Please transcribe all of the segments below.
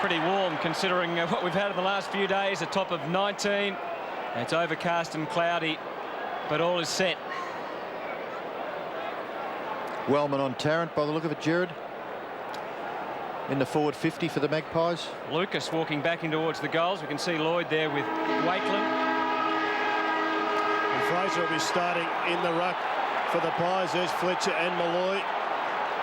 pretty warm considering what we've had in the last few days. A top of 19. It's overcast and cloudy, but all is set. Wellman on Tarrant by the look of it, Jared. In the forward 50 for the Magpies. Lucas walking back in towards the goals. We can see Lloyd there with Wakeland. And Fraser will be starting in the ruck for the Pies. There's Fletcher and Malloy.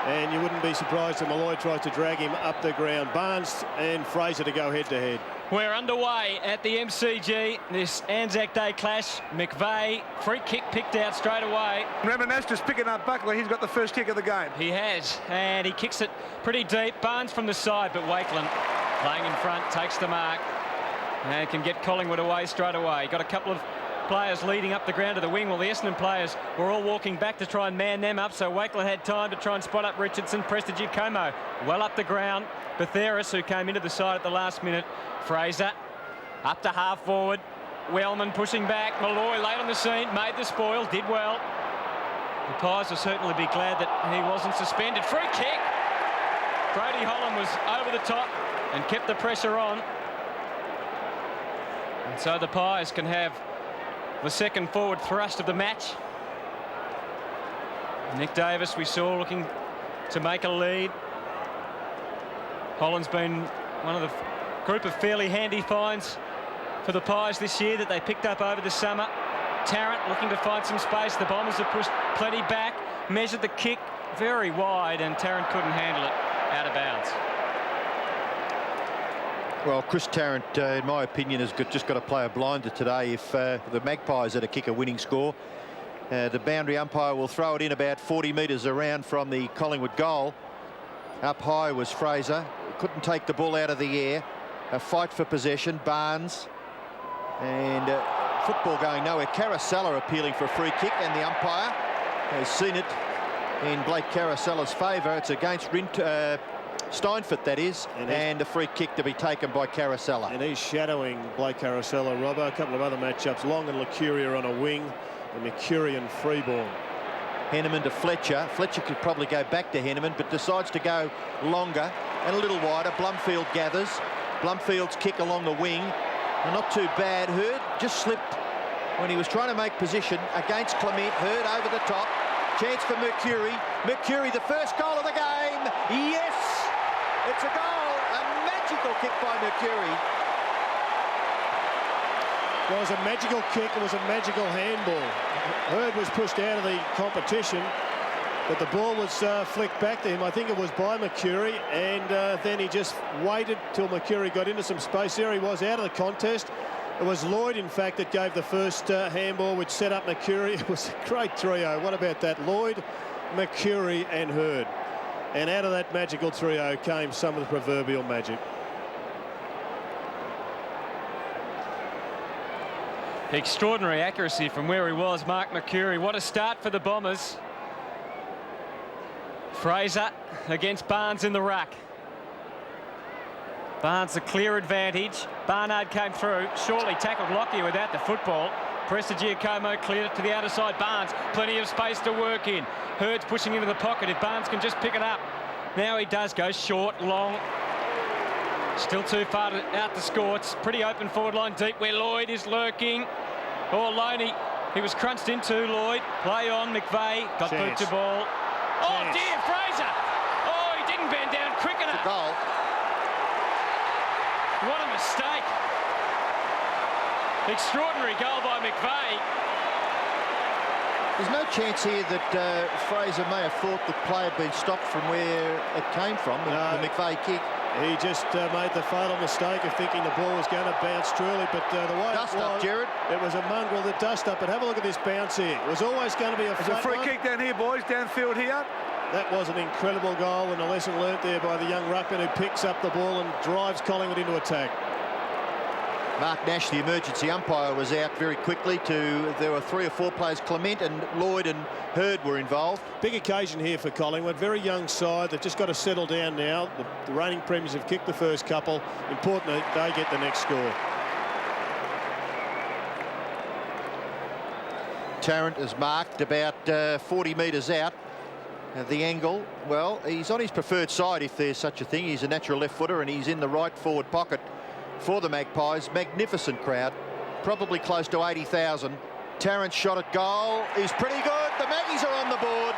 And you wouldn't be surprised if Malloy tries to drag him up the ground. Barnes and Fraser to go head-to-head. We're underway at the MCG, this Anzac Day clash. McVeigh, free kick picked out straight away. Remember, Nash just picking up Buckley. He's got the first kick of the game. He has, and he kicks it pretty deep. Barnes from the side, but Wakeland playing in front, takes the mark, and can get Collingwood away straight away. Got a couple of players leading up the ground to the wing. Well, the Essendon players were all walking back to try and man them up, so Wakeland had time to try and spot up Richardson. Prestigiacomo well up the ground. Batheris, who came into the side at the last minute. Fraser up to half forward. Wellman pushing back. Malloy late on the scene, made the spoil, did well. The Pies will certainly be glad that he wasn't suspended. Free kick. Brody Holland was over the top and kept the pressure on. And so the Pies can have the second forward thrust of the match. Nick Davis we saw looking to make a lead. Holland's been one of the group of fairly handy finds for the Pies this year that they picked up over the summer. Tarrant looking to find some space. The Bombers have pushed plenty back, measured the kick very wide, and Tarrant couldn't handle it out of bounds. Well, Chris Tarrant, in my opinion, has just got to play a blinder today if the Magpies are to kick a winning score. The boundary umpire will throw it in about 40 metres around from the Collingwood goal. Up high was Fraser. Couldn't take the ball out of the air. A fight for possession. Barnes. And football going nowhere. Caracella appealing for a free kick, and the umpire has seen it in Blake Caracella's favour. It's against Steinfort, that is, and a free kick to be taken by Caracella. And he's shadowing Blake Caracella, Robbo. A couple of other matchups. Long and Mercuri are on a wing, and Mercuri and Freeborn. Henneman to Fletcher. Fletcher could probably go back to Henneman, but decides to go longer and a little wider. Blumfield gathers. Blumfield's kick along the wing. Not too bad. Hurd just slipped when he was trying to make position against Clement. Hurd over the top. Chance for Mercuri. Mercuri, the first goal of the game. Yes! It's a goal. A magical kick by Mercuri. It was a magical kick. It was a magical handball. Hurd was pushed out of the competition, but the ball was flicked back to him. I think it was by Mercuri, and then he just waited till Mercuri got into some space. There he was out of the contest. It was Lloyd, in fact, that gave the first handball, which set up Mercuri. It was a great trio. What about that? Lloyd, Mercuri and Hurd. And out of that magical trio came some of the proverbial magic. Extraordinary accuracy from where he was, Mark Mercuri. What a start for the Bombers. Fraser against Barnes in the ruck. Barnes a clear advantage. Barnard came through. Shortly tackled Lockyer without the football. Prestigiacomo cleared it to the outer side. Barnes, plenty of space to work in. Hurd's pushing into the pocket. If Barnes can just pick it up. Now he does go short, long. Still too far out to score. It's pretty open forward line deep where Lloyd is lurking. Oh, Loney. He was crunched into Lloyd. Play on. McVeigh got boot to ball. Oh, dear, Fraser. Oh, he didn't bend down quick enough. It's a goal. What a mistake. Extraordinary goal by McVeigh. There's no chance here that Fraser may have thought the play had been stopped from where it came from, the McVeigh kick. He just made the fatal mistake of thinking the ball was going to bounce truly, but the way dust up, Jared. It was a mongrel, the dust up. But have a look at this bounce here. It was always going to be a flat free one. kick down here, boys, downfield here. That was an incredible goal and a lesson learnt there by the young ruckman who picks up the ball and drives Collingwood into attack. Mark Nash, the emergency umpire, was out very quickly. There were 3 or 4 players. Clement and Lloyd and Hurd were involved. Big occasion here for Collingwood. Very young side. They've just got to settle down now. The reigning premiers have kicked the first couple. Important that they get the next score. Tarrant is marked about 40 metres out. The angle, well, he's on his preferred side if there's such a thing. He's a natural left footer and he's in the right forward pocket for the Magpies. Magnificent crowd, probably close to 80,000. Tarrant's shot at goal is pretty good. The Maggies are on the board.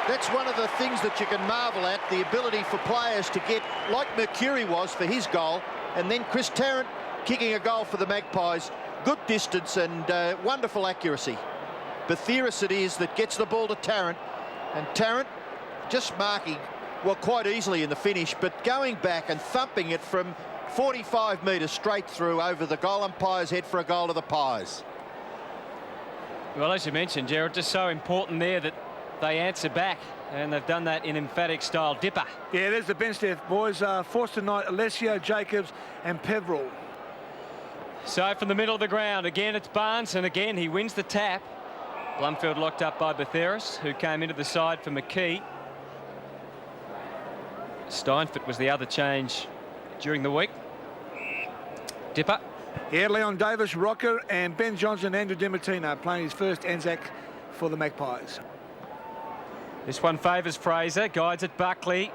That's one of the things that you can marvel at, the ability for players to get, like Mercuri was for his goal, and then Chris Tarrant kicking a goal for the Magpies. Good distance and wonderful accuracy. Batheris it is that gets the ball to Tarrant, and Tarrant just marking, well, quite easily in the finish, but going back and thumping it from 45 metres straight through over the goal umpire's head for a goal to the Pies. Well, as you mentioned, Gerard, just so important there that they answer back, and they've done that in emphatic style. Dipper. Yeah, there's the bench there, boys. Forster Knight, Alessio, Jacobs and Peveril. So from the middle of the ground, again it's Barnes, and again he wins the tap. Blumfield locked up by Batheris, who came into the side for McKee. Steinfort was the other change during the week. Dipper. Yeah, Leon Davis, Rocker and Ben Johnson, Andrew DiMartino playing his first Anzac for the Magpies. This one favours Fraser, guides at Buckley.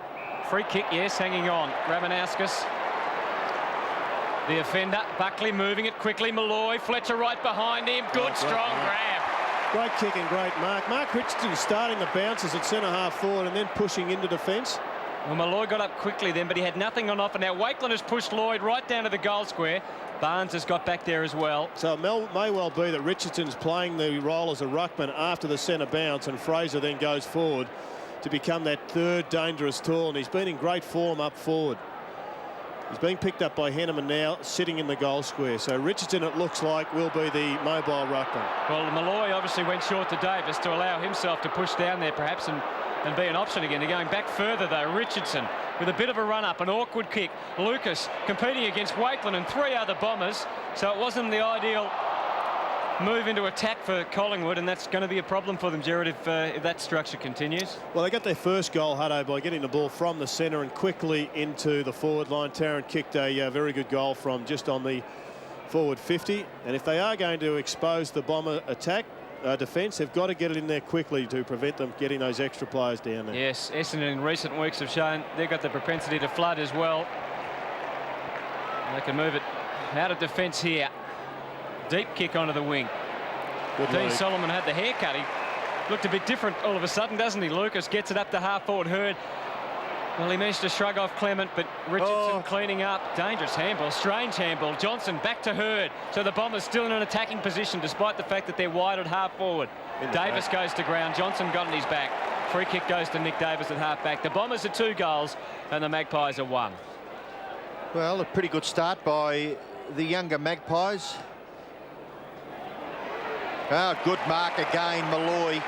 Free kick, yes, hanging on. Ramanauskas, the offender. Buckley moving it quickly. Malloy, Fletcher right behind him. Good, strong grab. Great kick and great mark. Mark Richardson starting the bounces at centre-half forward and then pushing into defence. Well, Malloy got up quickly then, but he had nothing on offer. Now, Wakeland has pushed Lloyd right down to the goal square. Barnes has got back there as well. So it may well be that Richardson's playing the role as a ruckman after the centre bounce, and Fraser then goes forward to become that third dangerous tool, and he's been in great form up forward. He's being picked up by Henneman now, sitting in the goal square. So Richardson, it looks like, will be the mobile ruckman. Well, Malloy obviously went short to Davis to allow himself to push down there perhaps and be an option again. They're going back further though. Richardson with a bit of a run up, an awkward kick. Lucas competing against Wakeland and three other Bombers. So it wasn't the ideal move into attack for Collingwood, and that's going to be a problem for them, Gerard, if that structure continues. Well, they got their first goal, Hutto, by getting the ball from the centre and quickly into the forward line. Tarrant kicked a very good goal from just on the forward 50. And if they are going to expose the Bomber attack, defence, they've got to get it in there quickly to prevent them getting those extra players down there. Yes, Essendon in recent weeks have shown they've got the propensity to flood as well. And they can move it out of defence here. Deep kick onto the wing. Dean Solomon had the haircut. He looked a bit different all of a sudden, doesn't he? Lucas gets it up to half forward. Hurd, well, he managed to shrug off Clement, but Richardson cleaning up. Dangerous handball, strange handball. Johnson back to Hurd. So the Bombers still in an attacking position despite the fact that they're wide at half forward. Davis goes to ground. Johnson got in his back. Free kick goes to Nick Davis at half back. The Bombers are 2 goals and the Magpies are 1. Well, a pretty good start by the younger Magpies. Good mark again, Malloy.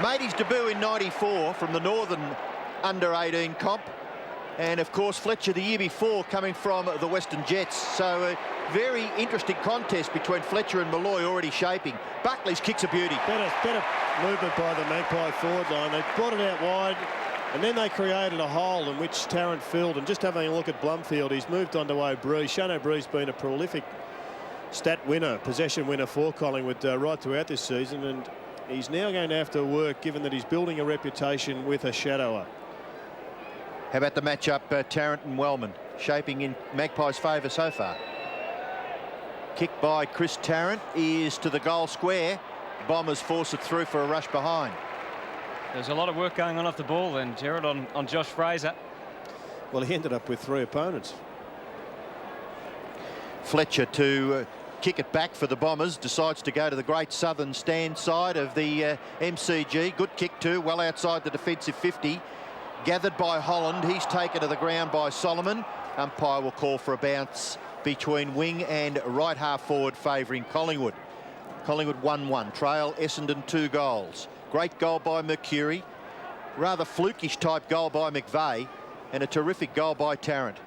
Made his debut in '94 from the Northern under-18 comp. And, of course, Fletcher the year before coming from the Western Jets. So a very interesting contest between Fletcher and Malloy already shaping. Buckley's kick's a beauty. Better movement by the Magpie forward line. They brought it out wide, and then they created a hole in which Tarrant filled. And just having a look at Blumfield, he's moved on to O'Brien. Shane O'Brien's been a prolific stat winner, possession winner for Collingwood right throughout this season, and he's now going to have to work, given that he's building a reputation with a shadower. How about the matchup, Tarrant and Wellman, shaping in Magpies' favour so far? Kick by Chris Tarrant is to the goal square. Bombers force it through for a rush behind. There's a lot of work going on off the ball then, Gerard, on Josh Fraser. Well, he ended up with 3 opponents. Fletcher to kick it back for the Bombers, decides to go to the great southern stand side of the MCG. Good kick too, well outside the defensive 50. Gathered by Holland. He's taken to the ground by Solomon. Umpire will call for a bounce between wing and right half forward, favouring Collingwood. Collingwood 1-1. Trail Essendon 2 goals. Great goal by Mercuri. Rather flukish type goal by McVeigh. And a terrific goal by Tarrant.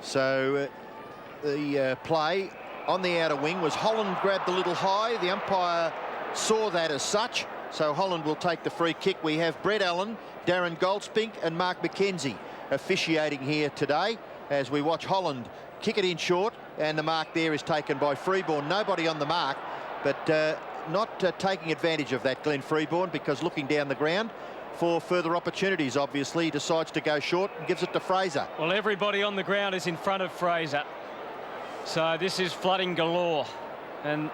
So the play on the outer wing was Holland grabbed a little high. The umpire saw that as such. So Holland will take the free kick. We have Brett Allen, Darren Goldspink and Mark McKenzie officiating here today as we watch Holland kick it in short, and the mark there is taken by Freeborn. Nobody on the mark, but not taking advantage of that, Glenn Freeborn, because looking down the ground for further opportunities, obviously, he decides to go short and gives it to Fraser. Well, everybody on the ground is in front of Fraser. So this is flooding galore. And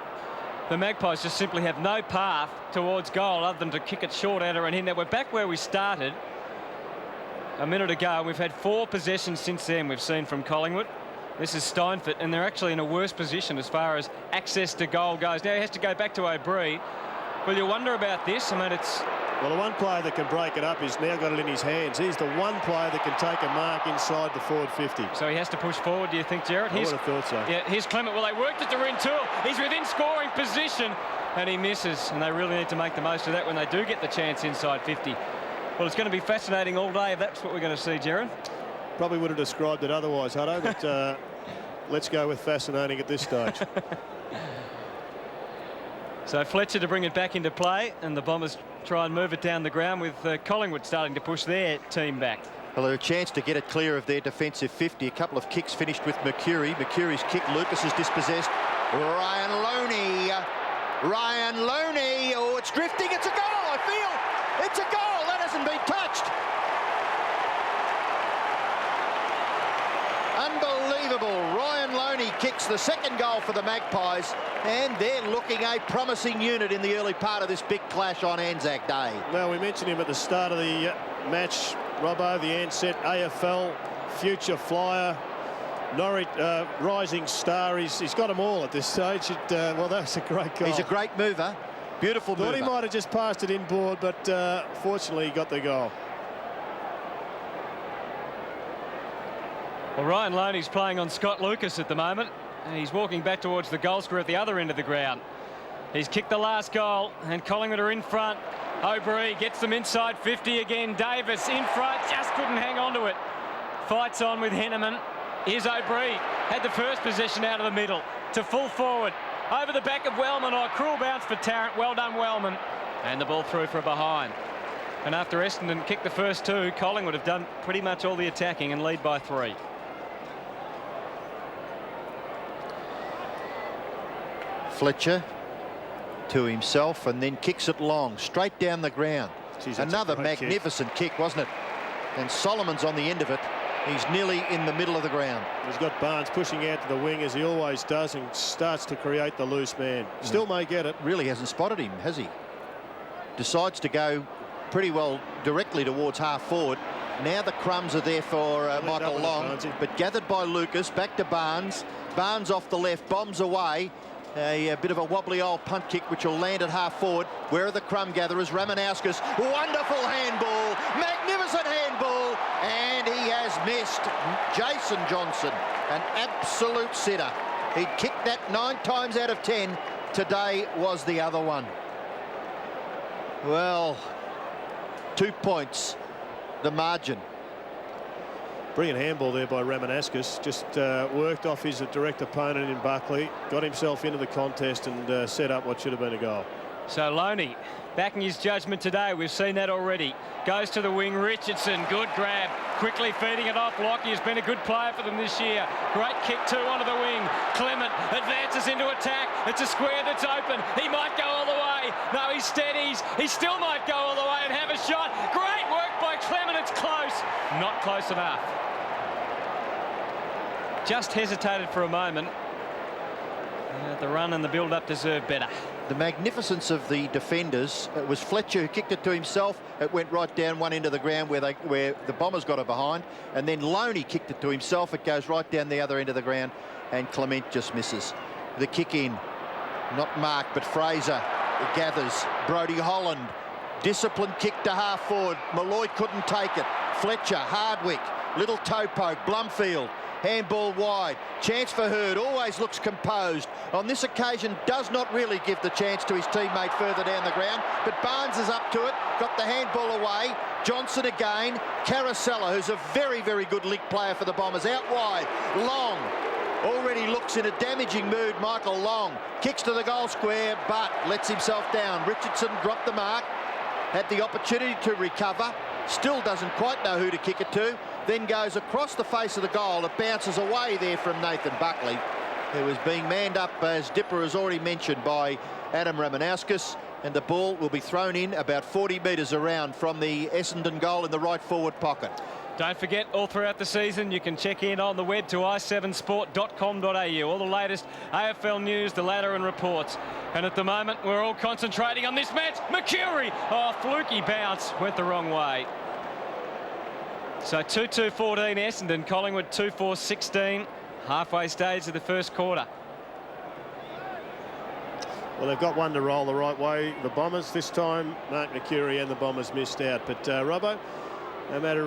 the Magpies just simply have no path towards goal other than to kick it short out and in. Now we're back where we started a minute ago. We've had 4 possessions since then we've seen from Collingwood. This is Steinfort, and they're actually in a worse position as far as access to goal goes. Now he has to go back to O'Brien. Well, you wonder about this. I mean, it's... Well, the one player that can break it up has now got it in his hands. He's the one player that can take a mark inside the forward 50. So he has to push forward, do you think, Jared? I would have thought so. Yeah, here's Clement. Well, they worked it to Rintoul. He's within scoring position, and he misses. And they really need to make the most of that when they do get the chance inside 50. Well, it's going to be fascinating all day if that's what we're going to see, Jared. Probably would have described it otherwise, Hutto, but let's go with fascinating at this stage. So Fletcher to bring it back into play, and the Bombers try and move it down the ground with Collingwood starting to push their team back. Well, a chance to get it clear of their defensive 50. A couple of kicks finished with Mercuri. Mercuri's kick, Lucas is dispossessed. Ryan Loney. Ryan Loney. Oh, it's drifting. It's a goal, I feel. It's a goal. That hasn't been touched. Unbelievable. Ryan Loney kicks the second goal for the Magpies, and they're looking a promising unit in the early part of this big clash on Anzac Day. Well, we mentioned him at the start of the match, Robbo, the Ansett AFL future flyer, Norwich rising star. He's got them all at this stage. Well, that's a great goal. He's a great mover. Beautiful mover. Thought he might have just passed it inboard, but fortunately he got the goal. Well, Ryan Loney's playing on Scott Lucas at the moment. And he's walking back towards the goal square at the other end of the ground. He's kicked the last goal, and Collingwood are in front. O'Brien gets them inside 50 again. Davis in front, just couldn't hang on to it. Fights on with Henneman. Here's O'Brien. Had the first possession out of the middle to full forward. Over the back of Wellman. Oh, cruel bounce for Tarrant. Well done, Wellman. And the ball through for a behind. And after Essendon kicked the first 2, Collingwood have done pretty much all the attacking and lead by 3. Fletcher to himself and then kicks it long, straight down the ground. Jeez, another magnificent kick, wasn't it? And Solomon's on the end of it. He's nearly in the middle of the ground. He's got Barnes pushing out to the wing as he always does and starts to create the loose man. Still may get it. Really hasn't spotted him, has he? Decides to go pretty well directly towards half forward. Now the crumbs are there for Michael Long, but gathered by Lucas. Back to Barnes. Barnes off the left, bombs away. A bit of a wobbly old punt kick which will land at half forward. Where are the crumb gatherers? Ramanauskas, wonderful handball, magnificent handball, and he has missed. Jason Johnson, an absolute sitter. He'd kicked that 9 times out of 10. Today was the other one. Well, 2 points, the margin. Brilliant handball there by Ramanauskas. Just worked off his direct opponent in Buckley, got himself into the contest and set up what should have been a goal. So Loney backing his judgment today. We've seen that already. Goes to the wing. Richardson, good grab. Quickly feeding it off. Lockie has been a good player for them this year. Great kick too onto the wing. Clement advances into attack. It's a square that's open. He might go all the way. No, he steadies. He still might go all the way and have a shot. Great work by Clement. It's close. Not close enough. Just hesitated for a moment. The run and the build-up deserve better. The magnificence of the defenders. It was Fletcher who kicked it to himself. It went right down one end of the ground where the Bombers got it behind, and then Loney kicked it to himself. It goes right down the other end of the ground, and Clement just misses. The kick in, not Mark but Fraser gathers. Brodie Holland, disciplined kick to half forward. Lloyd couldn't take it. Fletcher, Hardwick, little toe poke. Blumfield, handball wide. Chance for Hurd, always looks composed. On this occasion does not really give the chance to his teammate further down the ground, but Barnes is up to it, got the handball away. Johnson again. Caracella, who's a very, very good link player for the Bombers, out wide. Long already looks in a damaging mood. Michael Long kicks to the goal square but lets himself down. Richardson dropped the mark, had the opportunity to recover, still doesn't quite know who to kick it to, then goes across the face of the goal. It bounces away there from Nathan Buckley, who was being manned up, as Dipper has already mentioned, by Adam Ramanauskas, and the ball will be thrown in about 40 metres around from the Essendon goal in the right forward pocket. Don't forget, all throughout the season, you can check in on the web to i7sport.com.au. All the latest AFL news, the ladder and reports. And at the moment, we're all concentrating on this match. Mercuri, oh, fluky bounce, went the wrong way. So 2-2-14 Essendon, Collingwood 2-4-16. Halfway stage of the first quarter. Well, they've got one to roll the right way. The Bombers this time, Mark Mercuri and the Bombers missed out. But Robbo, no matter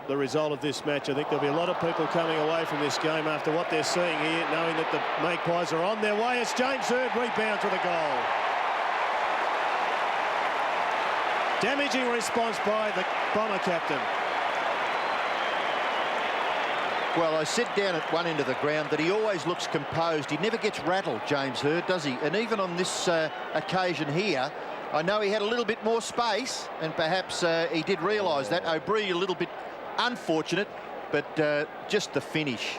the result of this match, I think there'll be a lot of people coming away from this game after what they're seeing here, knowing that the Magpies are on their way. It's James Hird rebounds with a goal. Damaging response by the Bomber captain. Well, I said down at one end of the ground that he always looks composed. He never gets rattled, James Hird, does he? And even on this occasion here, I know he had a little bit more space, and perhaps he did realise that. O'Brien a little bit unfortunate, but just the finish.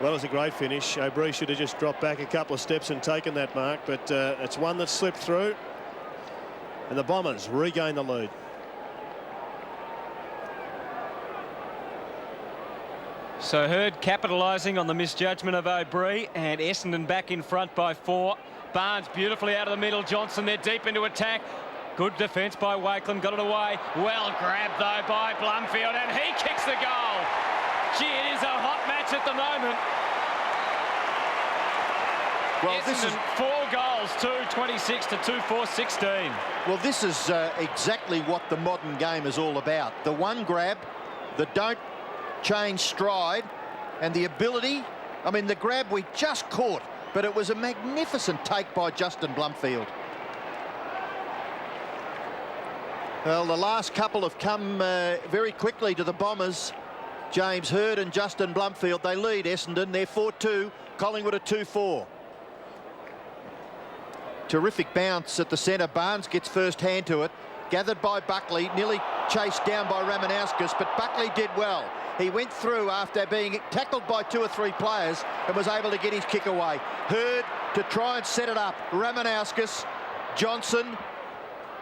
Well, it was a great finish. O'Brien should have just dropped back a couple of steps and taken that mark, but it's one that slipped through. And the Bombers regain the lead. So Hird capitalising on the misjudgment of O'Brien, and Essendon back in front by 4. Barnes beautifully out of the middle. Johnson there deep into attack. Good defence by Wakeland, got it away. Well grabbed though by Blumfield, and he kicks the goal. Gee, it is a hot match at the moment. Well, Essendon, this is 4 goals, 2-26 to 2-4-16. Well, this is exactly what the modern game is all about. The one grab, the don't change stride, and the ability. I mean, the grab we just caught, but it was a magnificent take by Justin Blumfield. Well, the last couple have come very quickly to the Bombers. James Hird and Justin Blumfield, they lead Essendon. They're 4-2. Collingwood are 2-4. Terrific bounce at the centre. Barnes gets first hand to it. Gathered by Buckley, nearly chased down by Ramanauskas, but Buckley did well. He went through after being tackled by 2 or 3 players and was able to get his kick away. Hird to try and set it up. Ramanauskas, Johnson.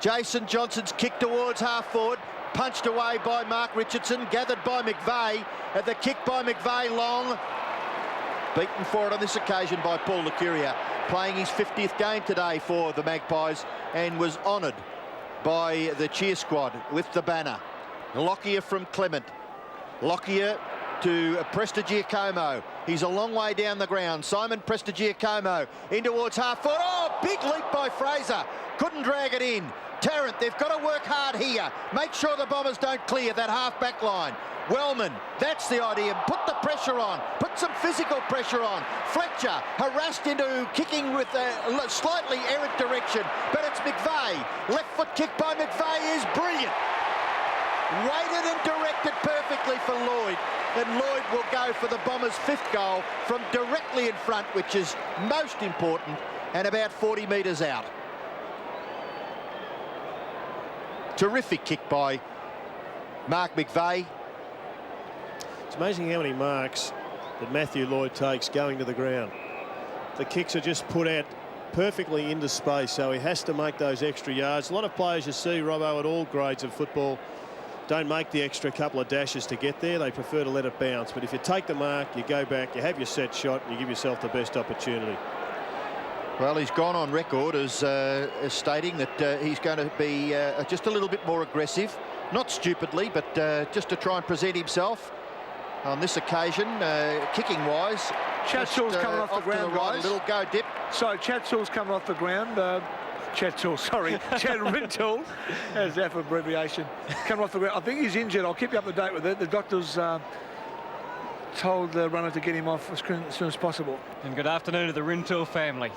Jason Johnson's kick towards half forward. Punched away by Mark Richardson. Gathered by McVeigh. At the kick by McVeigh, long. Beaten for it on this occasion by Paul Lucuria. Playing his 50th game today for the Magpies and was honoured by the cheer squad with the banner. Lockyer from Clement. Lockyer to Prestigiacomo. He's a long way down the ground. Simon Prestigiacomo in towards half foot. Oh, big leap by Fraser. Couldn't drag it in. Tarrant, they've got to work hard here. Make sure the Bombers don't clear that half-back line. Wellman, that's the idea. Put the pressure on. Put some physical pressure on. Fletcher harassed into kicking with a slightly errant direction, but it's McVeigh. Left foot kick by McVeigh is brilliant. Weighted and directed perfectly for Lloyd, and Lloyd will go for the Bombers' 5th goal from directly in front, which is most important, and about 40 metres out. Terrific kick by Mark McVeigh. It's amazing how many marks that Matthew Lloyd takes going to the ground. The kicks are just put out perfectly into space, so he has to make those extra yards. A lot of players you see, Robbo, at all grades of football don't make the extra couple of dashes to get there. They prefer to let it bounce. But if you take the mark, you go back, you have your set shot, and you give yourself the best opportunity. Well, he's gone on record as stating that he's going to be just a little bit more aggressive. Not stupidly, but just to try and present himself on this occasion, kicking-wise. Chad Sewell's coming off the ground, right, a little go dip. So Chad Sewell's coming off the ground. Chad Sewell, sorry, Chad Rintoul, as that for abbreviation, coming off the ground. I think he's injured. I'll keep you up to date with it. The doctors told the runner to get him off as soon as possible. And good afternoon to the Rintoul family.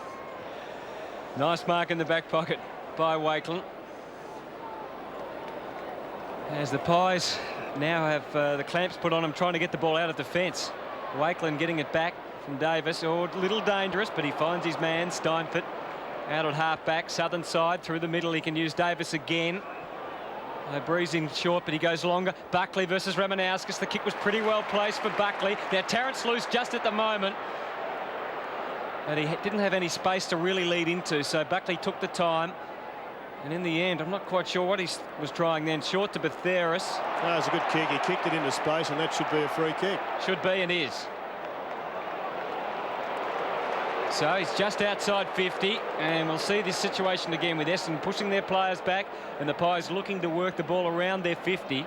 Nice mark in the back pocket by Wakeland. As the Pies now have the clamps put on them, trying to get the ball out of defence. Wakeland getting it back from Davis. Oh, a little dangerous, but he finds his man, Steinfort. Out at half-back, southern side, through the middle. He can use Davis again. Breeze in short, but he goes longer. Buckley versus Ramanauskas. The kick was pretty well placed for Buckley. Now, Tarrant's loose just at the moment. But he didn't have any space to really lead into, so Buckley took the time. And in the end, I'm not quite sure what he was trying then. Short to Batheris. That was a good kick. He kicked it into space, and that should be a free kick. Should be and is. So he's just outside 50, and we'll see this situation again with Essendon pushing their players back and the Pies looking to work the ball around their 50.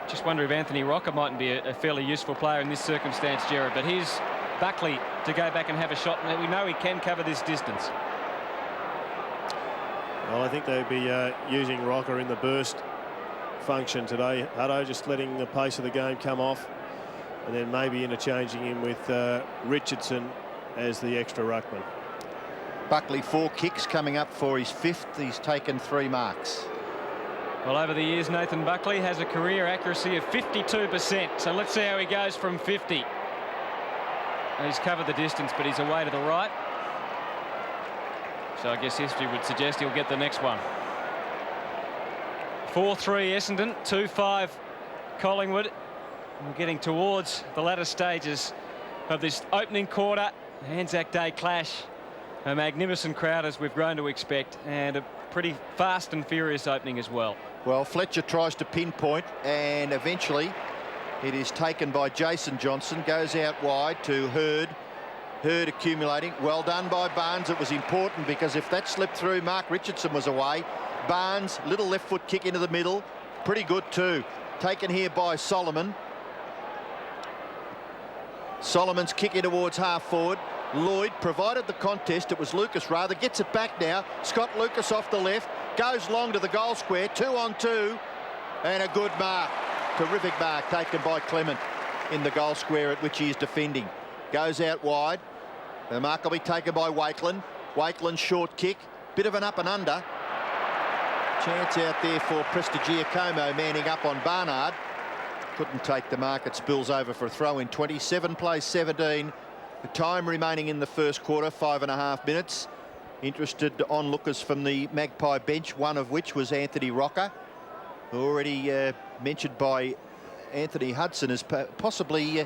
Just wonder if Anthony Rocker mightn't be a fairly useful player in this circumstance, Gerard. But here's Buckley to go back and have a shot. We know he can cover this distance. Well, I think they'd be using Rocker in the burst function today. Hutto just letting the pace of the game come off, and then maybe interchanging him with Richardson as the extra ruckman. Buckley 4 kicks coming up for his 5th. He's taken 3 marks. Well, over the years, Nathan Buckley has a career accuracy of 52%. So let's see how he goes from 50. He's covered the distance, but he's away to the right. So I guess history would suggest he'll get the next one. 4-3 Essendon, 2-5 Collingwood. We're getting towards the latter stages of this opening quarter. Anzac Day clash. A magnificent crowd, as we've grown to expect, and a pretty fast and furious opening as well. Well, Fletcher tries to pinpoint, and eventually it is taken by Jason Johnson. Goes out wide to Hurd. Hurd accumulating. Well done by Barnes. It was important, because if that slipped through, Mark Richardson was away. Barnes, little left foot kick into the middle. Pretty good too. Taken here by Solomon. Solomon's kicking towards half forward. Lloyd provided the contest. It was Lucas rather. Gets it back now. Scott Lucas off the left. Goes long to the goal square. 2-on-2. And a good mark. Terrific mark taken by Clement in the goal square at which he is defending. Goes out wide. The mark will be taken by Wakeland. Wakeland's short kick. Bit of an up and under. Chance out there for Prestigiacomo, manning up on Barnard. Couldn't take the mark. It spills over for a throw in. 27 plays 17. The time remaining in the first quarter, 5.5 minutes. Interested onlookers from the Magpie bench, one of which was Anthony Rocker, already mentioned by Anthony Hudson as possibly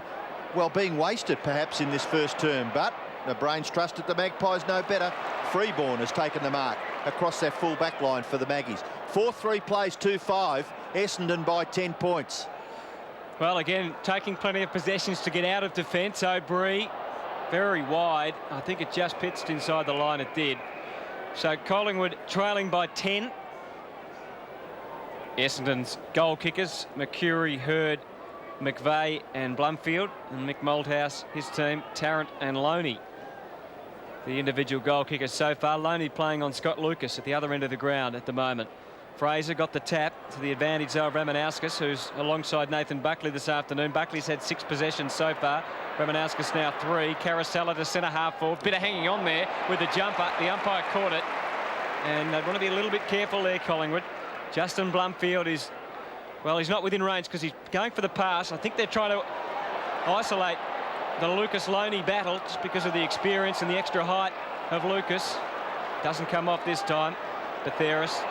well, being wasted perhaps in this first term, but the brains trusted the Magpies no better. Freeborn has taken the mark across that full back line for the Maggies. 4-3 plays 2-5. Essendon by 10 points. Well, again, taking plenty of possessions to get out of defence. O'Brien very wide. I think it just pitched inside the line. It did. So Collingwood trailing by 10. Essendon's goal kickers, Mercuri, Hurd, McVeigh and Blumfield, and Mick Malthouse, his team, Tarrant and Loney. The individual goal kickers so far. Loney playing on Scott Lucas at the other end of the ground at the moment. Fraser got the tap to the advantage of Ramanauskas, who's alongside Nathan Buckley this afternoon. Buckley's had 6 possessions so far. Ramanauskas now 3. Carousella to centre half forward. Bit of hanging on there with the jumper. The umpire caught it. And they want to be a little bit careful there, Collingwood. Justin Blumfield is, well, he's not within range because he's going for the pass. I think they're trying to isolate the Lucas-Loney battle just because of the experience and the extra height of Lucas. Doesn't come off this time. Batheris,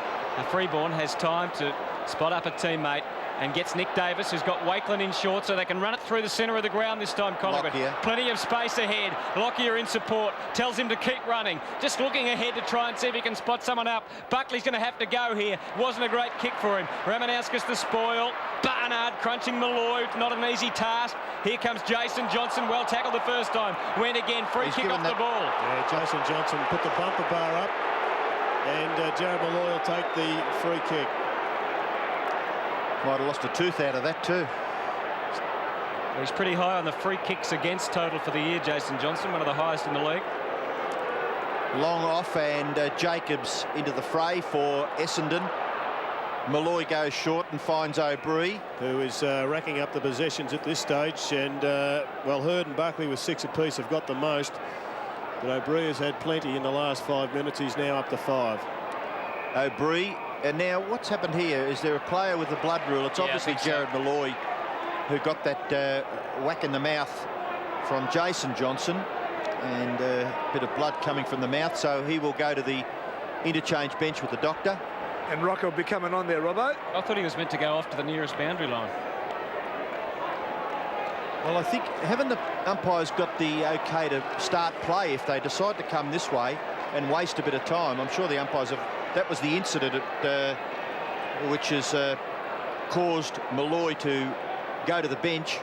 Freeborn, has time to spot up a teammate and gets Nick Davis, who's got Wakeland in short, so they can run it through the centre of the ground this time, Collingwood. Plenty of space ahead. Lockyer in support, tells him to keep running. Just looking ahead to try and see if he can spot someone up. Buckley's going to have to go here. Wasn't a great kick for him. Ramanauskas the spoil. Barnard crunching Malloy. Not an easy task. Here comes Jason Johnson. Well tackled the first time. Went again. Free kick off the ball. Yeah, Jason Johnson put the bumper bar up. And Jared Malloy will take the free kick. Might have lost a tooth out of that too. He's pretty high on the free kicks against total for the year, Jason Johnson, one of the highest in the league. Long off, and Jacobs into the fray for Essendon. Malloy goes short and finds O'Brien, who is racking up the possessions at this stage. And well, Hurd and Buckley with 6 apiece have got the most, but O'Brien has had plenty in the last 5 minutes. He's now up to 5. O'Brien. And now what's happened here? Is there a player with the blood rule? It's obviously Jared Malloy who got that whack in the mouth from Jason Johnson, and a bit of blood coming from the mouth, so he will go to the interchange bench with the doctor. And Rocco will be coming on there, Robbo. I thought he was meant to go off to the nearest boundary line. Well, I think haven't the umpires got the OK to start play if they decide to come this way and waste a bit of time? I'm sure the umpires have. That was the incident which has caused Molloy to go to the bench,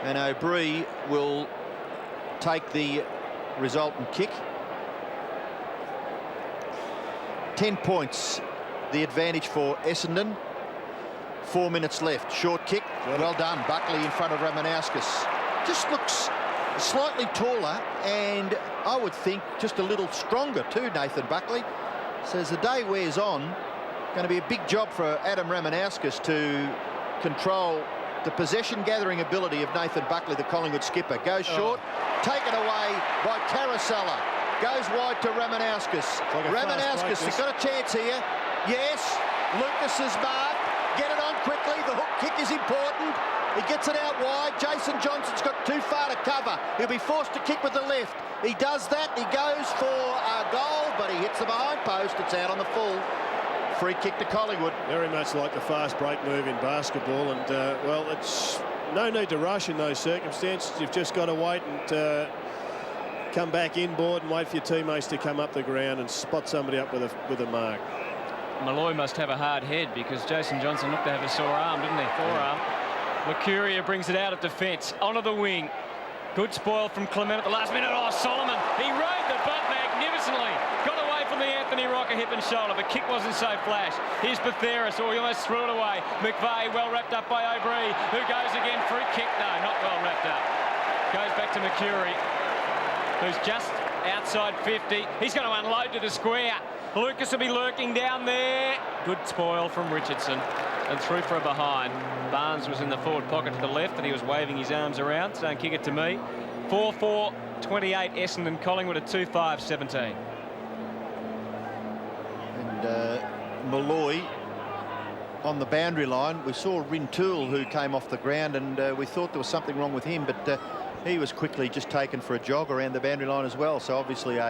and O'Brien will take the resultant kick. 10 points, the advantage for Essendon. 4 minutes left. Short kick. Well done. Buckley in front of Ramanauskas. Just looks slightly taller, and I would think just a little stronger too, Nathan Buckley. So as the day wears on, going to be a big job for Adam Ramanauskas to control the possession-gathering ability of Nathan Buckley, the Collingwood skipper. Goes short, taken away by Carousella. Goes wide to Ramanauskas. Like Ramanauskas has got a chance here. Yes, Lucas is marked. Get it on quickly. The hook kick is important. He gets it out wide. Jason Johnson's got too far to cover. He'll be forced to kick with the left. He does that. He goes for a goal, but he hits the behind post. It's out on the full. Free kick to Collingwood. Very much like the fast break move in basketball, and well, it's no need to rush in those circumstances. You've just got to wait and come back inboard and wait for your teammates to come up the ground and spot somebody up with a mark. Molloy must have a hard head because Jason Johnson looked to have a sore arm, didn't he? Forearm. Mercuri brings it out of defence onto the wing. Good spoil from Clement at the last minute. Oh, Solomon, he rode the butt magnificently. Got away from the Anthony Rocker hip and shoulder. The kick wasn't so flash. Here's Batheris. Oh, he almost threw it away. McVeigh well wrapped up by O'Brien, who goes again. Free kick. No, not well wrapped up. Goes back to Mercuri, who's just outside 50. He's going to unload to the square. Lucas will be lurking down there. Good spoil from Richardson and through for a behind. Barnes was in the forward pocket to the left and he was waving his arms around, saying kick it to me. 4-4-28 Essendon Collingwood at 2-5-17. And Molloy on the boundary line. We saw Rintoul, who came off the ground, and we thought there was something wrong with him, but he was quickly just taken for a jog around the boundary line as well. So obviously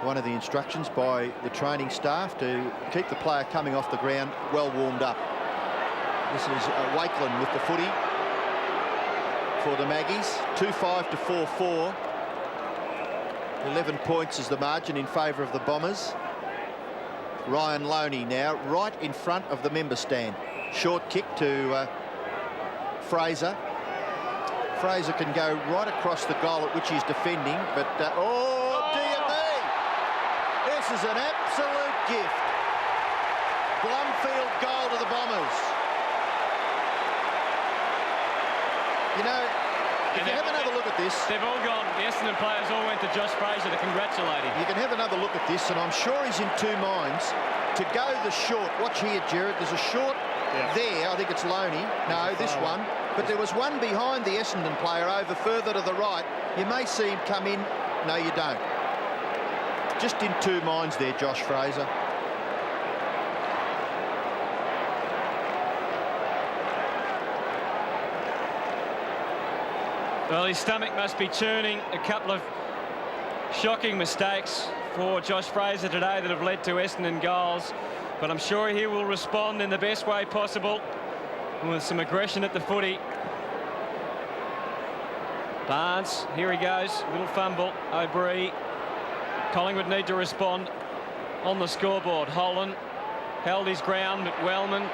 one of the instructions by the training staff to keep the player coming off the ground well warmed up. This is Wakeland with the footy for the Maggies. 2-5 to 4-4. 11 points is the margin in favour of the Bombers. Ryan Loney now right in front of the member stand. Short kick to Fraser. Fraser can go right across the goal at which he's defending, but oh dear me, this is an absolute gift. Blumfield goal to the Bombers. You know, if you have another look at this, they've all gone. The Essendon players all went to Josh Fraser to congratulate him. You can have another look at this, and I'm sure he's in two minds to go the short. Watch here, Jared. There's a short there. I think it's Loney. No, this one. But there was one behind the Essendon player over further to the right. You may see him come in. No, you don't. Just in two minds there, Josh Fraser. Well, his stomach must be churning. A couple of shocking mistakes for Josh Fraser today that have led to Essendon goals. But I'm sure he will respond in the best way possible with some aggression at the footy. Barnes, here he goes. Little fumble. O'Brien. Collingwood need to respond on the scoreboard. Holland held his ground, but Wellman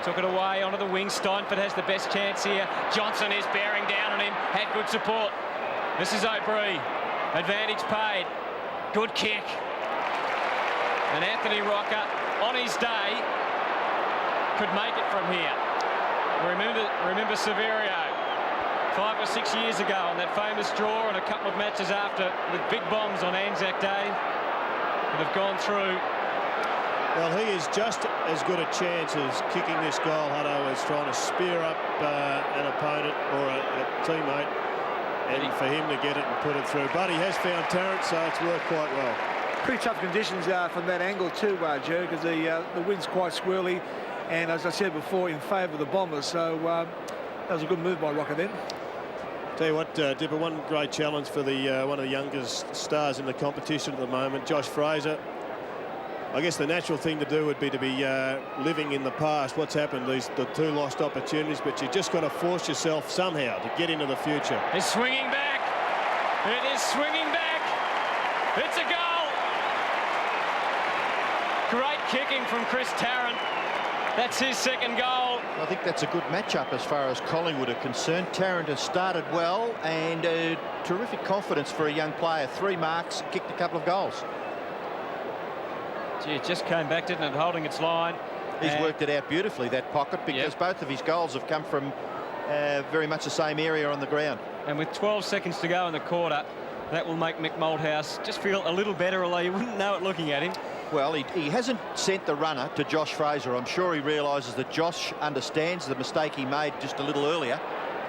took it away onto the wing. Steinford has the best chance here. Johnson is bearing down on him. Had good support. This is O'Brien. Advantage paid. Good kick. And Anthony Rocker, on his day, could make it from here. Remember Severio 5 or 6 years ago on that famous draw and a couple of matches after with big bombs on Anzac Day that have gone through. Well, he is just as good a chance as kicking this goal, Hutto, as trying to spear up an opponent or a teammate, and for him to get it and put it through. But he has found Tarrant, so it's worked quite well. Pretty tough conditions from that angle too, Joe, because the wind's quite swirly, and as I said before, in favour of the Bombers. So that was a good move by Rocker then. Tell you what, Dipper, one great challenge for the one of the youngest stars in the competition at the moment, Josh Fraser. I guess the natural thing to do would be to be living in the past. What's happened, the 2 lost opportunities, but you just got to force yourself somehow to get into the future. It's swinging back. It is swinging back. It's a goal. Great kicking from Chris Tarrant. That's his second goal. I think that's a good matchup as far as Collingwood are concerned. Tarrant has started well, and terrific confidence for a young player. 3 marks, kicked a couple of goals. Gee, it just came back, didn't it, holding its line. He's worked it out beautifully, that pocket, because both of his goals have come from very much the same area on the ground. And with 12 seconds to go in the quarter, that will make Mick Malthouse just feel a little better, although you wouldn't know it looking at him. Well, he hasn't sent the runner to Josh Fraser. I'm sure he realises that Josh understands the mistake he made just a little earlier.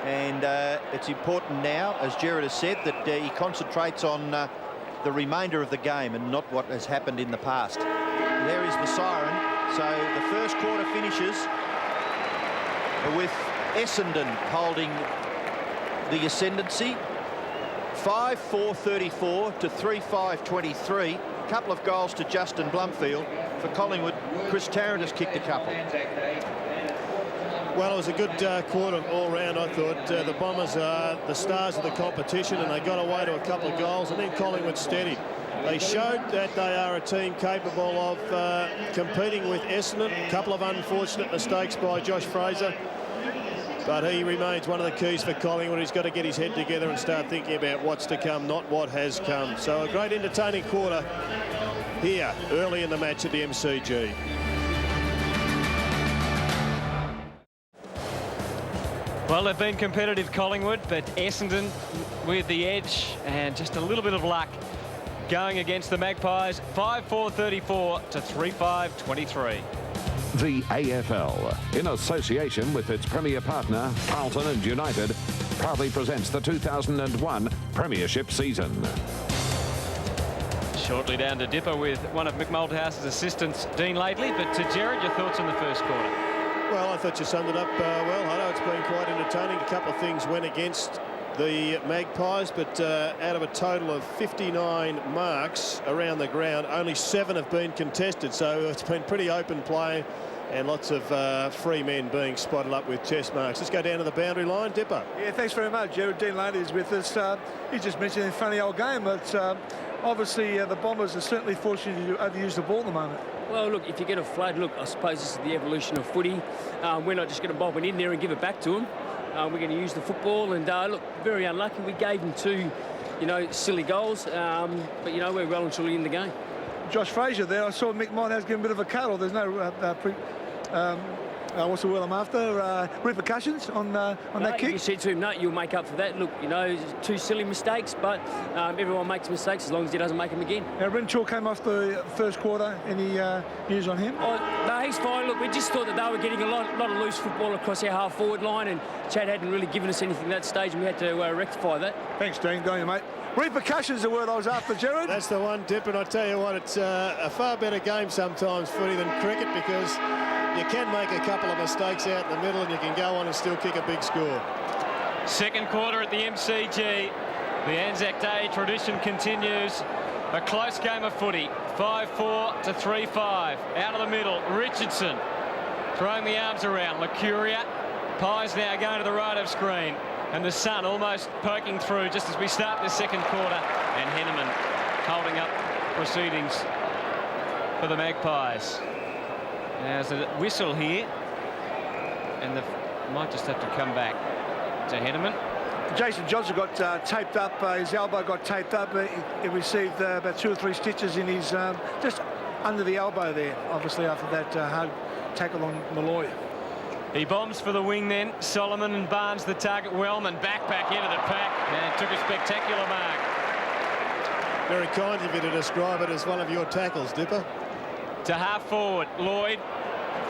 And it's important now, as Gerard has said, that he concentrates on the remainder of the game and not what has happened in the past. There is the siren. So the first quarter finishes with Essendon holding the ascendancy. 5-4-34 to 3-5-23. Couple of goals to Justin Blumfield. For Collingwood, Chris Tarrant has kicked a couple. Well, it was a good quarter all round, I thought. The Bombers are the stars of the competition, and they got away to a couple of goals, and then Collingwood steadied. They showed that they are a team capable of competing with Essendon. A couple of unfortunate mistakes by Josh Fraser, but he remains one of the keys for Collingwood. He's got to get his head together and start thinking about what's to come, not what has come. So a great entertaining quarter here early in the match at the MCG. Well, they've been competitive, Collingwood, but Essendon with the edge and just a little bit of luck going against the Magpies. 5-4-34 to 3-5-23. The AFL, in association with its premier partner, Carlton and United, proudly presents the 2001 Premiership season. Shortly down to Dipper with one of Mick Malthouse's assistants, Dean Laidley. But to Gerard, your thoughts on the first quarter? Well, I thought you summed it up well. I know it's been quite entertaining. A couple of things went against the Magpies, but out of a total of 59 marks around the ground, only 7 have been contested. So it's been pretty open play and lots of free men being spotted up with chest marks. Let's go down to the boundary line. Dipper. Yeah, thanks very much, Gerard. Dean Laidley is with us. He just mentioned a funny old game, but obviously the Bombers are certainly fortunate to overuse the ball at the moment. Well, look, if you get a flood, look, I suppose this is the evolution of footy. We're not just going to bob it in there and give it back to them. We're going to use the football, and look, very unlucky. We gave them 2, silly goals, but we're well and truly in the game. Josh Fraser there, I saw Mick Malthouse give him a bit of a cuddle. There's no what's the word I'm after? Repercussions on that kick? You said to him, no, you'll make up for that. Look, 2 silly mistakes, but everyone makes mistakes as long as he doesn't make them again. Now, Rintoul came off the first quarter. Any news on him? No, he's fine. Look, we just thought that they were getting a lot of loose football across our half-forward line, and Chad hadn't really given us anything at that stage, and we had to rectify that. Thanks, Dean. Go on, mate. Repercussions is the word I was after, Gerard. That's the one, Dip, and I tell you what, it's a far better game sometimes, footy, than cricket, because you can make a couple of mistakes out in the middle and you can go on and still kick a big score. Second quarter at the MCG. The Anzac Day tradition continues. A close game of footy. 5-4 to 3-5. Out of the middle, Richardson throwing the arms around. Mercuri. Pies now going to the right of screen. And the sun almost poking through just as we start the second quarter. And Henneman holding up proceedings for the Magpies. There's a whistle here, and might just have to come back to Henneman. Jason Johnson got taped up. His elbow got taped up. He received about 2 or 3 stitches in his just under the elbow there. Obviously, after that hard tackle on Molloy. He bombs for the wing then. Solomon and Barnes the target. Wellman back into the pack and took a spectacular mark. Very kind of you to describe it as one of your tackles, Dipper. To half forward, Lloyd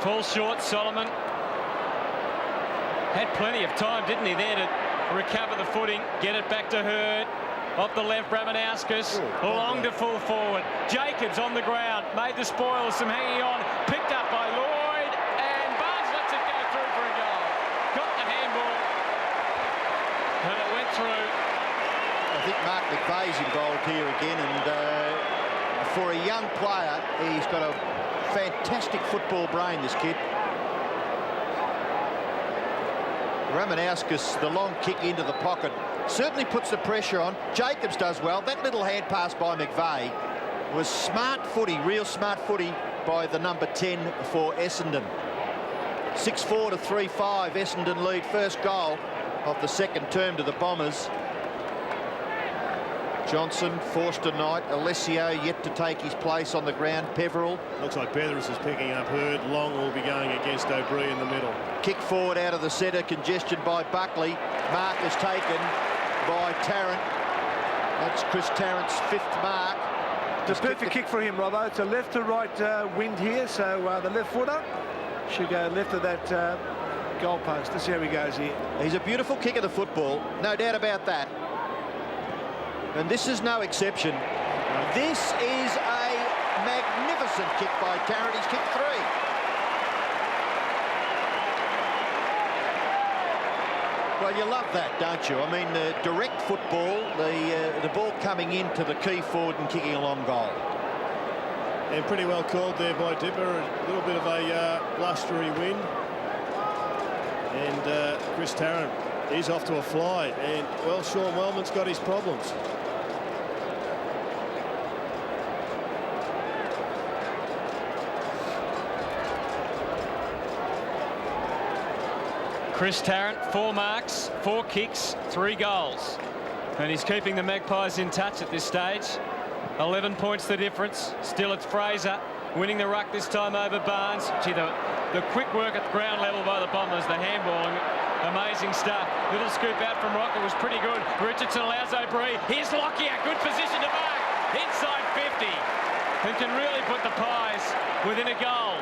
falls short. Solomon had plenty of time, didn't he, there to recover the footing, get it back to Hurd. Off the left, Ramanauskas, long to full forward. Jacobs on the ground, made the spoils, some hanging on, picked up by Lloyd, and Barnes lets it go through for a goal. Got the handball, and it went through. I think Mark McVeigh's involved here again, and for a young player. He's got a fantastic football brain, this kid. Ramanauskas, the long kick into the pocket, certainly puts the pressure on. Jacobs does well. That little hand pass by McVeigh was smart footy, real smart footy by the number 10 for Essendon. 6-4 to 3-5. Essendon lead, first goal of the second term to the Bombers. Johnson, Forster Knight, Alessio yet to take his place on the ground. Peveril. Looks like Betheris is picking up Hurd. Long will be going against O'Brien in the middle. Kick forward out of the centre, congestion by Buckley. Mark is taken by Tarrant. That's Chris Tarrant's 5th mark. It's a perfect kick for him, Robbo. It's a left to right wind here, so the left footer should go left of that goal post. Let's see how he goes here. He's a beautiful kick of the football, no doubt about that. And this is no exception. This is a magnificent kick by Tarrant. He's kicked 3. Well, you love that, don't you? I mean, direct football, the ball coming into the key forward and kicking a long goal. And pretty well called there by Dipper. A little bit of a blustery wind. And Chris Tarrant, he's off to a fly. And, well, Sean Wellman's got his problems. Chris Tarrant, 4 marks, 4 kicks, 3 goals. And he's keeping the Magpies in touch at this stage. 11 points the difference. Still it's Fraser winning the ruck this time over Barnes. Gee, the quick work at the ground level by the Bombers, the handballing, amazing stuff. Little scoop out from Rocker was pretty good. Richardson allows O'Brien. Here's Lockyer, good position to mark. Inside 50. Who can really put the Pies within a goal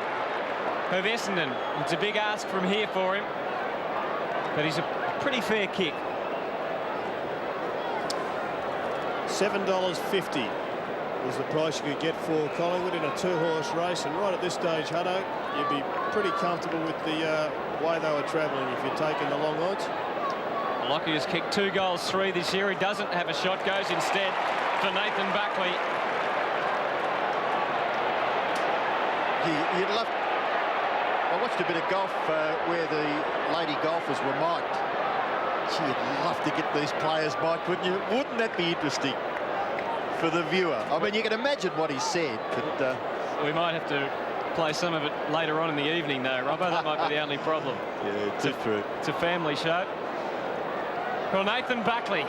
of Essendon. It's a big ask from here for him. But he's a pretty fair kick. $7.50 was the price you could get for Collingwood in a 2-horse race. And right at this stage, Hutto, you'd be pretty comfortable with the way they were travelling if you're taking the long odds. Lockie has kicked 2 goals, 3 this year. He doesn't have a shot, goes instead for Nathan Buckley. You'd love... I watched a bit of golf where the lady golfers were mic'd. Gee, you'd love to get these players mic'd, wouldn't you? Wouldn't that be interesting for the viewer? I mean, you can imagine what he said, but... We might have to play some of it later on in the evening, though, Robbo. That might be the only problem. Yeah, it's true. It's a family show. Well, Nathan Buckley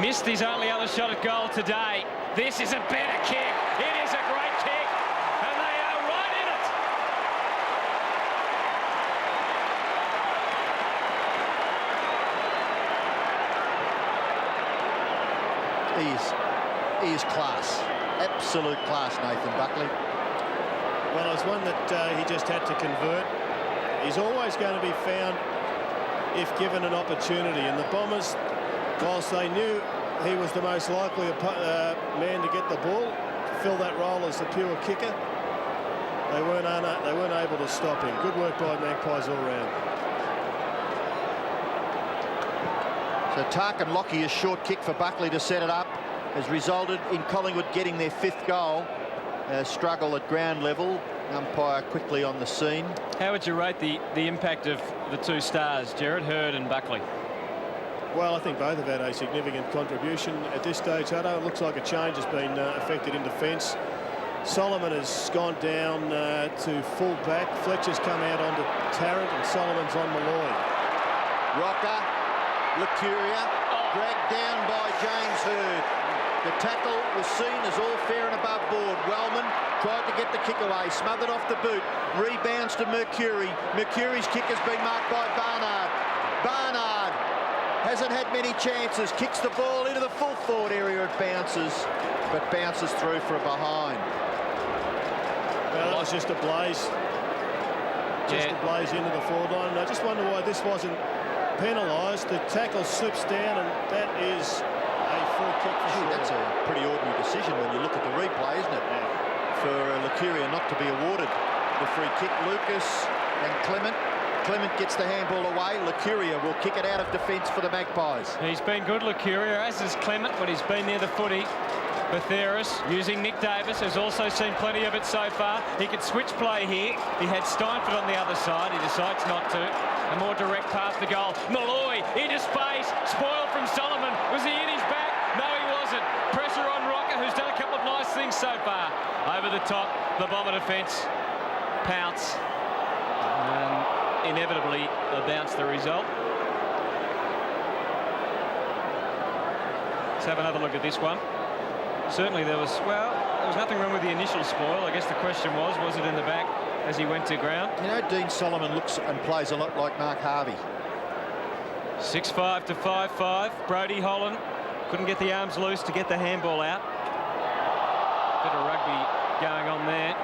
missed his only other shot at goal today. This is a better kick. It is a great kick. And they are right in it. He is class. Absolute class, Nathan Buckley. Well, it's one that he just had to convert. He's always going to be found if given an opportunity. And the Bombers, whilst they knew he was the most likely man to get the ball, to fill that role as the pure kicker, they weren't able to stop him. Good work by Magpies all round. So Tarrant Lockyer's short kick for Buckley to set it up has resulted in Collingwood getting their 5th goal. Struggle at ground level. Umpire quickly on the scene. How would you rate the impact of the 2 stars, Gerard, Hurd and Buckley? Well, I think both have had a significant contribution at this stage, Hutto. It looks like a change has been effected in defence. Solomon has gone down to full back. Fletcher's come out onto Tarrant and Solomon's on Malloy. Rocker, Lucuria, dragged down by James Hurd. The tackle was seen as all fair and above board. Wellman tried to get the kick away, smothered off the boot, rebounds to Mercuri. Mercuri's kick has been marked by Barnard. Barnard hasn't had many chances, kicks the ball into the full forward area, it bounces, but bounces through for a behind. Well, that was just a blaze. Just a blaze into the forward line. And I just wonder why this wasn't penalised. The tackle slips down, and that is a full kick for sure. That's a pretty ordinary decision when you look at the replay, isn't it? Yeah. For Lucuria not to be awarded the free kick. Lucas and Clement. Clement gets the handball away. Lucuria will kick it out of defence for the Magpies. He's been good, Lucuria, as is Clement, when he's been near the footy. Batheris using Nick Davis, has also seen plenty of it so far. He could switch play here. He had Steinford on the other side. He decides not to. A more direct pass to goal. Malloy into space. Spoiled from Solomon. Was he in his back? No, he wasn't. Pressure on Rocker, who's done a couple of nice things so far. Over the top, the Bomber defence. Pounce. And inevitably, a bounce the result. Let's have another look at this one. Certainly there was nothing wrong with the initial spoil. I guess the question was it in the back as he went to ground? You know, Dean Solomon looks and plays a lot like Mark Harvey. 6-5 to 5-5. Brodie Holland couldn't get the arms loose to get the handball out. Bit of rugby going on there.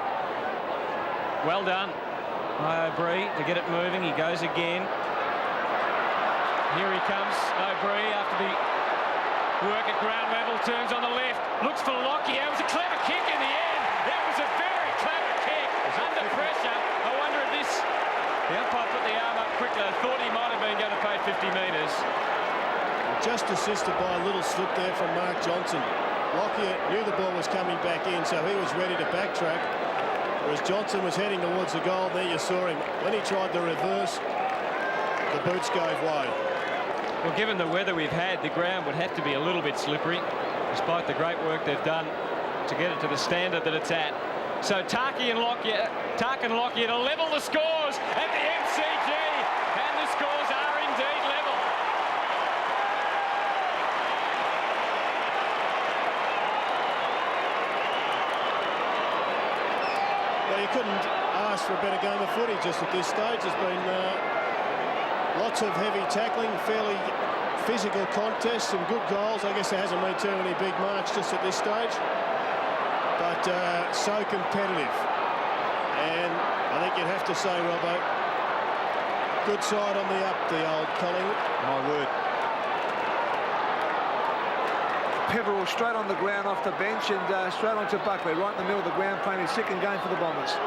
Well done by O'Brien to get it moving. He goes again. Here he comes, O'Brien, after the work at ground level, turns on the left, looks for Lockyer. It was a clever kick in the end. It was a very clever kick under pressure. I wonder if this... The umpire put the arm up quickly. I thought he might have been going to pay 50 metres. Just assisted by a little slip there from Mark Johnson. Lockyer knew the ball was coming back in, so he was ready to backtrack. Whereas Johnson was heading towards the goal. There you saw him. When he tried to reverse, the boots gave way. Well, given the weather we've had, the ground would have to be a little bit slippery, despite the great work they've done to get it to the standard that it's at. So Tark and Lockyer to level the scores at the MCG, and the scores are indeed level. Well, you couldn't ask for a better game of footy just at this stage. There's been lots of heavy tackling, fairly physical contests, some good goals. I guess there hasn't been too many big marks just at this stage, but so competitive. And I think you'd have to say, Robbo, good side on the up, the old Collingwood. My word. Peveril straight on the ground off the bench and straight onto Buckley, right in the middle of the ground, playing his second game for the Bombers.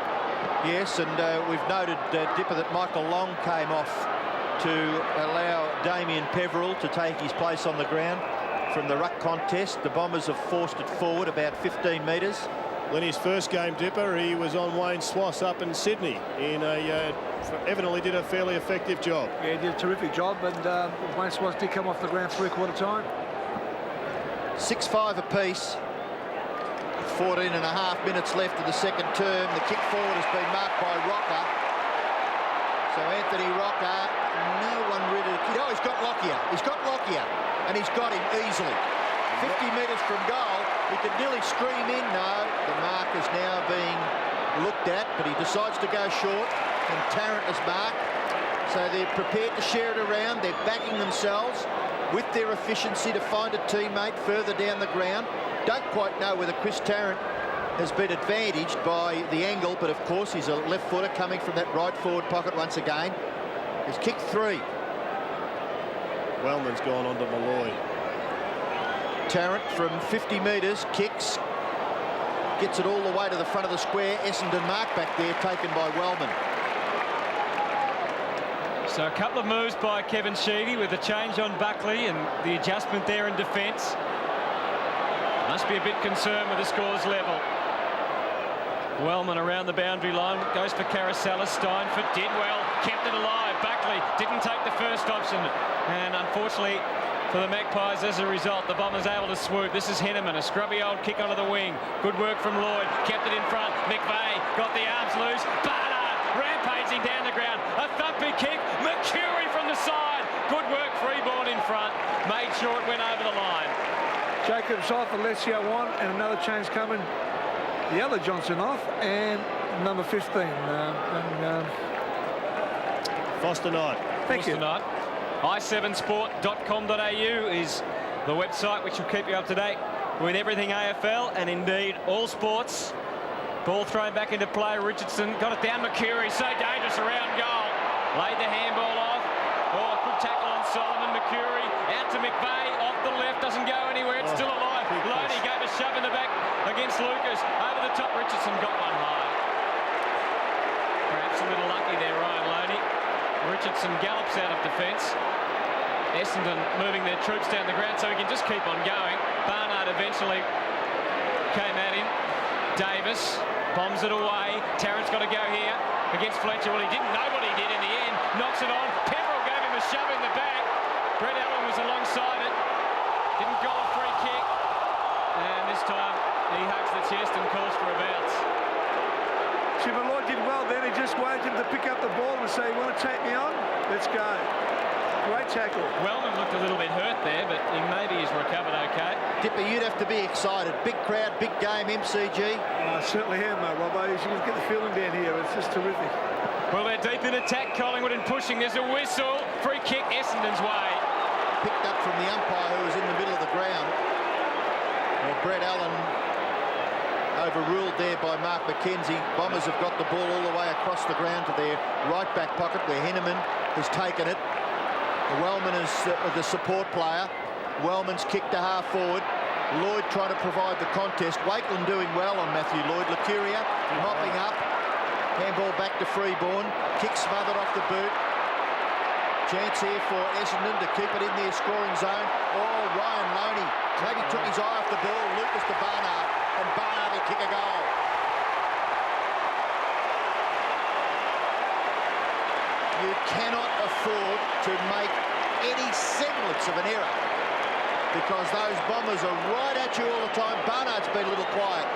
Yes, and we've noted, Dipper, that Michael Long came off to allow Damien Peveril to take his place on the ground from the ruck contest. The Bombers have forced it forward about 15 metres. When his first game, Dipper, he was on Wayne Swass up in Sydney. Evidently did a fairly effective job. Yeah, he did a terrific job, and Wayne Swass did come off the ground three-quarter time. 6-5 apiece. 14.5 minutes left of the second term. The kick forward has been marked by Rocker. So Anthony Rocker, no one really... Oh, he's got Lockyer. He's got Lockyer. And he's got him easily. 50 metres from goal. He could nearly scream in. No, the mark is now being looked at, but he decides to go short. And Tarrant is marked. So they're prepared to share it around. They're backing themselves with their efficiency to find a teammate further down the ground. Don't quite know whether Chris Tarrant has been advantaged by the angle, but of course he's a left footer coming from that right forward pocket once again. He's kicked 3. Wellman's gone on to Malloy. Tarrant from 50 metres kicks, gets it all the way to the front of the square. Essendon mark back there, taken by Wellman. So a couple of moves by Kevin Sheedy with the change on Buckley and the adjustment there in defence. Must be a bit concerned with the scores level. Wellman around the boundary line, goes for Carousella. Steinford did well, kept it alive. Buckley didn't take the first option, and unfortunately for the Magpies, as a result, the Bombers able to swoop. This is Henneman, a scrubby old kick onto the wing. Good work from Lloyd, kept it in front. McVeigh got the arms loose. Barnard rampaging down the ground. A thumping kick. Mercuri from the side. Good work, Freeborn in front. Made sure it went over the line. Jacobs off, Alessio on, and another change coming. The other Johnson off, and number 15. Foster Knight. Thank you. Tonight. i7sport.com.au is the website which will keep you up to date with everything AFL and indeed all sports. Ball thrown back into play. Richardson got it down. Mercuri, so dangerous around goal. Laid the handball off. Oh, good tackle on Solomon. Mercuri out to McVeigh off the left. Doesn't go anywhere. It's still alive. Loney gave a shove in the back against Lucas. Over the top. Richardson got one high. Perhaps a little lucky there, Ryan Loney. Richardson gallops out of defence. Essendon moving their troops down the ground so he can just keep on going. Barnard eventually came at him. Davis bombs it away. Tarrant's got to go here against Fletcher. Well, he didn't know what he did in the end. Knocks it on. Pepperell gave him a shove in the back. Brett Allen was alongside it. Didn't goal a free kick. And this time he hugs the chest and calls for a bounce. Chipper Lloyd did well then. He just waved him to pick up the ball and say, "You want to take me on? Let's go." Great tackle. Wellman looked a little bit hurt there, but maybe he's recovered okay. Dipper, you'd have to be excited. Big crowd, big game, MCG. I certainly am, Robbo. You can get the feeling down here. It's just terrific. Well, they're deep in attack, Collingwood, and pushing. There's a whistle. Free kick Essendon's way. Picked up from the umpire who was in the middle of the ground. Well, Brett Allen overruled there by Mark McKenzie. Bombers have got the ball all the way across the ground to their right back pocket where Henneman has taken it. Wellman is the support player. Wellman's kicked to half forward. Lloyd trying to provide the contest. Wakeland doing well on Matthew Lloyd. Mercuri mopping up. Handball back to Freeborn. Kick smothered off the boot. Chance here for Essendon to keep it in their scoring zone. Oh, Ryan Loney maybe took his eye off the ball. Lucas to Barnard, and Barnard will kick a goal. You cannot afford to make any semblance of an error because those Bombers are right at you all the time. Barnard's been a little quiet,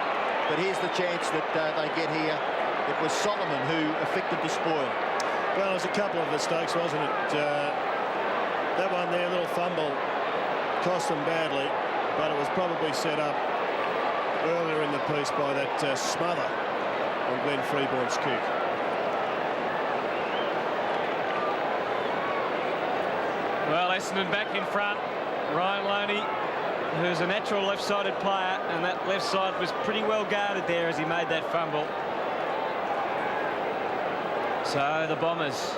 but here's the chance that they get here. It was Solomon who affected the spoil. Well, it was a couple of mistakes, wasn't it? That one there, a little fumble, cost them badly, but it was probably set up earlier in the piece by that smother on Glenn Freeborn's kick. Well, Essendon back in front. Ryan Loney, who's a natural left-sided player, and that left side was pretty well guarded there as he made that fumble. So the Bombers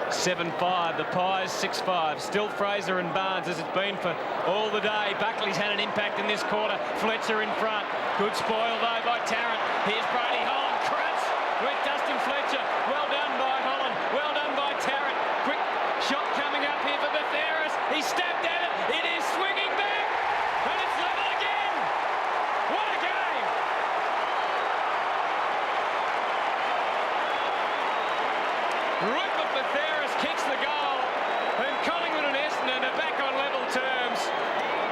7-5, the Pies 6-5. Still Fraser and Barnes as it's been for all the day. Buckley's had an impact in this quarter. Fletcher in front. Good spoil though by Tarrant. Here's Brody Holland. Crunch with Dustin Fletcher. Well done by Holland. Well done by Tarrant. Quick shot coming up here for Betheris. He stabbed at it. It is swinging back. And it's level again. What a game. Rupert Betheris kicks the goal. And Collingwood and Essendon are back on level terms.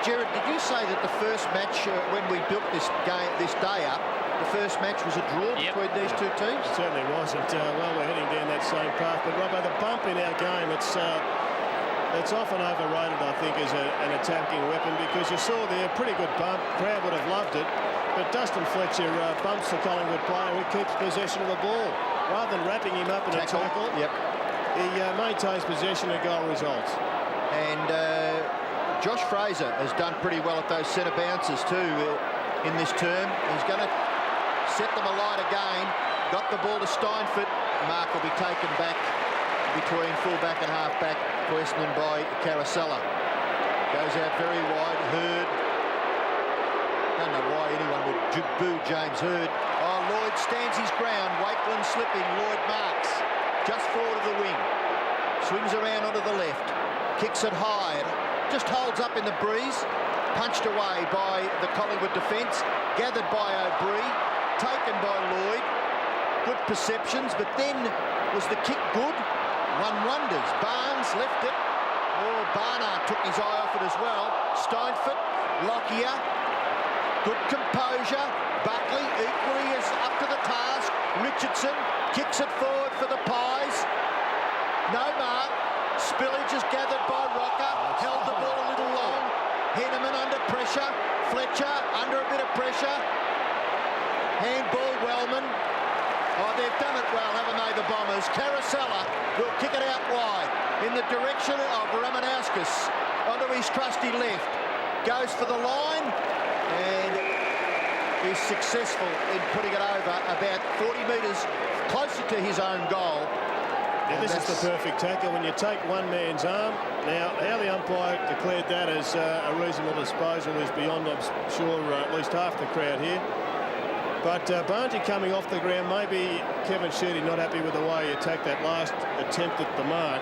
Gerard, did you say that the first match when we built this day up, the first match was a draw between these two teams? It certainly wasn't. Well, we're heading down that same path. But, Robbo, the bump in our game, it's often overrated, I think, as an attacking weapon because you saw there a pretty good bump. Crowd would have loved it. But Dustin Fletcher bumps the Collingwood player who keeps possession of the ball. Rather than wrapping him up in a tackle, he maintains possession and goal results. And Josh Fraser has done pretty well at those centre bounces too in this term. He's going to set them alight again. Got the ball to Steinfort. Mark will be taken back between full-back and half-back for Essendon by Caracella. Goes out very wide. Hurd. I don't know why anyone would boo James Hurd. Oh, Lloyd stands his ground. Wakeland slipping. Lloyd marks. Just forward of the wing. Swings around onto the left. Kicks it high. Just holds up in the breeze. Punched away by the Collingwood defence. Gathered by O'Brien. Taken by Lloyd. Good perceptions. But then was the kick good? One wonders. Barnes left it. Oh, Barnard took his eye off it as well. Steinfort. Lockyer. Good composure. Buckley equally is up to the task. Richardson kicks it forward for the Pies. No mark. Spillage is gathered by Rocker. Held the ball a little long. Henneman under pressure. Fletcher under a bit of pressure. Handball Wellman. Oh, they've done it well, haven't they, the Bombers? Caracella will kick it out wide in the direction of Ramanauskas onto his trusty left. Goes for the line and is successful in putting it over about 40 metres closer to his own goal. Yeah, this is the perfect tackle when you take one man's arm. Now, how the umpire declared that as a reasonable disposal is beyond, I'm sure, at least half the crowd here. But Barney coming off the ground, maybe Kevin Sheedy not happy with the way he attacked that last attempt at the mark.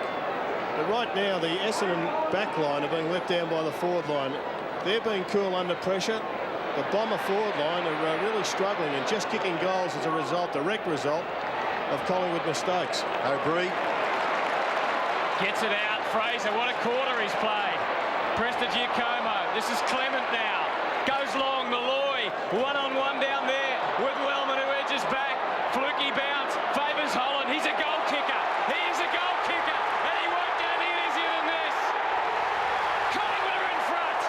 But right now, the Essendon back line are being let down by the forward line. They're being cool under pressure. the Bomber forward line are really struggling and just kicking goals as a result, direct result of Collingwood mistakes. O'Brien gets it out. Fraser, what a quarter he's played. Prestigiacomo, this is Clement now. Goes long, Malloy, one-on-one down there with Wellman, who edges back. Fluky bounce, favours Holland. He's a goal kicker. He is a goal kicker, and he won't get any easier than this. Collingwood are in front.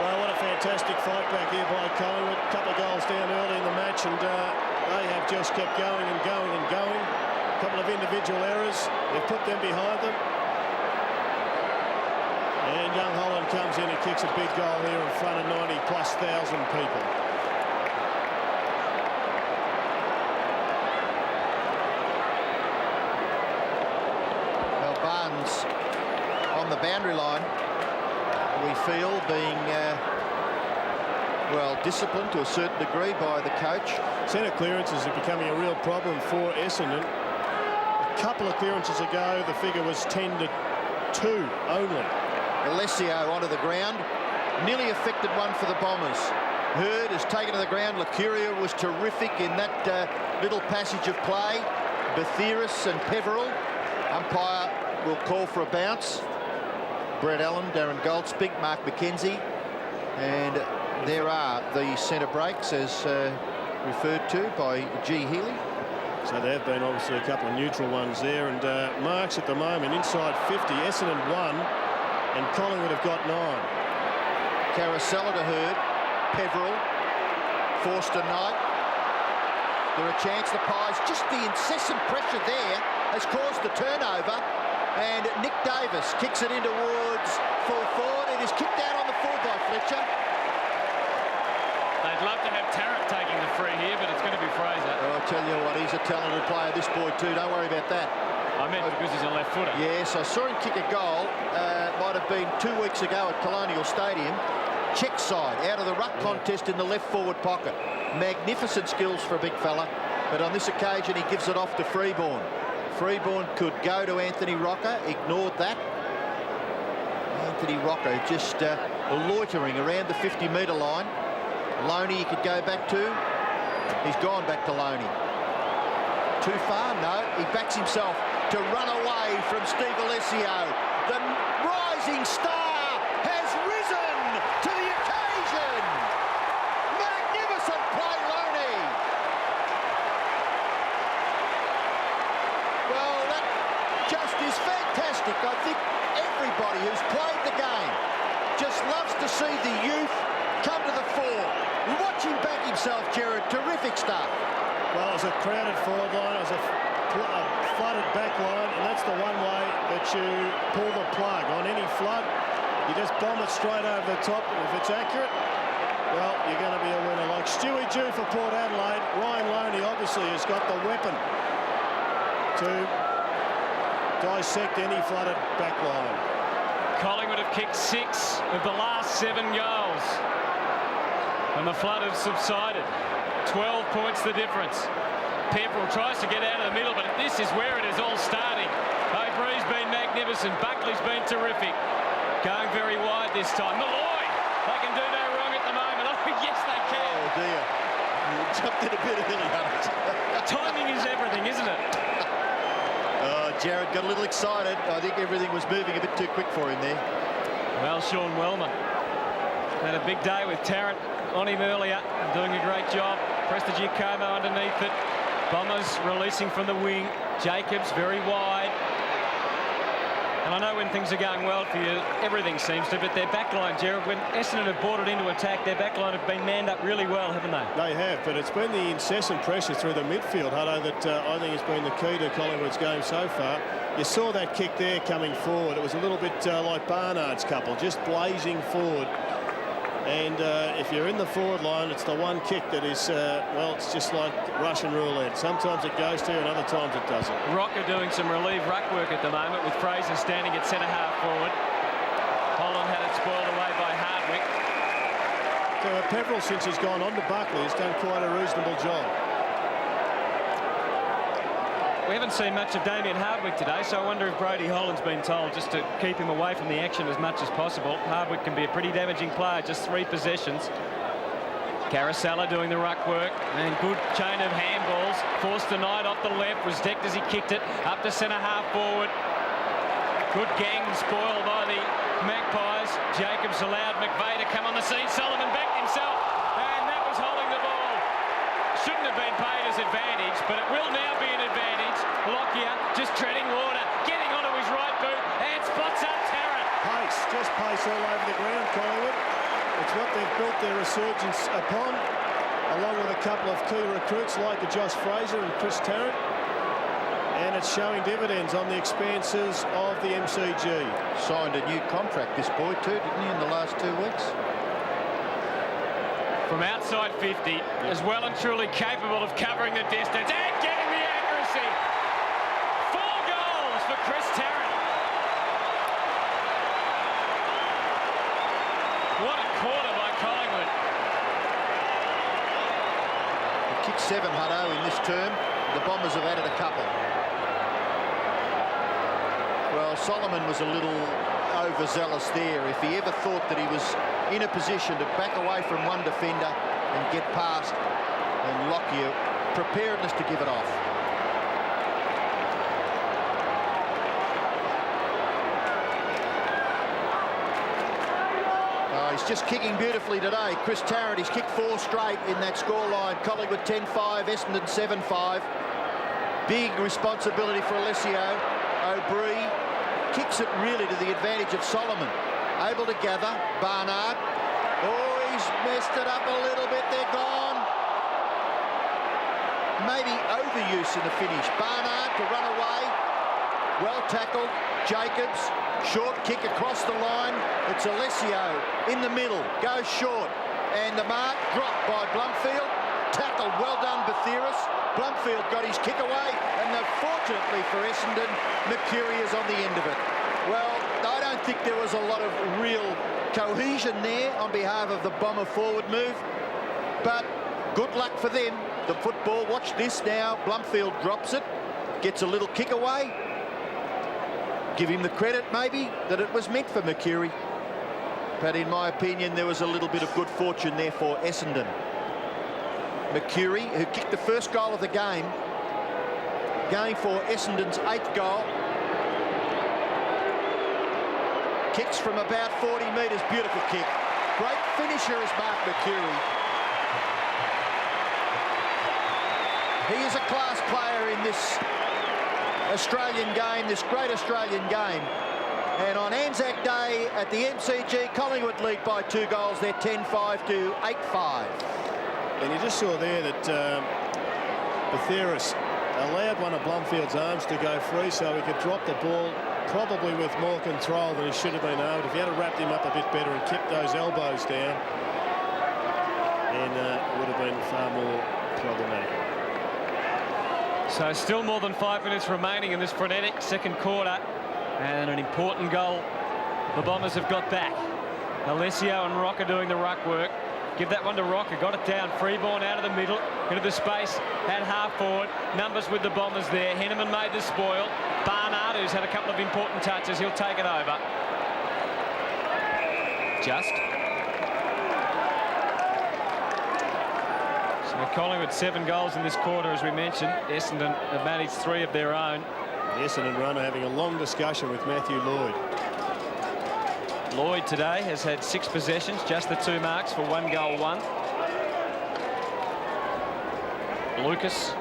Well, what a fantastic fight back here by Collingwood. A couple of goals down early in the match, and they have just kept going and going and going. A couple of individual errors. They've put them behind them. And young Holland comes in and kicks a big goal here in front of 90+ thousand people. Well, Barnes on the boundary line, we feel, being well disciplined to a certain degree by the coach. Centre clearances are becoming a real problem for Essendon. A couple of clearances ago, the figure was 10-2 only. Alessio onto the ground, nearly affected one for the Bombers. Hurd is taken to the ground. Mercuri was terrific in that little passage of play. Bathiris and Peveril. Umpire will call for a bounce. Brett Allen, Darren Goldspink, Mark McKenzie, and there are the centre breaks as referred to by G. Healy. So there have been obviously a couple of neutral ones there, and marks at the moment inside 50. Essendon 1 and Collingwood have got 9. Carousella to Hurd, Peveril, Forster Knight. There are a chance the Pies, just the incessant pressure there has caused the turnover, and Nick Davis kicks it in towards full forward. It is kicked out on the full by Fletcher. They'd love to have Tarrant taking the free here, but it's going to be Fraser. Oh, I'll tell you what, he's a talented player, this boy too. Don't worry about that. I meant because he's a left footer. Yes, I saw him kick a goal. Might have been 2 weeks ago at Colonial Stadium. Check side, out of the ruck contest in the left forward pocket. Magnificent skills for a big fella. But on this occasion, he gives it off to Freeborn. Freeborn could go to Anthony Rocker, ignored that. Anthony Rocker just loitering around the 50-metre line. Loney he could go back to. He's gone back to Loney. Too far? No. He backs himself to run away from Steve Alessio. The rising star has risen to the occasion. Magnificent play, Loney. Well, that just is fantastic. I think everybody who's played the game just loves to see the youth come to the fore. Watch him back himself, Jared. Terrific stuff. Well, it's a crowded forward line, it's a flooded back line, and that's the one way that you pull the plug. On any flood, you just bomb it straight over the top, and if it's accurate, well, you're going to be a winner. Like Stewie Jew for Port Adelaide, Ryan Loney obviously has got the weapon to dissect any flooded back line. Collingwood have kicked 6 of the last 7 goals, and the flood has subsided. 12 points the difference. Peveril tries to get out of the middle, but this is where it is all starting. O'Brien's been magnificent. Buckley's been terrific. Going very wide this time. Malloy, they can do no wrong at the moment. Oh, yes, they can. Oh, dear. You jumped in a bit early, Hunt. Timing is everything, isn't it? Jared got a little excited. I think everything was moving a bit too quick for him there. Well, Sean Wellman had a big day with Tarrant on him earlier, doing a great job. Prestigiacomo underneath it. Bombers releasing from the wing. Jacobs very wide. And I know when things are going well for you, everything seems to, but their backline, Gerard, when Essendon have brought it into attack, their backline have been manned up really well, haven't they? They have, but it's been the incessant pressure through the midfield, Hutto, that I think has been the key to Collingwood's game so far. You saw that kick there coming forward. It was a little bit like Barnard's couple, just blazing forward. And if you're in the forward line, it's the one kick that is, well, it's just like Russian roulette. Sometimes it goes to you and other times it doesn't. Rocker doing some relief ruck work at the moment with Fraser standing at centre-half forward. Holland had it spoiled away by Hardwick. So Peveril, since he's gone on to Buckley, has done quite a reasonable job. We haven't seen much of Damien Hardwick today, so I wonder if Brodie Holland's been told just to keep him away from the action as much as possible. Hardwick can be a pretty damaging player, just 3 possessions. Carousella doing the ruck work, and good chain of handballs. Forced denied off the left, was decked as he kicked it up to centre half forward. Good gang spoiled by the Magpies. Jacobs allowed McVeigh to come on the scene. Solomon backed himself, and that was holding the ball. Shouldn't have been paid as advantage, but it will now be an advantage. Lockyer just treading water, getting onto his right boot, and spots up Tarrant. Pace, just pace all over the ground, Collingwood. It's what they've built their resurgence upon, along with a couple of key recruits like Josh Fraser and Chris Tarrant. And it's showing dividends on the expanses of the MCG. Signed a new contract, this boy, too, didn't he, in the last 2 weeks? From outside 50, as well and truly capable of covering the distance and getting the accuracy. 4 goals for Chris Tarrant. What a quarter by Collingwood. He kicked 7, Hutto, in this term. The Bombers have added a couple. Well, Solomon was a little overzealous there. If he ever thought that he was in a position to back away from one defender and get past, and Lockyer, preparedness to give it off. He's just kicking beautifully today. Chris Tarrant, he's kicked 4 straight in that scoreline. Collingwood 10-5, Essendon 7-5. Big responsibility for Alessio. O'Brien kicks it really to the advantage of Solomon. Able to gather. Barnard. Oh, he's messed it up a little bit. They're gone. Maybe overuse in the finish. Barnard to run away. Well tackled. Jacobs. Short kick across the line. It's Alessio in the middle. Goes short. And the mark dropped by Blumfield. Tackled. Well done, Bathiris. Blumfield got his kick away. And fortunately for Essendon, Mercuri is on the end of it. Well, I don't think there was a lot of real cohesion there on behalf of the Bomber forward move. But good luck for them. The football, watch this now. Blumfield drops it. Gets a little kick away. Give him the credit, maybe, that it was meant for Mercuri. But in my opinion, there was a little bit of good fortune there for Essendon. Mercuri, who kicked the first goal of the game, going for Essendon's 8th goal. Kicks from about 40 metres, beautiful kick. Great finisher is Mark Mercuri. He is a class player in this Australian game, this great Australian game. And on Anzac Day at the MCG, Collingwood lead by 2 goals. They're 10-5 to 8-5. And you just saw there that Bathiris allowed one of Blumfield's arms to go free so he could drop the ball probably with more control than he should have been able. If he had wrapped him up a bit better and kept those elbows down, then it would have been far more problematic. So still more than 5 minutes remaining in this frenetic second quarter, and an important goal the Bombers have got back. Alessio and Rocker doing the ruck work. Give that one to Rocker, got it down. Freeborn out of the middle, into the space at half forward. Numbers with the Bombers there. Henneman made the spoil. Barnard, who's had a couple of important touches, he'll take it over. Just. So Collingwood 7 goals in this quarter, as we mentioned. Essendon have managed 3 of their own. The Essendon runner having a long discussion with Matthew Lloyd. Lloyd today has had 6 possessions, just the 2 marks for 1 goal, 1. Lucas,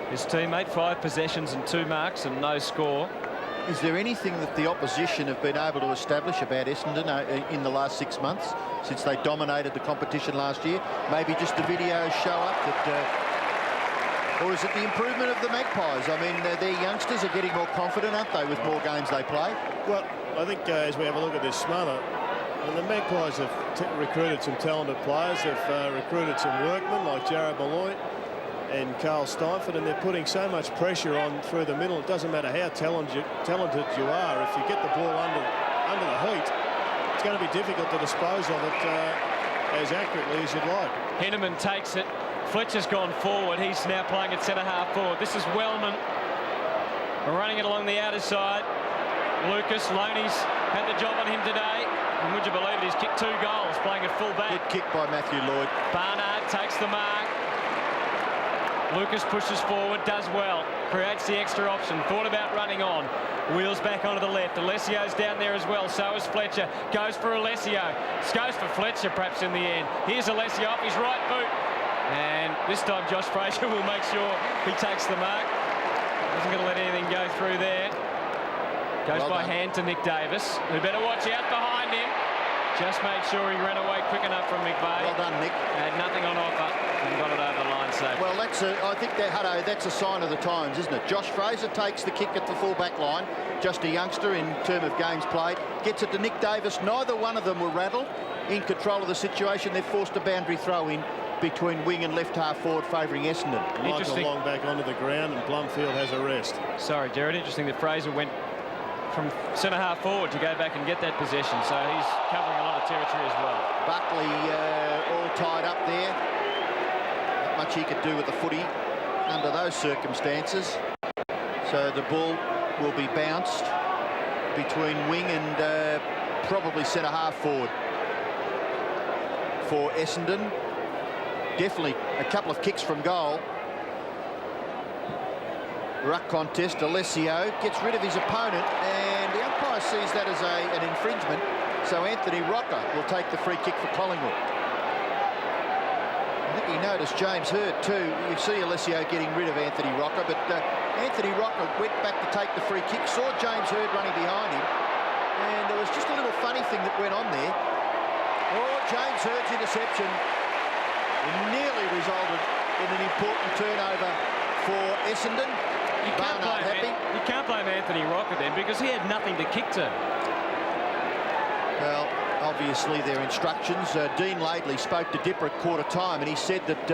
his teammate, 5 possessions and 2 marks and no score. Is there anything that the opposition have been able to establish about Essendon in the last 6 months since they dominated the competition last year? Maybe just the videos show up that, or is it the improvement of the Magpies? I mean, their youngsters are getting more confident, aren't they, with more games they play? Well, I think as we have a look at this smother, and the Magpies have recruited some talented players. They've recruited some workmen like Jared Malloy and Carl Steinford, and they're putting so much pressure on through the middle. It doesn't matter how talented you are. If you get the ball under the heat, it's going to be difficult to dispose of it as accurately as you'd like. Henneman takes it. Fletcher's gone forward. He's now playing at centre half forward. This is Wellman. running it along the outer side. Lucas Loney's had the job on him today. And would you believe it, he's kicked 2 goals playing at full back. Good kick by Matthew Lloyd. Barnard takes the mark. Lucas pushes forward, does well, creates the extra option, thought about running on, wheels back onto the left. Alessio's down there as well, so is Fletcher. Goes for Alessio, goes for Fletcher perhaps in the end. Here's Alessio off his right boot. And this time Josh Fraser will make sure he takes the mark. Isn't going to let anything go through there. Goes by hand to Nick Davis, who better watch out behind him. Just made sure he ran away quick enough from McVeigh. Well done, Nick. Had nothing on offer and got it over the line safe. Well, I think that, Hutto, that's a sign of the times, isn't it? Josh Fraser takes the kick at the full-back line, just a youngster in terms of games played. Gets it to Nick Davis. Neither one of them were rattled, in control of the situation. They've forced a boundary throw in between wing and left half forward favouring Essendon. Michael Long back onto the ground and Blumfield has a rest. Sorry, Jared. Interesting that Fraser went from centre half forward to go back and get that possession, so he's covering a lot of territory as well. Buckley all tied up there. Not much he could do with the footy under those circumstances. So the ball will be bounced between wing and probably centre half forward for Essendon. Definitely a couple of kicks from goal. Ruck contest. Alessio gets rid of his opponent, and the umpire sees that as an infringement, so Anthony Rocker will take the free kick for Collingwood. I think he noticed James Hird too. You see Alessio getting rid of Anthony Rocker, but Anthony Rocker went back to take the free kick, saw James Hird running behind him, and there was just a little funny thing that went on there. Oh, James Hird's interception nearly resulted in an important turnover for Essendon. You can't blame Anthony Rocker then, because he had nothing to kick to. Well, obviously their instructions. Dean Laidley spoke to Dipper at quarter time, and he said that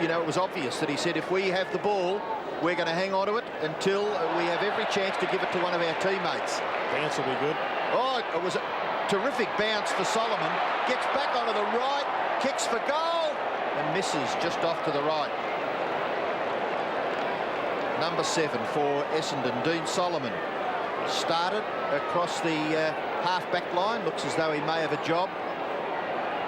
you know, it was obvious that he said if we have the ball, we're going to hang on to it until we have every chance to give it to one of our teammates. Bounce will be good. Oh, it was a terrific bounce for Solomon. Gets back onto the right, kicks for goal, and misses just off to the right. Number 7 for Essendon, Dean Solomon. Started across the half-back line. Looks as though he may have a job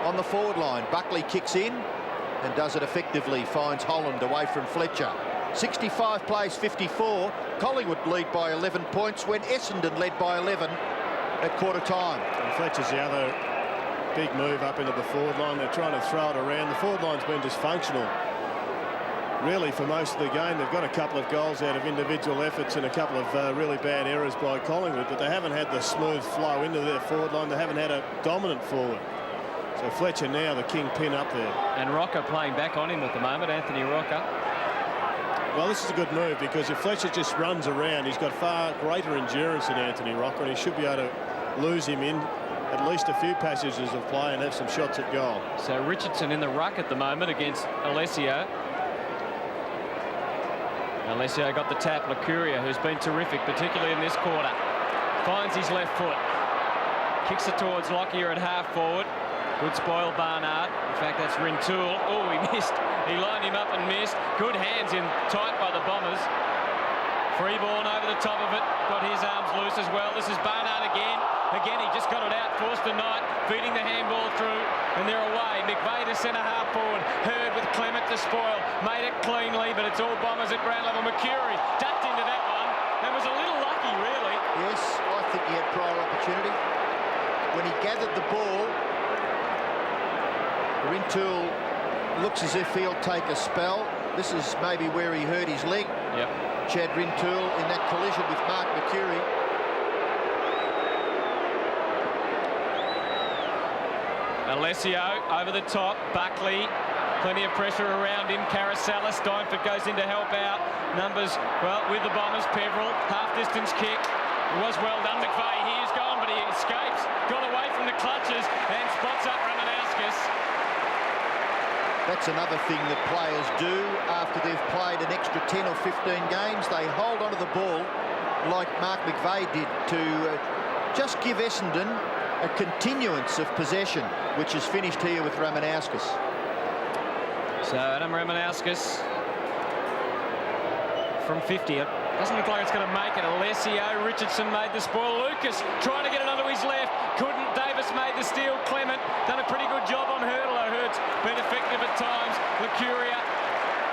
on the forward line. Buckley kicks in and does it effectively. Finds Holland away from Fletcher. 65 plays 54. Collingwood lead by 11 points when Essendon led by 11 at quarter time. And Fletcher's the other big move up into the forward line. They're trying to throw it around. The forward line's been dysfunctional really for most of the game. They've got a couple of goals out of individual efforts and a couple of really bad errors by Collingwood, but they haven't had the smooth flow into their forward line. They haven't had a dominant forward. So Fletcher now the kingpin up there. And Rocker playing back on him at the moment, Anthony Rocker. Well, this is a good move, because if Fletcher just runs around, he's got far greater endurance than Anthony Rocker, and he should be able to lose him in at least a few passages of play and have some shots at goal. So Richardson in the ruck at the moment against Alessio. Alessio got the tap. Mercuri, who's been terrific, particularly in this quarter, finds his left foot. Kicks it towards Lockyer at half forward. Good spoil, Barnard. In fact, that's Rintoul. Oh, he missed. He lined him up and missed. Good hands in tight by the Bombers. Freeborn over the top of it. Got his arms loose as well. This is Barnard again. Again, he just got it out. Forced the Knight. Feeding the handball through. And they're away. McVeigh to centre half forward. Hird with Clement to spoil. Made it cleanly, but it's all Bombers at ground level. Mercuri ducked into that one. And was a little lucky, really. Yes, I think he had prior opportunity. When he gathered the ball, Rintoul looks as if he'll take a spell. This is maybe where he hurt his leg. Yep. Chad Rintoul in that collision with Mark Mercuri. Alessio over the top. Buckley, plenty of pressure around him. Carousella, Steinford goes in to help out. Numbers, well, with the Bombers. Peveril, half-distance kick. It was well done. McVeigh, here's gone, but he escapes. Got away from the clutches and spots up Ramanauskas. That's another thing that players do after they've played an extra 10 or 15 games. They hold onto the ball like Mark McVeigh did to just give Essendon a continuance of possession, which is finished here with Ramanauskas. So Adam Ramanauskas from 50 Doesn't look like it's going to make it. Alessio Richardson made the spoil. Lucas trying to get it onto his left. Couldn't. Davis made the steal. Clement done a pretty good job on Hurdle. Hurd's been effective at times. Mercuria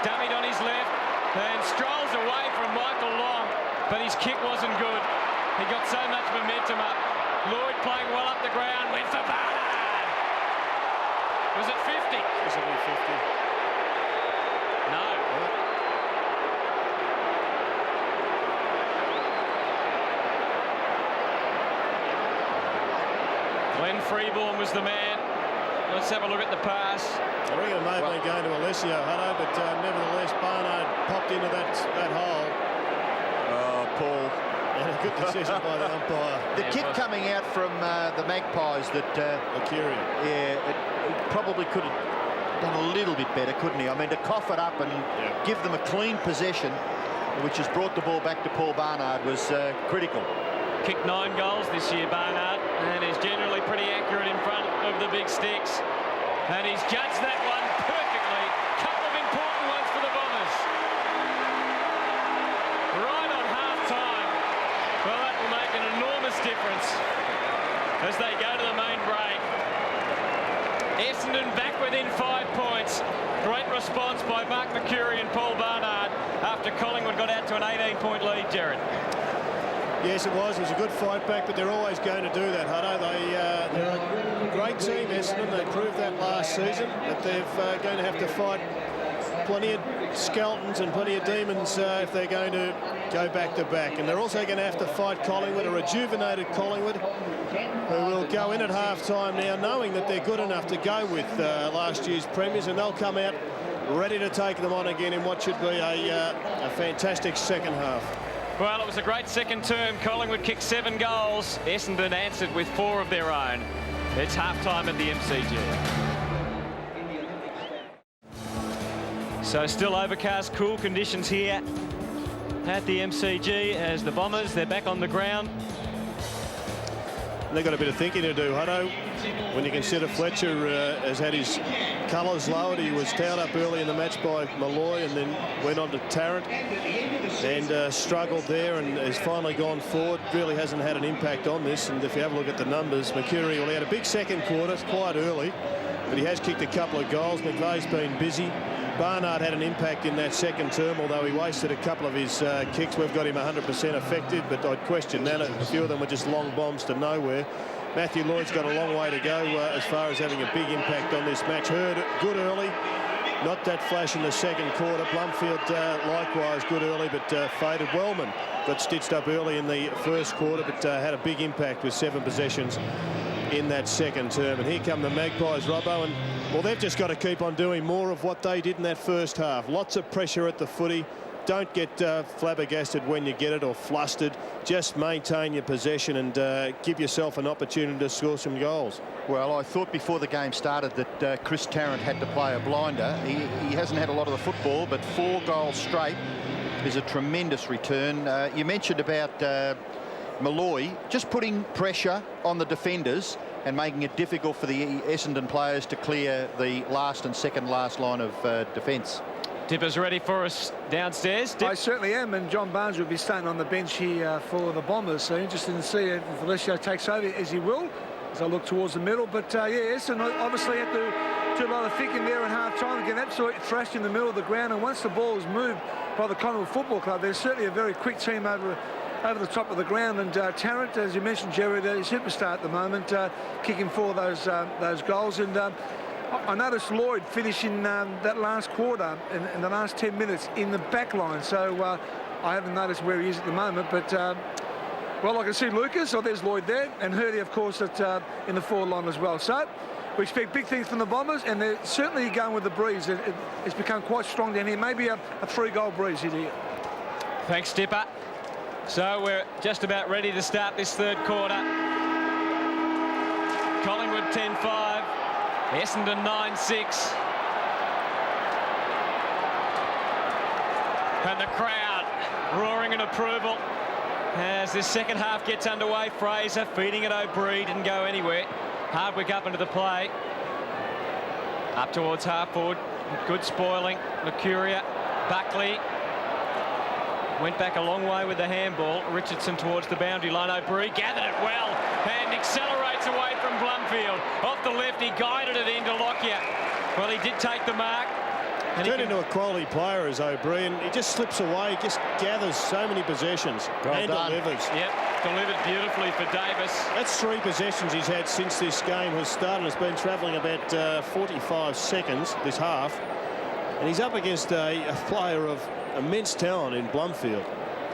dummied on his left and strolls away from Michael Long, but his kick wasn't good. He got so much momentum up. Lloyd playing well up the ground. Went for Barnard. Was it 50? This will be 50. No. Glenn Freeborn was the man. Let's have a look at the pass. I reckon it may have been going to Alessio, Hutto, but nevertheless, Barnard popped into that hole. Oh, Paul. And a good decision by the umpire. The kick coming out from the Magpies that... Mercuri. Yeah, it probably could have done a little bit better, couldn't he? I mean, to cough it up and give them a clean possession, which has brought the ball back to Paul Barnard, was critical. Kicked 9 goals this year, Barnard, and he's generally pretty accurate in front of the big sticks. And he's judged that one perfectly. Couple of important ones for the Bombers. Right on half-time. Well, that will make an enormous difference as they go to the main break. Essendon back within 5 points. Great response by Mark Mercuri and Paul Barnard after Collingwood got out to an 18-point lead, Jared. Yes, it was. It was a good fight back, but they're always going to do that, Hutto. They're a great team, Essendon. They proved that last season, but they're going to have to fight plenty of skeletons and plenty of demons if they're going to go back-to-back. And they're also going to have to fight Collingwood, a rejuvenated Collingwood, who will go in at half-time now knowing that they're good enough to go with last year's premiers, and they'll come out ready to take them on again in what should be a fantastic second half. Well, it was a great second term. Collingwood kicked 7 goals. Essendon answered with 4 of their own. It's half-time at the MCG. So still overcast, cool conditions here at the MCG as the Bombers, they're back on the ground. They've got a bit of thinking to do, Hutto. When you consider Fletcher has had his colours lowered. He was towed up early in the match by Molloy and then went on to Tarrant and struggled there and has finally gone forward. Really hasn't had an impact on this. And if you have a look at the numbers, Mercuri, well, he had a big second quarter, quite early, but he has kicked a couple of goals. McVeigh's been busy. Barnard had an impact in that second term, although he wasted a couple of his kicks. We've got him 100% effective, but I'd question that. A few of them were just long bombs to nowhere. Matthew Lloyd's got a long way to go as far as having a big impact on this match. Hurd good early, not that flash in the second quarter. Blumfield likewise good early, but faded. Wellman got stitched up early in the first quarter, but had a big impact with 7 possessions in that second term. And here come the Magpies, Robbo, and well, they've just got to keep on doing more of what they did in that first half. Lots of pressure at the footy. Don't get flabbergasted when you get it or flustered. Just maintain your possession and give yourself an opportunity to score some goals. Well, I thought before the game started that Chris Tarrant had to play a blinder. He hasn't had a lot of the football, but 4 goals straight is a tremendous return. You mentioned about Molloy just putting pressure on the defenders and making it difficult for the Essendon players to clear the last and second last line of defence. Dipper's ready for us downstairs. I certainly am, and John Barnes will be staying on the bench here for the Bombers, so interested to see if Alessio takes over, as he will, as I look towards the middle. But yeah, Essendon obviously had to do a lot of thinking there in half-time, get absolutely thrashed in the middle of the ground, and once the ball is moved by the Collingwood Football Club, there's certainly a very quick team over the top of the ground. And Tarrant, as you mentioned, Jerry, the superstar at the moment, kicking for those goals. And I noticed Lloyd finishing that last quarter in the last 10 minutes in the back line. So I haven't noticed where he is at the moment, but well, I can see Lucas. Oh, there's Lloyd there, and Hurdy, of course, in the forward line as well. So we expect big things from the Bombers, and they're certainly going with the breeze. It's become quite strong down here. Maybe a 3-goal breeze here. Thanks, Dipper. So we're just about ready to start this third quarter. Collingwood 10-5, Essendon 9-6. And the crowd roaring in approval as this second half gets underway. Fraser feeding it O'Brien, didn't go anywhere. Hardwick up into the play. Up towards half forward. Good spoiling. Mercuria, Buckley. Went back a long way with the handball. Richardson towards the boundary line. O'Brien gathered it well and accelerates away from Blumfield. Off the left, he guided it into Lockyer. Well, he did take the mark. And turned into a quality player as O'Brien. He just slips away, just gathers so many possessions and delivers. Yep, delivered beautifully for Davis. That's 3 possessions he's had since this game has started. It's been travelling about 45 seconds this half. And he's up against a player of immense talent in Blumfield.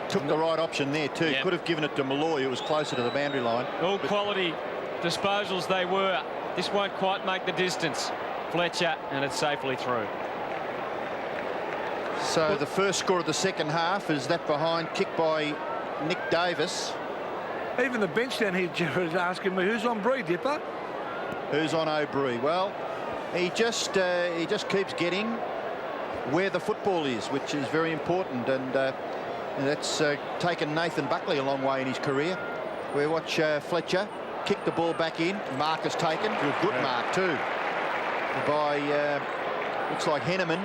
Took the right option there too. Yep. Could have given it to Malloy, who was closer to the boundary line. All quality disposals they were. This won't quite make the distance. Fletcher, and it's safely through. So the first score of the second half is that behind, kick by Nick Davis. Even the bench down here, Jared, is asking me who's on Bree, Dipper. Who's on O'Brien? Well, he just keeps getting where the football is, which is very important, and that's taken Nathan Buckley a long way in his career. We watch Fletcher kick the ball back in. Mark has taken. Good mark too by looks like Henneman.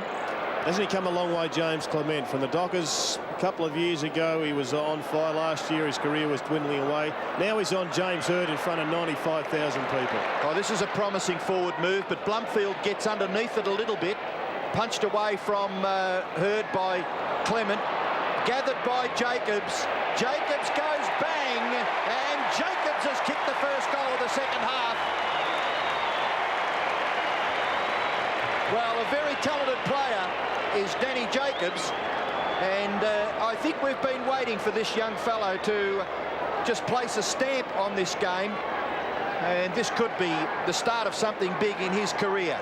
Hasn't he come a long way, James Clement? From the Dockers a couple of years ago, he was on fire. Last year, his career was dwindling away. Now he's on James Hird in front of 95,000 people. Oh, this is a promising forward move, but Blumfield gets underneath it a little bit. Punched away from Hird by Clement. Gathered by Jacobs. Jacobs goes bang, and Jacobs has kicked the first goal of the second half. Well, a very talented player is Danny Jacobs, and I think we've been waiting for this young fellow to just place a stamp on this game, and this could be the start of something big in his career.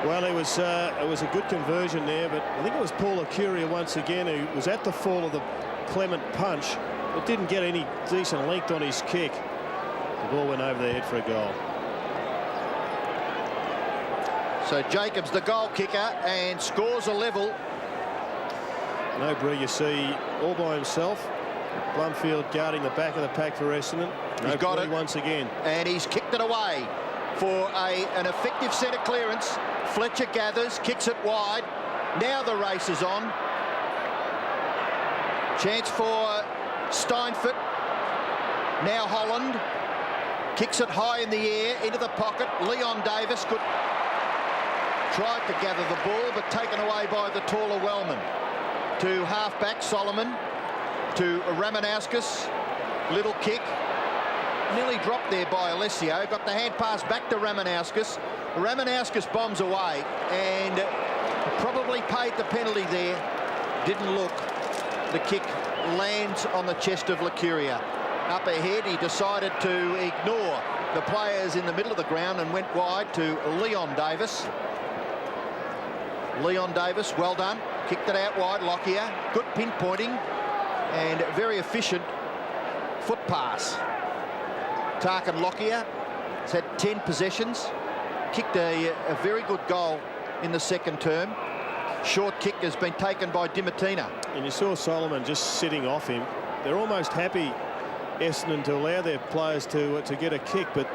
Well, it was a good conversion there, but I think it was Paul Mercuri once again who was at the fall of the Clement punch, but didn't get any decent length on his kick. The ball went over the head for a goal. So Jacobs, the goal kicker, and scores a level. And O'Brien, you see, all by himself. Blumfield guarding the back of the pack for Essendon. He's got it once again, and he's kicked it away for an effective centre clearance. Fletcher gathers, kicks it wide. Now the race is on. Chance for Steinfort. Now Holland kicks it high in the air into the pocket. Leon Davis tried to gather the ball, but taken away by the taller Wellman. To halfback Solomon, to Ramanauskas. Little kick. Nearly dropped there by Alessio. Got the hand pass back to Ramanauskas. Ramanauskas bombs away and probably paid the penalty there. Didn't look. The kick lands on the chest of Mercuri. Up ahead, he decided to ignore the players in the middle of the ground and went wide to Leon Davis. Leon Davis, well done. Kicked it out wide. Lockyer, good pinpointing and very efficient foot pass. Tarrant Lockyer has had 10 possessions. Kicked a very good goal in the second term. Short kick has been taken by Dimatina. And you saw Solomon just sitting off him. They're almost happy, Essendon, to allow their players to get a kick, but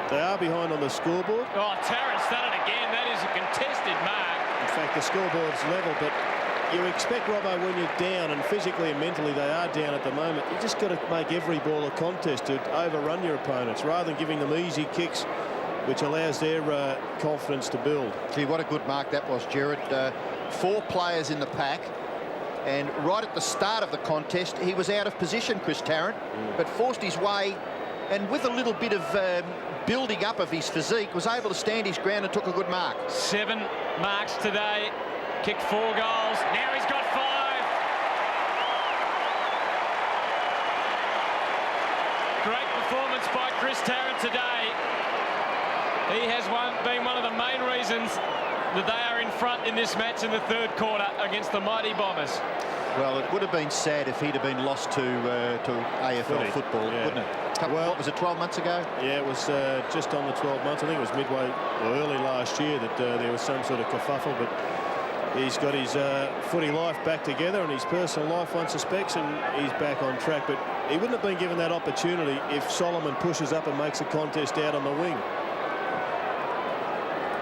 they are behind on the scoreboard. Oh, Tarrant's done it again. That is a contested mark. In fact, the scoreboard's level, but you expect, Robbo, when you're down, and physically and mentally they are down at the moment, you just got to make every ball a contest to overrun your opponents rather than giving them easy kicks, which allows their confidence to build. Gee, what a good mark that was, Jared. 4 players in the pack, and right at the start of the contest he was out of position, Chris Tarrant, but forced his way, and with a little bit of building up of his physique, was able to stand his ground and took a good mark. 7 marks today, kicked 4 goals, now he's got 5. Great performance by Chris Tarrant today. He has been one of the main reasons that they are in front in this match in the third quarter against the mighty Bombers. Well, it would have been sad if he'd have been lost to AFL football, wouldn't it? Well, was it 12 months ago? Yeah, it was just on the 12 months. I think it was midway or early last year that there was some sort of kerfuffle, but he's got his footy life back together and his personal life, one suspects, and he's back on track. But he wouldn't have been given that opportunity if Solomon pushes up and makes a contest out on the wing.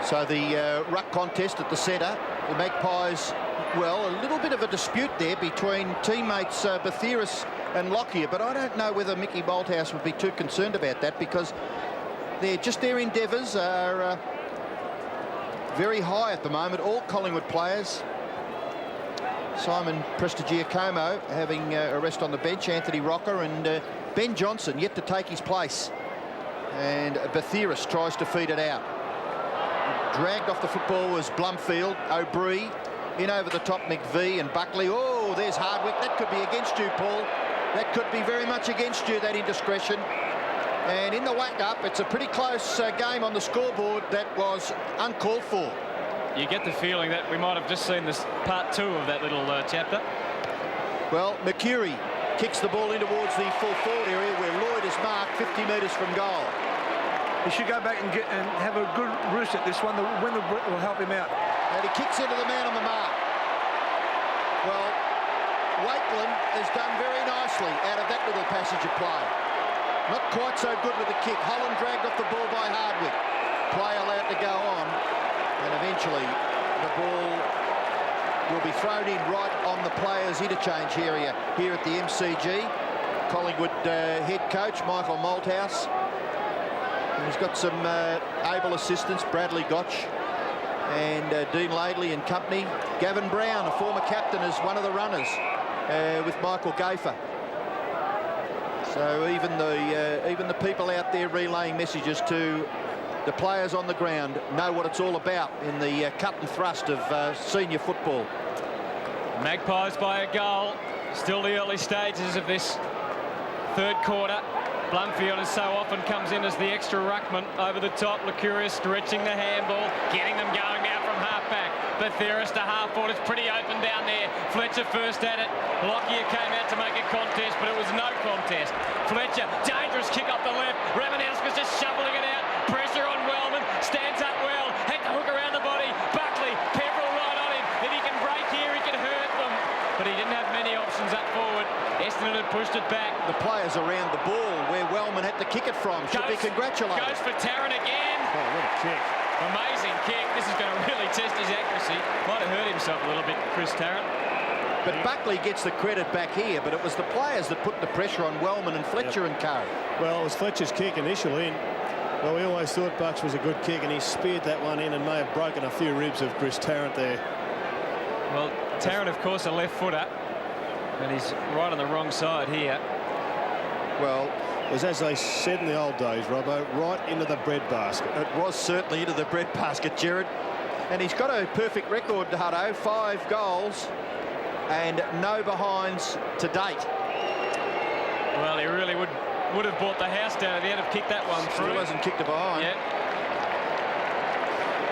So the ruck contest at the centre, the Magpies Well, a little bit of a dispute there between teammates Bathiris and Lockyer, but I don't know whether Mickey Malthouse would be too concerned about that, because their endeavours are very high at the moment. All Collingwood players. Simon Prestigiacomo having a rest on the bench, Anthony Rocker, and Ben Johnson yet to take his place. And Bathiris tries to feed it out. Dragged off the football was Blumfield, O'Brien, in over the top McVie and Buckley. Oh, there's Hardwick. That could be against you, Paul. That could be very much against you, that indiscretion. And in the whack-up, it's a pretty close game on the scoreboard that was uncalled for. You get the feeling that we might have just seen this part 2 of that little chapter. Well, Mercuri kicks the ball in towards the full forward area where Lloyd is marked 50 metres from goal. He should go back and have a good roost at this one. The wind will help him out. And he kicks into the man on the mark. Well, Wakeland has done very nicely out of that little passage of play. Not quite so good with the kick. Holland dragged off the ball by Hardwick. Play allowed to go on. And eventually the ball will be thrown in right on the players' interchange area here at the MCG. Collingwood head coach Michael Malthouse. He's got some able assistants, Bradley Gotch and Dean Laidley and company. Gavin Brown, a former captain, is one of the runners with Michael Gafer. So even the people out there relaying messages to the players on the ground know what it's all about in the cut and thrust of senior football. Magpies by a goal. Still the early stages of this third quarter. Blumfield, as so often, comes in as the extra ruckman over the top. Mercuri stretching the handball, getting them going now from half-back. Bathiris to half-forward. It's pretty open down there. Fletcher first at it. Lockyer came out to make a contest, but it was no contest. Fletcher, dangerous kick up the left. Ramanowski's just shoveling it out. Pressure on Wellman. Stands up well. Had to hook around the body. Buckley, Pepperell right on him. If he can break here, he can hurt them. But he didn't have many options up forward. Essendon had pushed it back. The players around the ball where Wellman had to kick it from should be congratulated. Goes for Tarrant again. Oh, what a kick. Amazing kick. This is going to really test his accuracy. Might have hurt himself a little bit, Chris Tarrant. But Buckley gets the credit back here, but it was the players that put the pressure on Wellman and Fletcher and co. Well, it was Fletcher's kick initially. Well, we always thought Bucks was a good kick, and he speared that one in and may have broken a few ribs of Chris Tarrant there. Well, Tarrant, of course, a left footer, and he's right on the wrong side here. Well, it was, as they said in the old days, Robbo, right into the breadbasket. it was certainly into the breadbasket, Jared. And he's got a perfect record, Hutto, 5 goals and no behinds to date. Well, he really would have brought the house down if he had kicked that one through. Still hasn't kicked a behind. Yeah.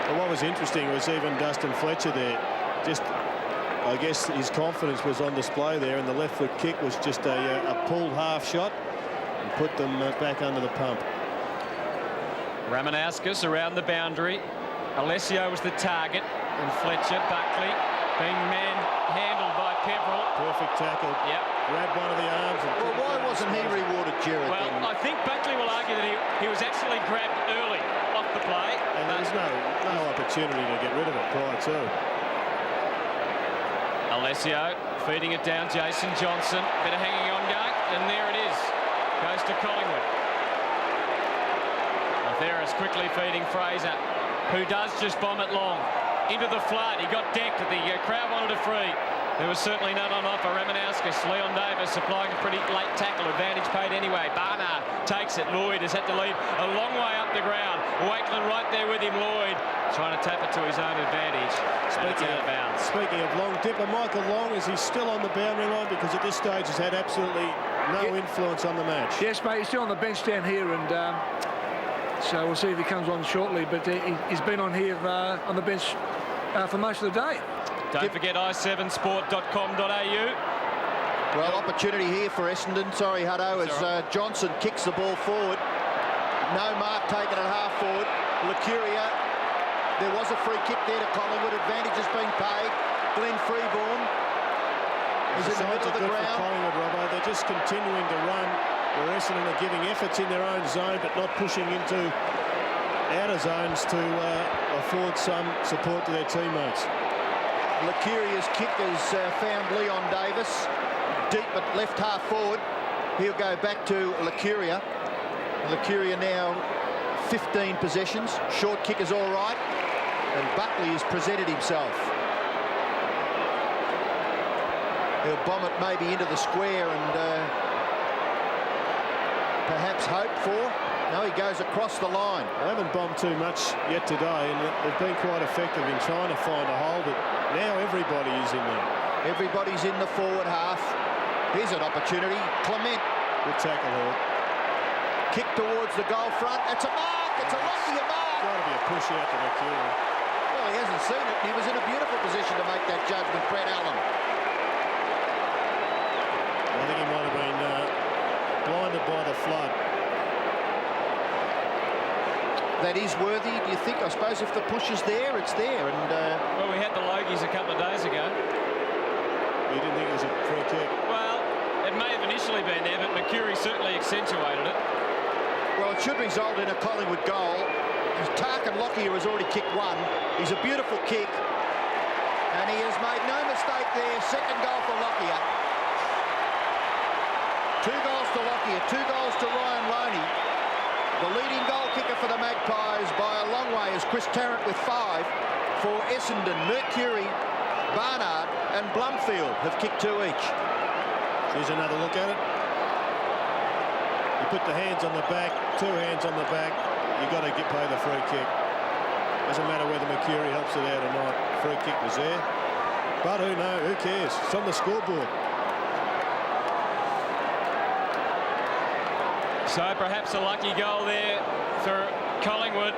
Well, what was interesting was even Dustin Fletcher there. Just, I guess his confidence was on display there, and the left foot kick was just a pulled half shot and put them back under the pump. Ramanauskas around the boundary. Alessio was the target, and Fletcher, Buckley being man-handled by Pepperell. Perfect tackle. Yep. Grabbed one of the arms. And Well, why wasn't he rewarded, Jared? Well, then? I think Buckley will argue that he was actually grabbed early off the play. And there was no opportunity to get rid of it prior to. Alessio feeding it down. Jason Johnson. Bit of hanging on going. And there it is. Goes to Collingwood. Theris quickly feeding Fraser, who does just bomb it long. Into the flood. He got decked. The crowd wanted a free. There was certainly none on offer. Ramanauskas, Leon Davis supplying a pretty late tackle. Advantage paid anyway. Barnard takes it. Lloyd has had to lead a long way up the ground. Wakeland right there with him. Lloyd trying to tap it to his own advantage. Speaking out of bounds. Speaking of Long, Dipper, Michael Long, is he still on the boundary line? Because at this stage has had absolutely no influence on the match. Yes, mate, he's still on the bench down here, and so we'll see if he comes on shortly. But he's been on here on the bench for most of the day. Don't forget i7sport.com.au. Well, opportunity here for Essendon. Sorry, Hutto, as Johnson kicks the ball forward. No mark taken at half forward. Mercuria, there was a free kick there to Collingwood. Advantage has been paid. Glenn Freeborn is in the middle of the ground. Collingwood, Robbo. They're just continuing to run, where Essendon are giving efforts in their own zone, but not pushing into outer zones to afford some support to their teammates. Mercuri's kick has found Leon Davis deep at left half forward. He'll go back to Mercuri. Mercuri now 15 possessions. Short kick is all right. And Buckley has presented himself. He'll bomb it maybe into the square and perhaps hope for. No, he goes across the line. They haven't bombed too much yet today, and they've been quite effective in trying to find a hole, but now everybody is in there. Everybody's in the forward half. Here's an opportunity. Clement. Good tackle, Hawk. Kick towards the goal front. It's a mark. It's a lucky mark. Got to be a push out to Mercuri. Well, he hasn't seen it. He was in a beautiful position to make that judgment, Brett Allen. I think he might have been blinded by the flood. That is worthy, do you think? I suppose if the push is there, it's there. And well, we had the Logies a couple of days ago. You didn't think it was a free kick? Well, it may have initially been there, but Mercuri certainly accentuated it. well, it should result in a Collingwood goal. Tarrant and Lockyer has already kicked one. He's a beautiful kick, and he has made no mistake there. Second goal for Lockyer. 2 goals to Lockyer, 2 goals to Ryan Loney. The leading goal kicker for the Magpies by a long way is Chris Tarrant with 5. For Essendon, Mercuri, Barnard and Blumfield have kicked 2 each. Here's another look at it. You put the hands on the back, 2 hands on the back, you've got to pay the free kick. Doesn't matter whether Mercuri helps it out or not. Free kick was there. But who cares? It's on the scoreboard. So perhaps a lucky goal there for Collingwood.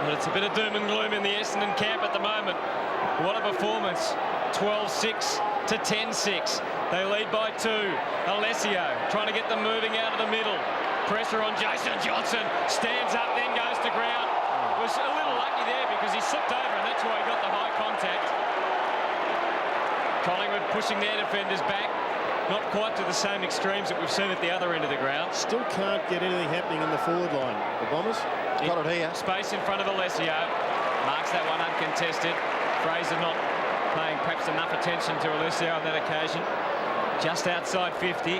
But it's a bit of doom and gloom in the Essendon camp at the moment. What a performance. 12-6 to 10-6. They lead by 2. Alessio trying to get them moving out of the middle. Pressure on Jason Johnson. Stands up, then goes to ground. Was a little lucky there because he slipped over, and that's why he got the high contact. Collingwood pushing their defenders back. Not quite to the same extremes that we've seen at the other end of the ground. Still can't get anything happening in the forward line. The Bombers. Got it here. Space in front of Alessio. Marks that one uncontested. Fraser not paying perhaps enough attention to Alessio on that occasion. Just outside 50.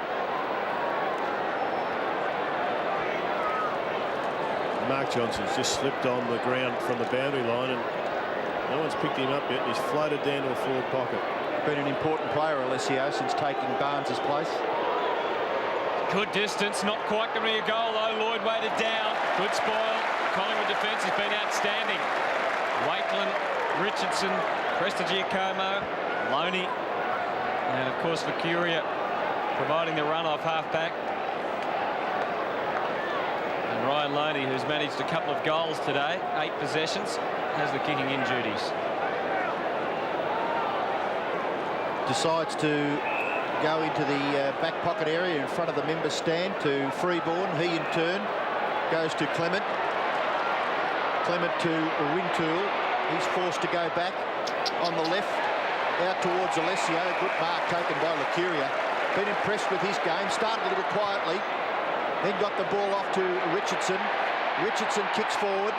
Mark Johnson's just slipped on the ground from the boundary line, and no one's picked him up yet. He's floated down to a forward pocket. Been an important player, Alessio, since taking Barnes' place. Good distance, not quite going to be a goal though. Lloyd weighted down. Good spoil. Collingwood defence has been outstanding. Wakeland, Richardson, Prestigiacomo, Loney, and of course Mercuri providing the run off half-back. And Ryan Loney, who's managed a couple of goals today, 8 possessions, has the kicking in duties. Decides to go into the back pocket area in front of the member stand to Freeborn. He in turn goes to Clement. Clement to Rintoul. He's forced to go back on the left out towards Alessio. Good mark taken by Mercuri. Been impressed with his game. Started a little quietly, then got the ball off to Richardson. Richardson kicks forward.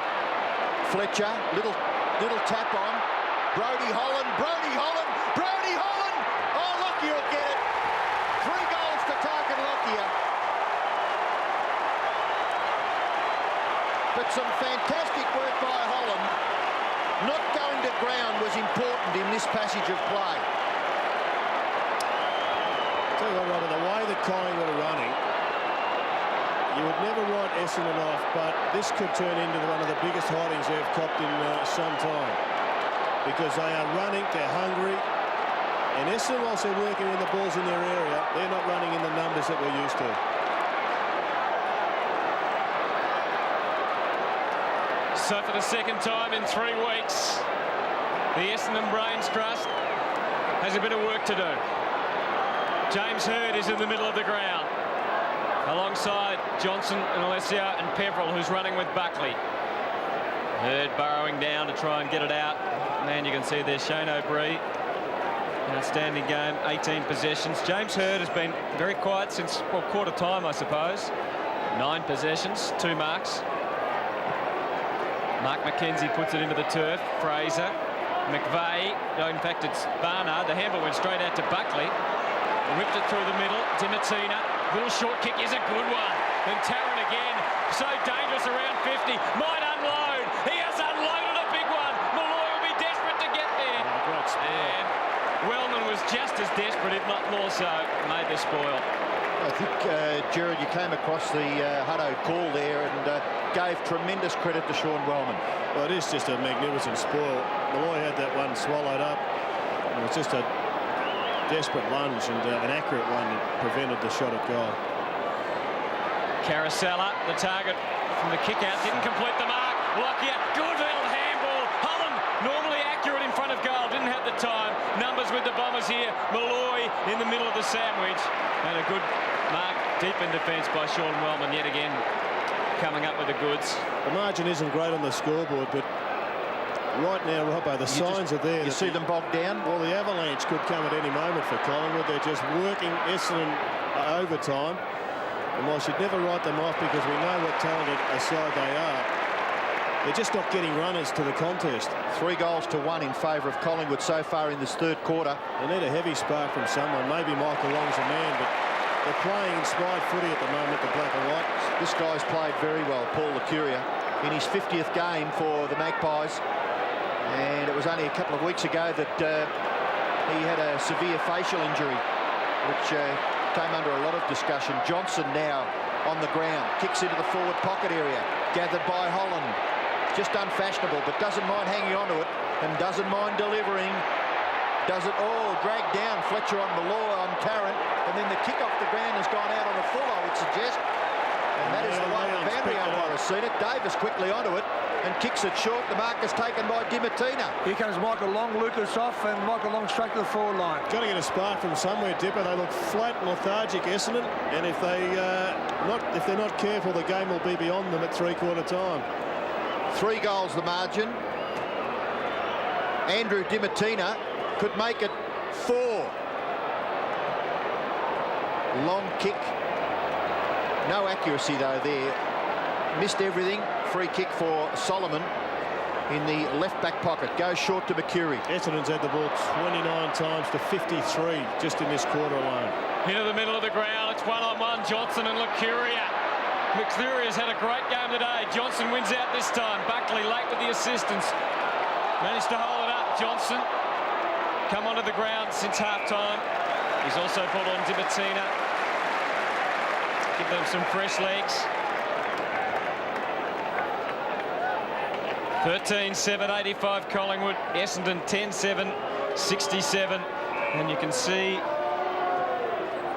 Fletcher, little tap on. Brodie Holland. Oh, Lockyer will get it. 3 goals to Tarrant Lockyer. But some fantastic work by Holland. Not going to ground was important in this passage of play. Tell you what, Robert, the way that Collingwood are running, you would never write Essendon off, but this could turn into one of the biggest hidings they've copped in some time. Because they are running, they're hungry, and Essendon, whilst they're working when the ball's in their area, they're not running in the numbers that we're used to. So for the second time in 3 weeks, the Essendon Brains Trust has a bit of work to do. James Hird is in the middle of the ground, alongside Johnson and Alessio and Peverill, who's running with Buckley. Hird burrowing down to try and get it out. And you can see there's Shane O'Brien. Outstanding game, 18 possessions. James Hird has been very quiet since, well, quarter time, I suppose. 9 possessions, 2 marks. Mark McKenzie puts it into the turf. Fraser McVeigh, no, in fact it's Barnard. The handball went straight out to Buckley. Whipped it through the middle. Dimatina, little short kick is a good one. And Tarrant again, so dangerous around 50. Might unload. He has unloaded a big one. Malloy will be desperate to get there. And Wellman was just as desperate, if not more so, made the spoil. I think, Gerard, you came across the Hutto call there and gave tremendous credit to Sean Wellman. Well, it is just a magnificent spoil. Malloy had that one swallowed up. It was just a desperate lunge and an accurate one that prevented the shot at goal. Carosella, the target from the kick out, didn't complete the mark. Lockyer, good little handball. Holland, normally accurate in front of goal, didn't have the time. Numbers with the Bombers here. Malloy in the middle of the sandwich. And a good mark deep in defence by Sean Wellman yet again, coming up with the goods. The margin isn't great on the scoreboard, but right now, Robbo, the signs are there. You see them bogged down? Well, the avalanche could come at any moment for Collingwood. They're just working Essendon overtime. And whilst you'd never write them off because we know what talented a side they are, they're just not getting runners to the contest. 3-1 in favour of Collingwood so far in this third quarter. They need a heavy spark from someone. Maybe Michael Long's a man, but they're playing inspired footy at the moment, the black and white. This guy's played very well, Paul Lucuria, in his 50th game for the Magpies. And it was only a couple of weeks ago that he had a severe facial injury, which came under a lot of discussion. Johnson now on the ground, kicks into the forward pocket area, gathered by Holland. Just unfashionable, but doesn't mind hanging on to it and doesn't mind delivering. Does it all drag down Fletcher on Malloy on Tarrant, and then the kick off the ground has gone out on a full, I would suggest. And that is the way the boundary umpire has seen it. Davis quickly onto it and kicks it short. The mark is taken by Dimatina. Here comes Michael Long, Lucas off, and Michael Long straight to the forward line. Got to get a spark from somewhere, Dipper. They look flat and lethargic, Essendon, and if they're not careful, the game will be beyond them at three-quarter time. 3 goals the margin. Andrew Dimatina could make it 4. Long kick. No accuracy though there. Missed everything. Free kick for Solomon in the left back pocket. Goes short to Mercuri. Essendon's had the ball 29 times to 53 just in this quarter alone. Into the middle of the ground. It's one-on-one. Johnson and Lucuria. Mercuria's had a great game today. Johnson wins out this time. Buckley late with the assistance. Managed to hold it up. Johnson come onto the ground since half-time. He's also brought on Dimatina. Give them some fresh legs. 13-7, 85 Collingwood. Essendon 10-7, 67. And you can see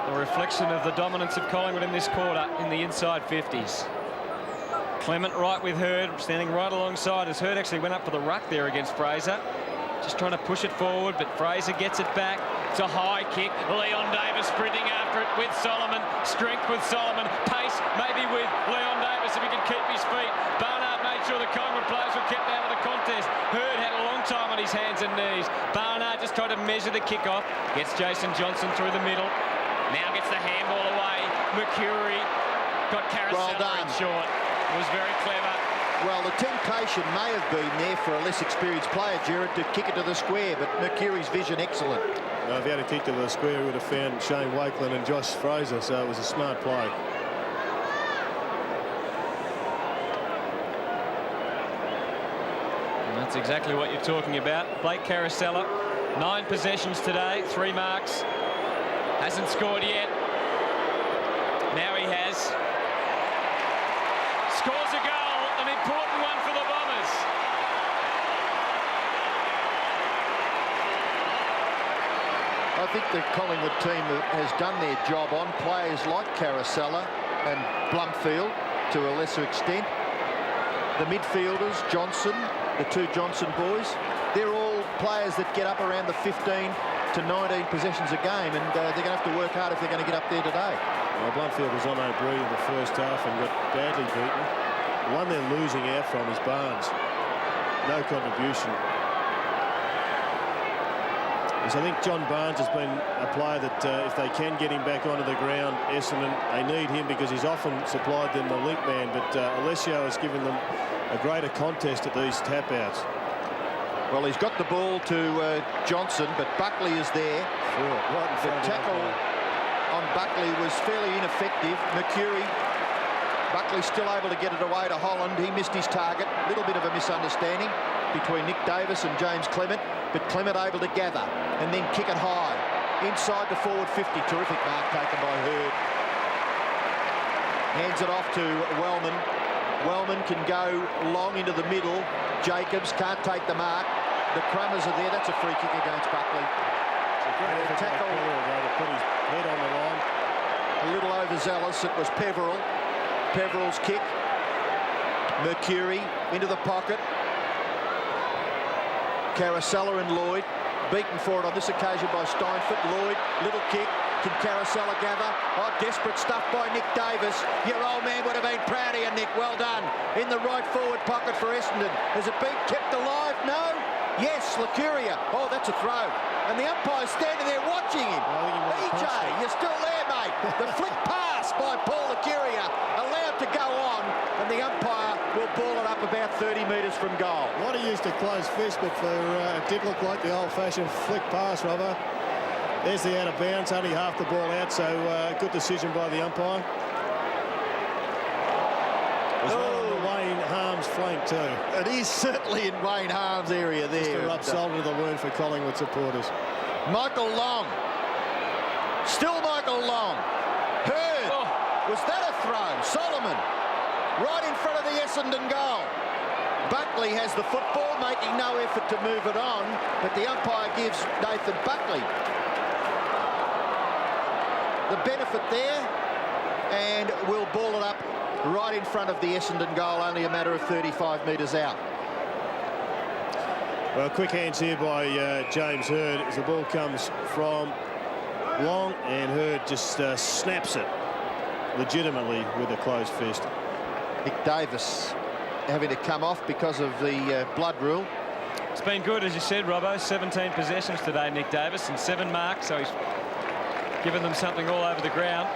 the reflection of the dominance of Collingwood in this quarter in the inside 50s. Clement right with Hurd, standing right alongside as Hurd actually went up for the ruck there against Fraser. Just trying to push it forward, but Fraser gets it back. It's a high kick. Leon Davis sprinting after it with Solomon. Strength with Solomon. Pace maybe with Leon Davis if he can keep his feet. Barnard made sure the Collingwood players were kept out of the contest. Hurd had a long time on his hands and knees. Barnard just tried to measure the kick-off. Gets Jason Johnson through the middle. Now gets the handball away. Mercuri got Carosella in short. It was very clever. Well, the temptation may have been there for a less experienced player, Gerard, to kick it to the square, but Mercuri's vision excellent. Well, if he had a kick to the square, he would have found Shane Wakeland and Josh Fraser, so it was a smart play. And that's exactly what you're talking about. Blake Carosella, 9 possessions today, 3 marks. Hasn't scored yet. Now he has. Scores a goal, an important one for the Bombers. I think the Collingwood team has done their job on players like Carosella and Blumfield to a lesser extent. The midfielders, Johnson, the 2 Johnson boys, they're all players that get up around the 15 to 19 possessions a game, and they're going to have to work hard if they're going to get up there today. Well, Blumfield was on O'Brien in the first half and got badly beaten. The one they're losing out from is Barnes. No contribution. So I think John Barnes has been a player that if they can get him back onto the ground, Essendon, they need him because he's often supplied them the link man, but Alessio has given them a greater contest at these tap outs. Well, he's got the ball to Johnson, but Buckley is there. The tackle on Buckley was fairly ineffective. Mercuri, Buckley still able to get it away to Holland. He missed his target. A little bit of a misunderstanding between Nick Davis and James Clement, but Clement able to gather and then kick it high. Inside the forward 50. Terrific mark taken by Hurd. Hands it off to Wellman. Wellman can go long into the middle. Jacobs can't take the mark. The Crummers are there. That's a free kick against Buckley. Tackle. To put his head on the line. A little overzealous. It was Peveril. Peveril's kick. Mercuri into the pocket. Caracella and Lloyd beaten for it on this occasion by Steinfort. Lloyd, little kick. Can Caracella gather? Oh, desperate stuff by Nick Davis. Your old man would have been proud of you, Nick. Well done. In the right forward pocket for Essendon. Has it been kept alive? No. Yes, Lacuria. Oh, that's a throw. And the umpire's standing there watching him. EJ, you're still there, mate. The flick pass by Paul Lacuria, allowed to go on, and the umpire will ball it up about 30 metres from goal. What he used to close fist, but it did look like the old-fashioned flick pass, Robbo. There's the out of bounds, only half the ball out, so good decision by the umpire. There's one on the Wayne Harms flank too. It is certainly in Wayne Harms' area there. Just to rub salt into the wound for Collingwood supporters. Michael Long. Still Michael Long. Hurd. Oh. Was that a throw? Solomon. Right in front of the Essendon goal. Buckley has the football, making no effort to move it on, but the umpire gives Nathan Buckley the benefit there, and we'll ball it up right in front of the Essendon goal, only a matter of 35 metres out. Well, quick hands here by James Hurd as the ball comes from Long, and Hurd just snaps it legitimately with a closed fist. Nick Davis having to come off because of the blood rule. It's been good, as you said, Robbo. 17 possessions today, Nick Davis, and 7 marks, so he's given them something all over the ground.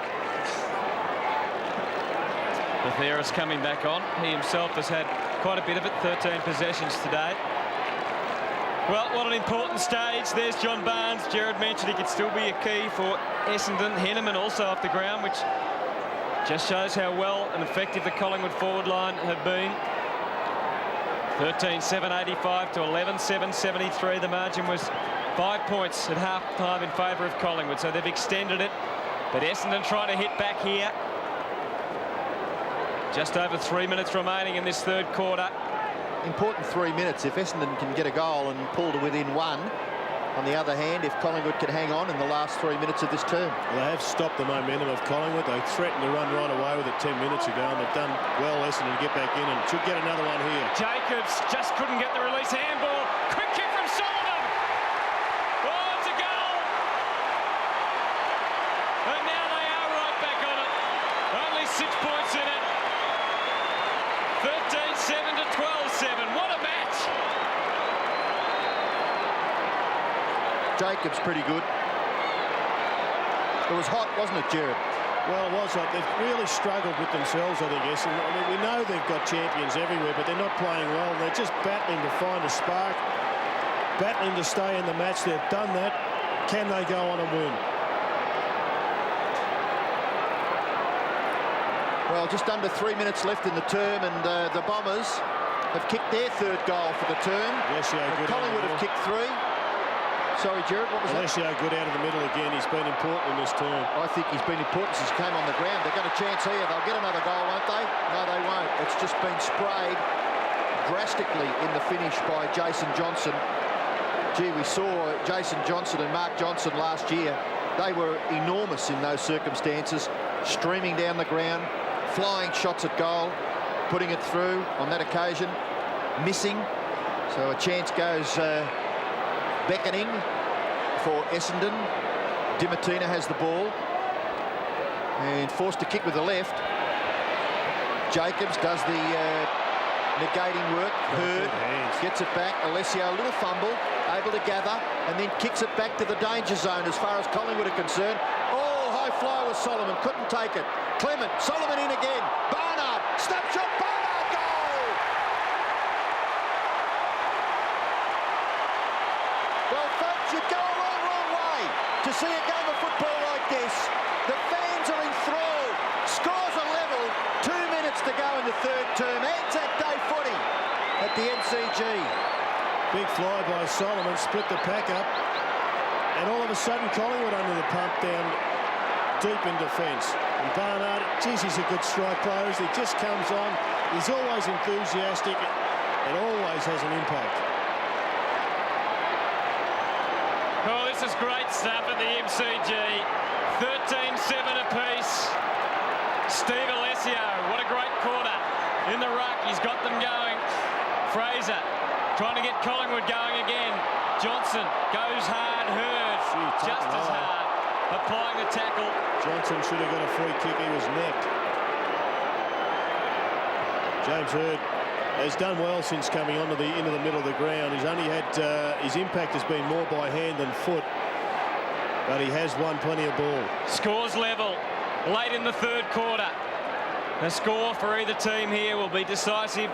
Matheris coming back on. He himself has had quite a bit of it, 13 possessions today. Well, what an important stage. There's John Barnes. Jared mentioned he could still be a key for Essendon. Henneman also off the ground, which just shows how well and effective the Collingwood forward line have been. 13-7-85 to 11-7-73. The margin was 5 points at half-time in favour of Collingwood, so they've extended it. But Essendon trying to hit back here. Just over 3 minutes remaining in this third quarter. Important 3 minutes if Essendon can get a goal and pull to within 1. On the other hand, if Collingwood can hang on in the last 3 minutes of this term. Well, they have stopped the momentum of Collingwood. They threatened to run right away with it 10 minutes ago, and they've done well, Essendon, to get back in, and should get another one here. Jacobs just couldn't get the release handball. Quick kick from Solomon. Oh, it's a goal. And now they are right back on it. Only 6 points in it. 13-7 to 12-7. What a match. Jacobs pretty good. It was hot, wasn't it, Jared? Well, it was hot. They've really struggled with themselves, I think, Essendon. I mean, we know they've got champions everywhere, but they're not playing well. They're just battling to find a spark, battling to stay in the match. They've done that. Can they go on and win? Well, just under 3 minutes left in the term, and the Bombers have kicked their third goal for the term. Yes, yeah, good. Collingwood have kicked 3. Sorry, Jared, what was that? Alessio good out of the middle again. He's been important in this term. I think he's been important since he came on the ground. They've got a chance here. They'll get another goal, won't they? No, they won't. It's just been sprayed drastically in the finish by Jason Johnson. Gee, we saw Jason Johnson and Mark Johnson last year. They were enormous in those circumstances, streaming down the ground, flying shots at goal, putting it through on that occasion, missing. So a chance goes beckoning for Essendon. Dimatina has the ball and forced to kick with the left. Jacobs does the negating work. Hurd gets it back. Alessio, a little fumble, able to gather, and then kicks it back to the danger zone as far as Collingwood are concerned. Oh, high fly was Solomon, couldn't take it. Clement, Solomon in again. Barnard, snapshot, Barnard, goal! see a game of football like this. The fans are enthralled. Scores are level. 2 minutes to go in the third term. Anzac Day footy at the MCG. Big fly by Solomon, split the pack up. And all of a sudden, Collingwood under the pump down deep in defence. And Barnard, geez, he's a good strike player. He just comes on. He's always enthusiastic and always has an impact. Oh, this is great stuff at the MCG. 13-7 apiece. Steve Alessio, what a great quarter. In the ruck, he's got them going. Fraser trying to get Collingwood going again. Johnson goes hard. Hurd just as hard. Applying the tackle. Johnson should have got a free kick. He was necked. James Hurd has done well since coming into the middle of the ground. He's only had his impact has been more by hand than foot, but he has won plenty of ball. Scores level late in the third quarter. A score for either team here will be decisive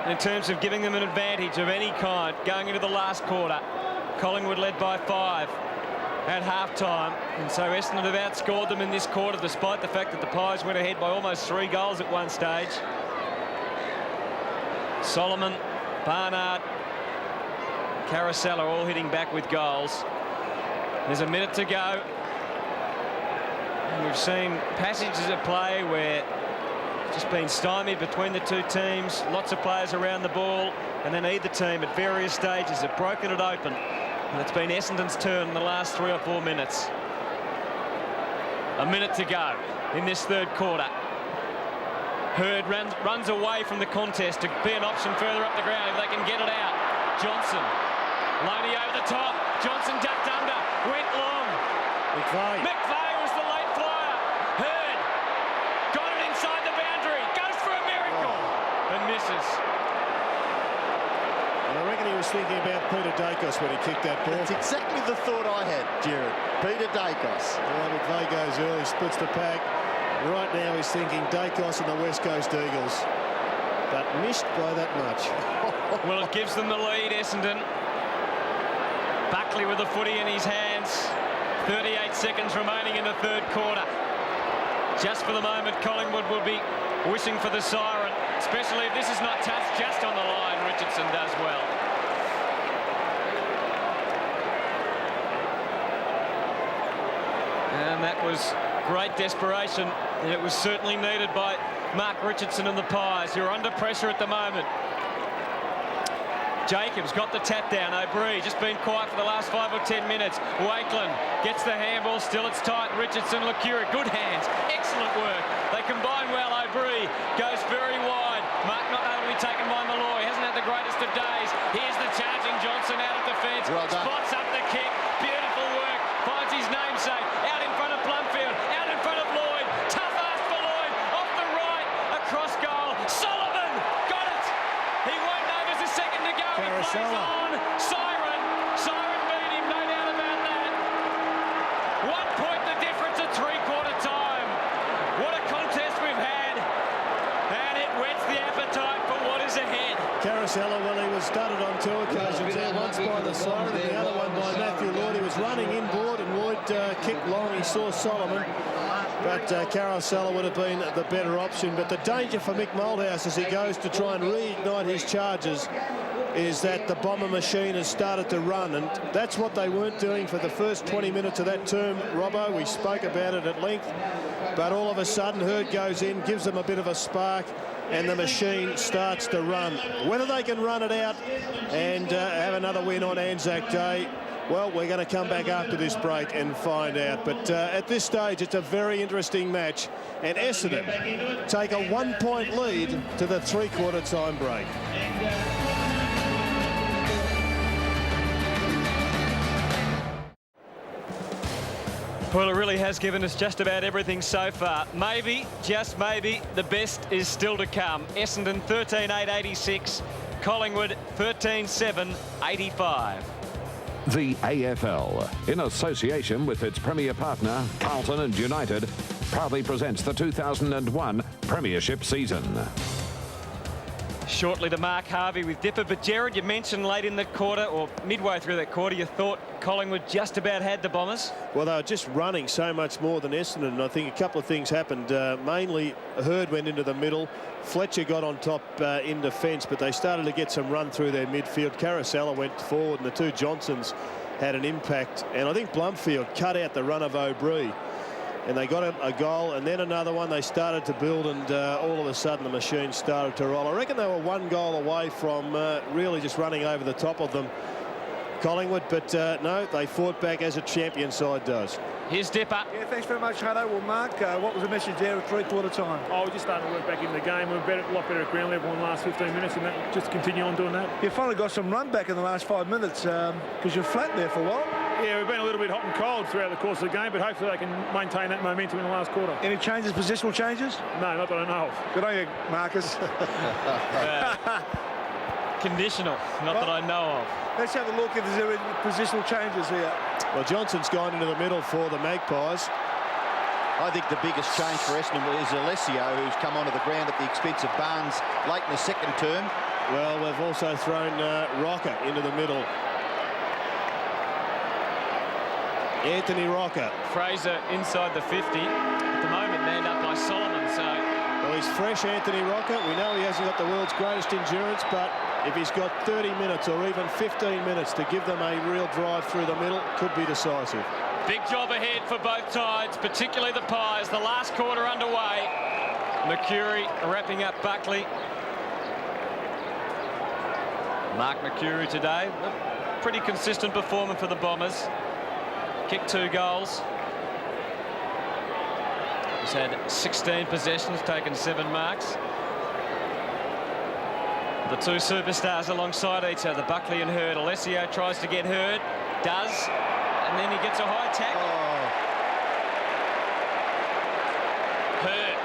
in terms of giving them an advantage of any kind going into the last quarter. Collingwood led by 5 at half-time, and so Essendon have outscored them in this quarter, despite the fact that the Pies went ahead by almost 3 goals at one stage. Solomon, Barnard, Carousel are all hitting back with goals. There's a minute to go. And we've seen passages of play where it's just been stymied between the two teams. Lots of players around the ball, and then either team at various stages have broken it open. And it's been Essendon's turn in the last 3 or 4 minutes. A minute to go in this third quarter. Hurd runs away from the contest to be an option further up the ground if they can get it out. Johnson, Loney over the top. Johnson ducked under, went long. McVeigh was the late flyer. Hurd got it inside the boundary, goes for a miracle and misses. And I reckon he was thinking about Peter Dacos when he kicked that ball. That's exactly the thought I had, Jared. Peter Dacos. Yeah, McVeigh goes early, splits the pack. Right now he's thinking Dacos and the West Coast Eagles, but missed by that much. Well, it gives them the lead, Essendon. Buckley with the footy in his hands. 38 seconds remaining in the third quarter. Just for the moment, Collingwood will be wishing for the siren, especially if this is not touched just on the line. Richardson does well. And that was great desperation, and it was certainly needed by Mark Richardson and the Pies, who are under pressure at the moment. Jacobs got the tap down. O'Brien just been quiet for the last 5 or 10 minutes. Wakeland gets the handball. Still it's tight. Richardson, Mercuri, good hands. Excellent work. They combine well. O'Brien goes very wide. Mark not able to be taken by Malloy. Hasn't had the greatest of days. Here's the charging Johnson out of defence. Well done. Spots up the kick. Beautiful work. Finds his namesake. Out in front of Plumfield. Out in front of Lloyd. Tough ask for Lloyd. Off the right. Across goal. Solomon got it. He won't know there's a second to go. He plays on. Siren beat him, no doubt about that. 1 point the difference at three-quarter time. What a contest we've had. And it whets the appetite for what is ahead. Carousel, well, he was studded on 2 occasions there, once by the siren and the other one by Matthew Lloyd. He was running inboard and Lloyd kicked long. He saw Solomon, but Carousel would have been the better option. But the danger for Mick Malthouse as he goes to try and reignite his charges is that the bomber machine has started to run, and that's what they weren't doing for the first 20 minutes of that term, Robbo. We spoke about it at length, but all of a sudden Hurd goes in, gives them a bit of a spark, and the machine starts to run. Whether they can run it out and have another win on Anzac Day, well, we're going to come back after this break and find out. But at this stage, it's a very interesting match, and Essendon take a 1-point lead to the three-quarter time break. Well, it really has given us just about everything so far. Maybe, just maybe, the best is still to come. Essendon 13-8-86, Collingwood 13-7-85. The AFL, in association with its premier partner, Carlton and United, proudly presents the 2001 Premiership season. shortly to Mark Harvey with Dipper. But Gerard, you mentioned late in that quarter, or midway through that quarter, you thought Collingwood just about had the Bombers. Well, they were just running so much more than Essendon, and I think a couple of things happened. Mainly, Hurd went into the middle. Fletcher got on top in defence, but they started to get some run through their midfield. Carousella went forward, and the two Johnsons had an impact. And I think Blumfield cut out the run of O'Brien. And they got a goal and then another one. They started to build, and all of a sudden the machine started to roll. I reckon they were one goal away from really just running over the top of them, Collingwood, but no, they fought back as a champion side does. Here's Dipper. Yeah, thanks very much, Hutto. Well, Mark, what was the message there at three-quarter time? Oh, we're just starting to work back into the game. We're a lot better at ground level in the last 15 minutes, and that, just continue on doing that. You finally got some run back in the last 5 minutes because you're flat there for a while. Yeah, we've been a little bit hot and cold throughout the course of the game, but hopefully they can maintain that momentum in the last quarter. Any changes, positional changes? No, not that I know of. Good on you, Marcus. Conditional, not that I know of. Let's have a look if there's any positional changes here. Well, Johnson's gone into the middle for the Magpies. I think the biggest change for Essendon is Alessio, who's come onto the ground at the expense of Barnes late in the second term. Well, they've also thrown Rocker into the middle. Anthony Rocker. Fraser inside the 50. At the moment, manned up by Solomon, so... Well, he's fresh, Anthony Rocker. We know he hasn't got the world's greatest endurance, but if he's got 30 minutes or even 15 minutes to give them a real drive through the middle, could be decisive. Big job ahead for both sides, particularly the Pies. The last quarter underway. Mercuri wrapping up Buckley. Mark Mercuri today. A pretty consistent performance for the Bombers. Kicked 2 goals. He's had 16 possessions, taken 7 marks. The two superstars alongside each other, Buckley and Hurd. Alessio tries to get Hurd, does, and then he gets a high tackle. Hurd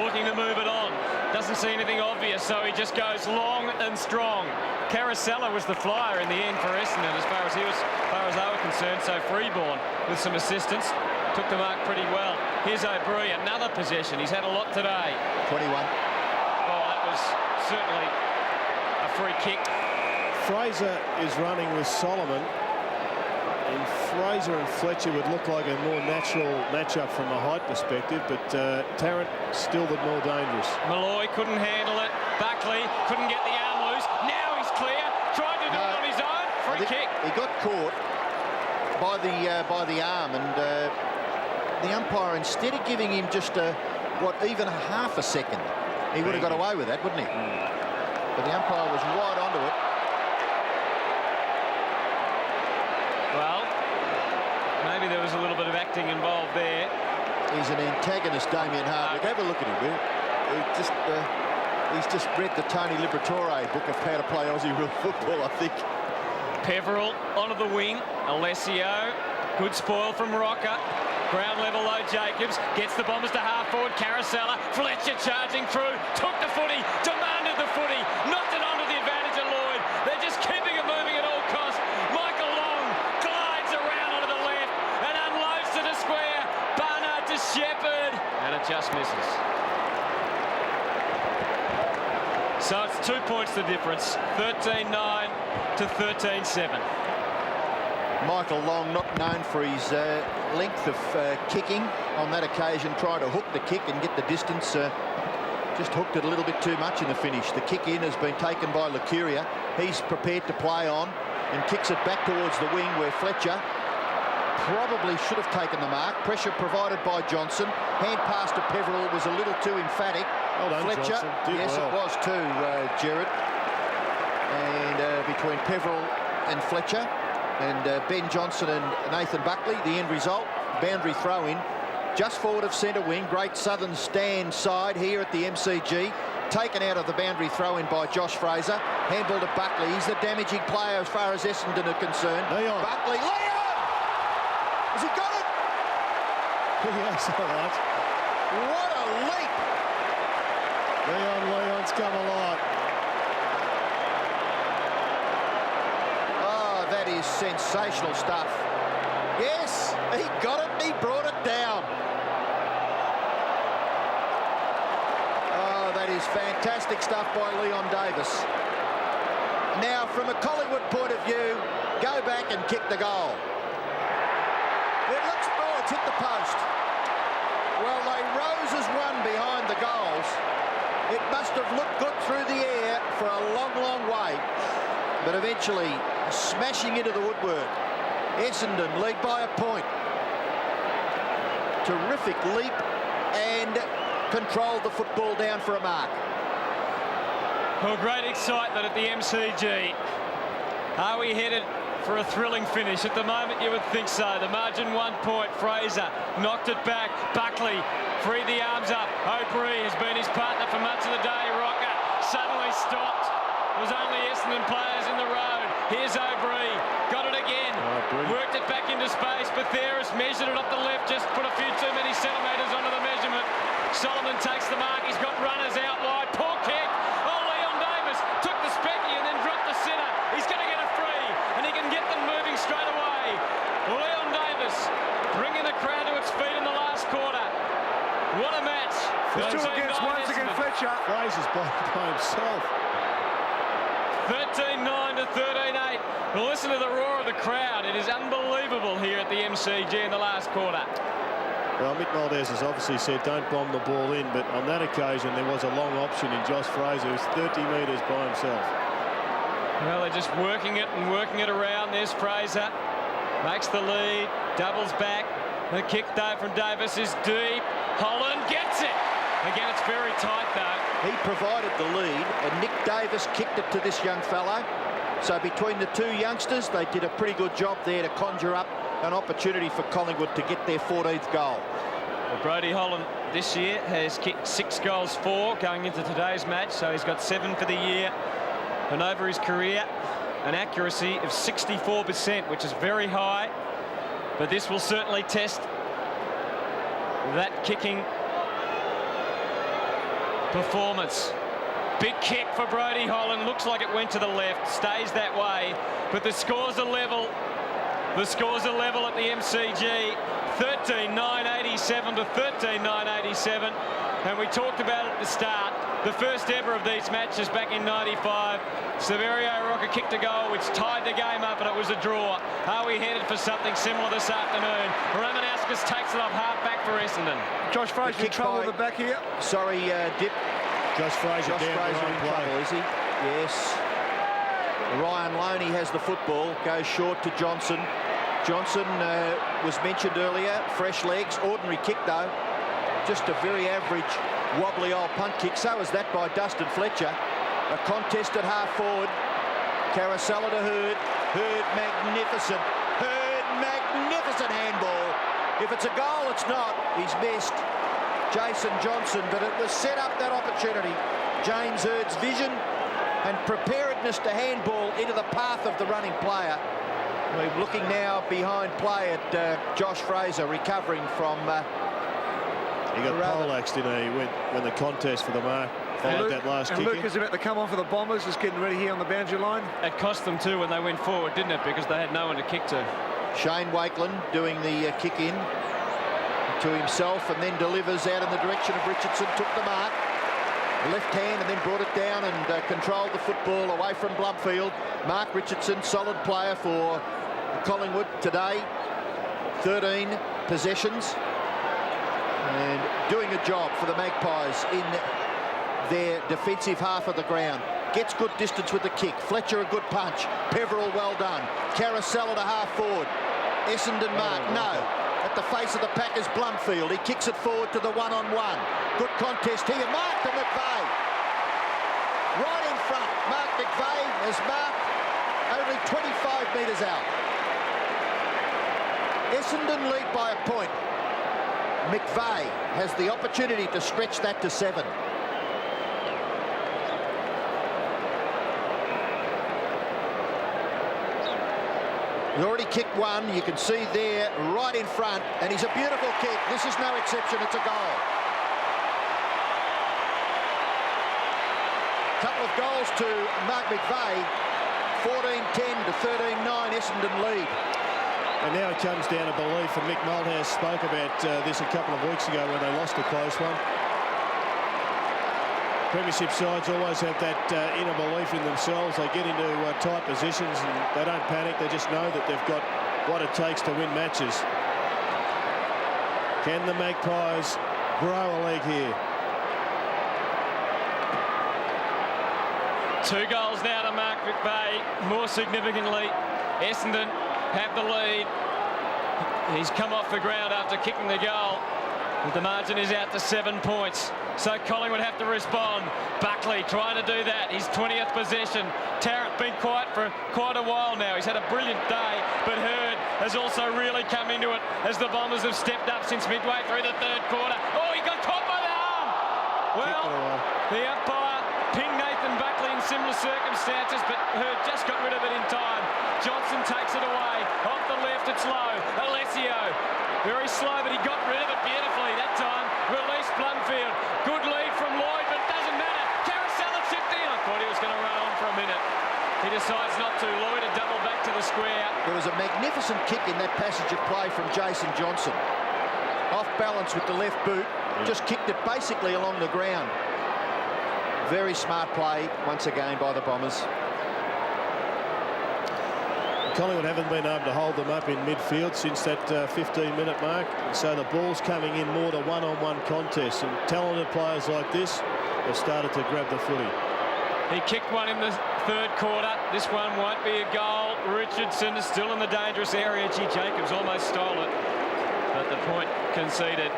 looking to move it on. Doesn't see anything obvious, so he just goes long and strong. Carousella was the flyer in the end for Essendon as far as they were concerned, so Freeborn with some assistance took the mark pretty well. Here's O'Brien, another possession. He's had a lot today. 21. Oh, that was certainly a free kick. Fraser is running with Solomon, and Fraser and Fletcher would look like a more natural matchup from a height perspective, but Tarrant still the more dangerous. Malloy couldn't handle it. Buckley couldn't get the arm loose. Now he's clear. Tried to do it on his own. Free kick. He got caught by the arm, and the umpire, instead of giving him just even half a second, he would have got away with that, wouldn't he? But the umpire was right onto it. Well, maybe there was a little bit of acting involved there. He's an antagonist, Damien Hardwick. Have a look at him, will you? He's just read the Tony Liberatore book of how to play Aussie real football, I think. Peveril onto the wing. Alessio, good spoil from Rocker. Ground level low, Jacobs gets the Bombers to half forward. Carousella, Fletcher charging through, took the footy, demanded the footy, knocked it onto the advantage of Lloyd. They're just keeping it moving at all costs. Michael Long glides around onto the left and unloads to the square. Barnard to Shepherd, and it just misses. So it's 2 points the difference, 13-9 to 13-7. Michael Long, not known for his length of kicking on that occasion, trying to hook the kick and get the distance. Just hooked it a little bit too much in the finish. The kick in has been taken by Lucuria. He's prepared to play on and kicks it back towards the wing where Fletcher probably should have taken the mark. Pressure provided by Johnson. Hand pass to Peveril was a little too emphatic. Well done, Fletcher, yes, well. it was too, Gerard. And between Peveril and Fletcher, and Ben Johnson and Nathan Buckley, the end result, boundary throw-in, just forward of centre wing. Great Southern stand side here at the MCG. Taken out of the boundary throw-in by Josh Fraser. Handball to Buckley. He's the damaging player as far as Essendon are concerned. Leon. Buckley, Leon! Has he got it? Yes, all right. What a leap! Leon's come alive. That is sensational stuff. Yes, he got it and he brought it down. Oh, that is fantastic stuff by Leon Davis. Now, from a Collingwood point of view, go back and kick the goal. It looks, oh, it's hit the post. Well, they rose as one behind the goals. It must have looked good through the air for a long, long way, but eventually smashing into the woodwork. Essendon lead by a point. Terrific leap and controlled the football down for a mark. Well, great excitement at the MCG. Are we headed for a thrilling finish? At the moment, you would think so. The margin 1 point. Fraser knocked it back. Buckley freed the arms up. O'Brien has been his partner for much of the day. Rocker suddenly stopped. There was only Essendon players in the road. Here's O'Brien. Got it again. Worked it back into space. Batheris measured it up the left. Just put a few too many centimetres onto the measurement. Solomon takes the mark. He's got runners out wide. Poor kick. Oh, Leon Davis took the specky and then dropped the centre. He's going to get a free and he can get them moving straight away. Leon Davis bringing the crowd to its feet in the last quarter. What a match. It's 2 against 1 against Fletcher. Fraser's by himself. 13-9 to 13-8. Well, listen to the roar of the crowd. It is unbelievable here at the MCG in the last quarter. Well, Mick Malthouse has obviously said don't bomb the ball in, but on that occasion there was a long option in Josh Fraser, who's 30 metres by himself. Well, they're just working it and working it around. There's Fraser. Makes the lead. Doubles back. The kick, though, from Davis is deep. Holland gets it. Again, it's very tight, though. He provided the lead, and Nick Davis kicked it to this young fellow. So between the two youngsters, they did a pretty good job there to conjure up an opportunity for Collingwood to get their 14th goal. Well, Brodie Holland this year has kicked 6 goals 4 going into today's match, so he's got 7 for the year. And over his career, an accuracy of 64%, which is very high. But this will certainly test that kicking performance. Big kick for Brodie Holland. Looks like it went to the left. Stays that way. But the scores are level. The scores are level at the MCG. 13-9-87 to 13-9-87. And we talked about it at the start. The first ever of these matches back in '95. Severio Rocker kicked a goal which tied the game up, and it was a draw. Are we headed for something similar this afternoon? Ramanauskas takes it off half back for Essendon. Josh Fraser in trouble with the back here. Sorry, Dip. Josh Fraser in trouble, is he? Yes. Ryan Loney has the football, goes short to Johnson. Johnson was mentioned earlier, fresh legs, ordinary kick though. Just a very average wobbly old punt kick. So is that by Dustin Fletcher. A contest at half forward. Carousella to Hurd. Hurd magnificent. Hurd magnificent handball. If it's a goal, it's not. He's missed. Jason Johnson, but it was set up, that opportunity. James Hurd's vision and preparedness to handball into the path of the running player. We're looking now behind play at Josh Fraser recovering from he got poleaxed, didn't he, when the contest for the mark followed that last kick. And Luke is about to come on for the Bombers, just getting ready here on the boundary line. It cost them too when they went forward, didn't it? Because they had no one to kick to. Shane Wakeland doing the kick in to himself and then delivers out in the direction of Richardson, took the mark. Left hand and then brought it down and controlled the football away from Blumfield. Mark Richardson, solid player for Collingwood today. 13 possessions. And doing a job for the Magpies in their defensive half of the ground. Gets good distance with the kick. Fletcher a good punch. Peveril well done. Carousel to half forward. Essendon mark, no. At the face of the pack is Blumfield. He kicks it forward to the one-on-one. Good contest here. Mark to McVeigh. Right in front. Mark McVeigh has marked only 25 metres out. Essendon lead by a point. McVeigh has the opportunity to stretch that to 7. He's already kicked one. You can see there right in front, and he's a beautiful kick. This is no exception. It's a goal. Couple of goals to Mark McVeigh. 14-10 to 13-9. Essendon lead. And now it comes down to belief, and Mick Malthouse spoke about this a couple of weeks ago when they lost a close one. Premiership sides always have that inner belief in themselves. They get into tight positions and they don't panic. They just know that they've got what it takes to win matches. Can the Magpies grow a leg here? 2 goals now to Mark McVeigh. More significantly, Essendon have the lead. He's come off the ground after kicking the goal. The margin is out to 7 points. So Collingwood have to respond. Buckley trying to do that. His 20th possession. Tarrant been quiet for quite a while now. He's had a brilliant day, but Hurd has also really come into it as the Bombers have stepped up since midway through the 3rd quarter. Oh, he got caught by the arm. Well, the umpire pinged Nathan Buckley in similar circumstances, but Hurd just got rid of it in time. Johnson takes it away. Off the left, it's low. Alessio, very slow, but he got rid of it beautifully that time. Released Blundfield. Good lead from Lloyd, but it doesn't matter. Carousella chipped in. I thought he was going to run on for a minute. He decides not to. Lloyd a double back to the square. There was a magnificent kick in that passage of play from Jason Johnson. Off balance with the left boot. Just kicked it basically along the ground. Very smart play once again by the Bombers. Collingwood haven't been able to hold them up in midfield since that 15-minute mark. So the ball's coming in more to one-on-one contests. And talented players like this have started to grab the footy. He kicked one in the 3rd quarter. This one won't be a goal. Richardson is still in the dangerous area. G. Jacobs almost stole it, but the point conceded.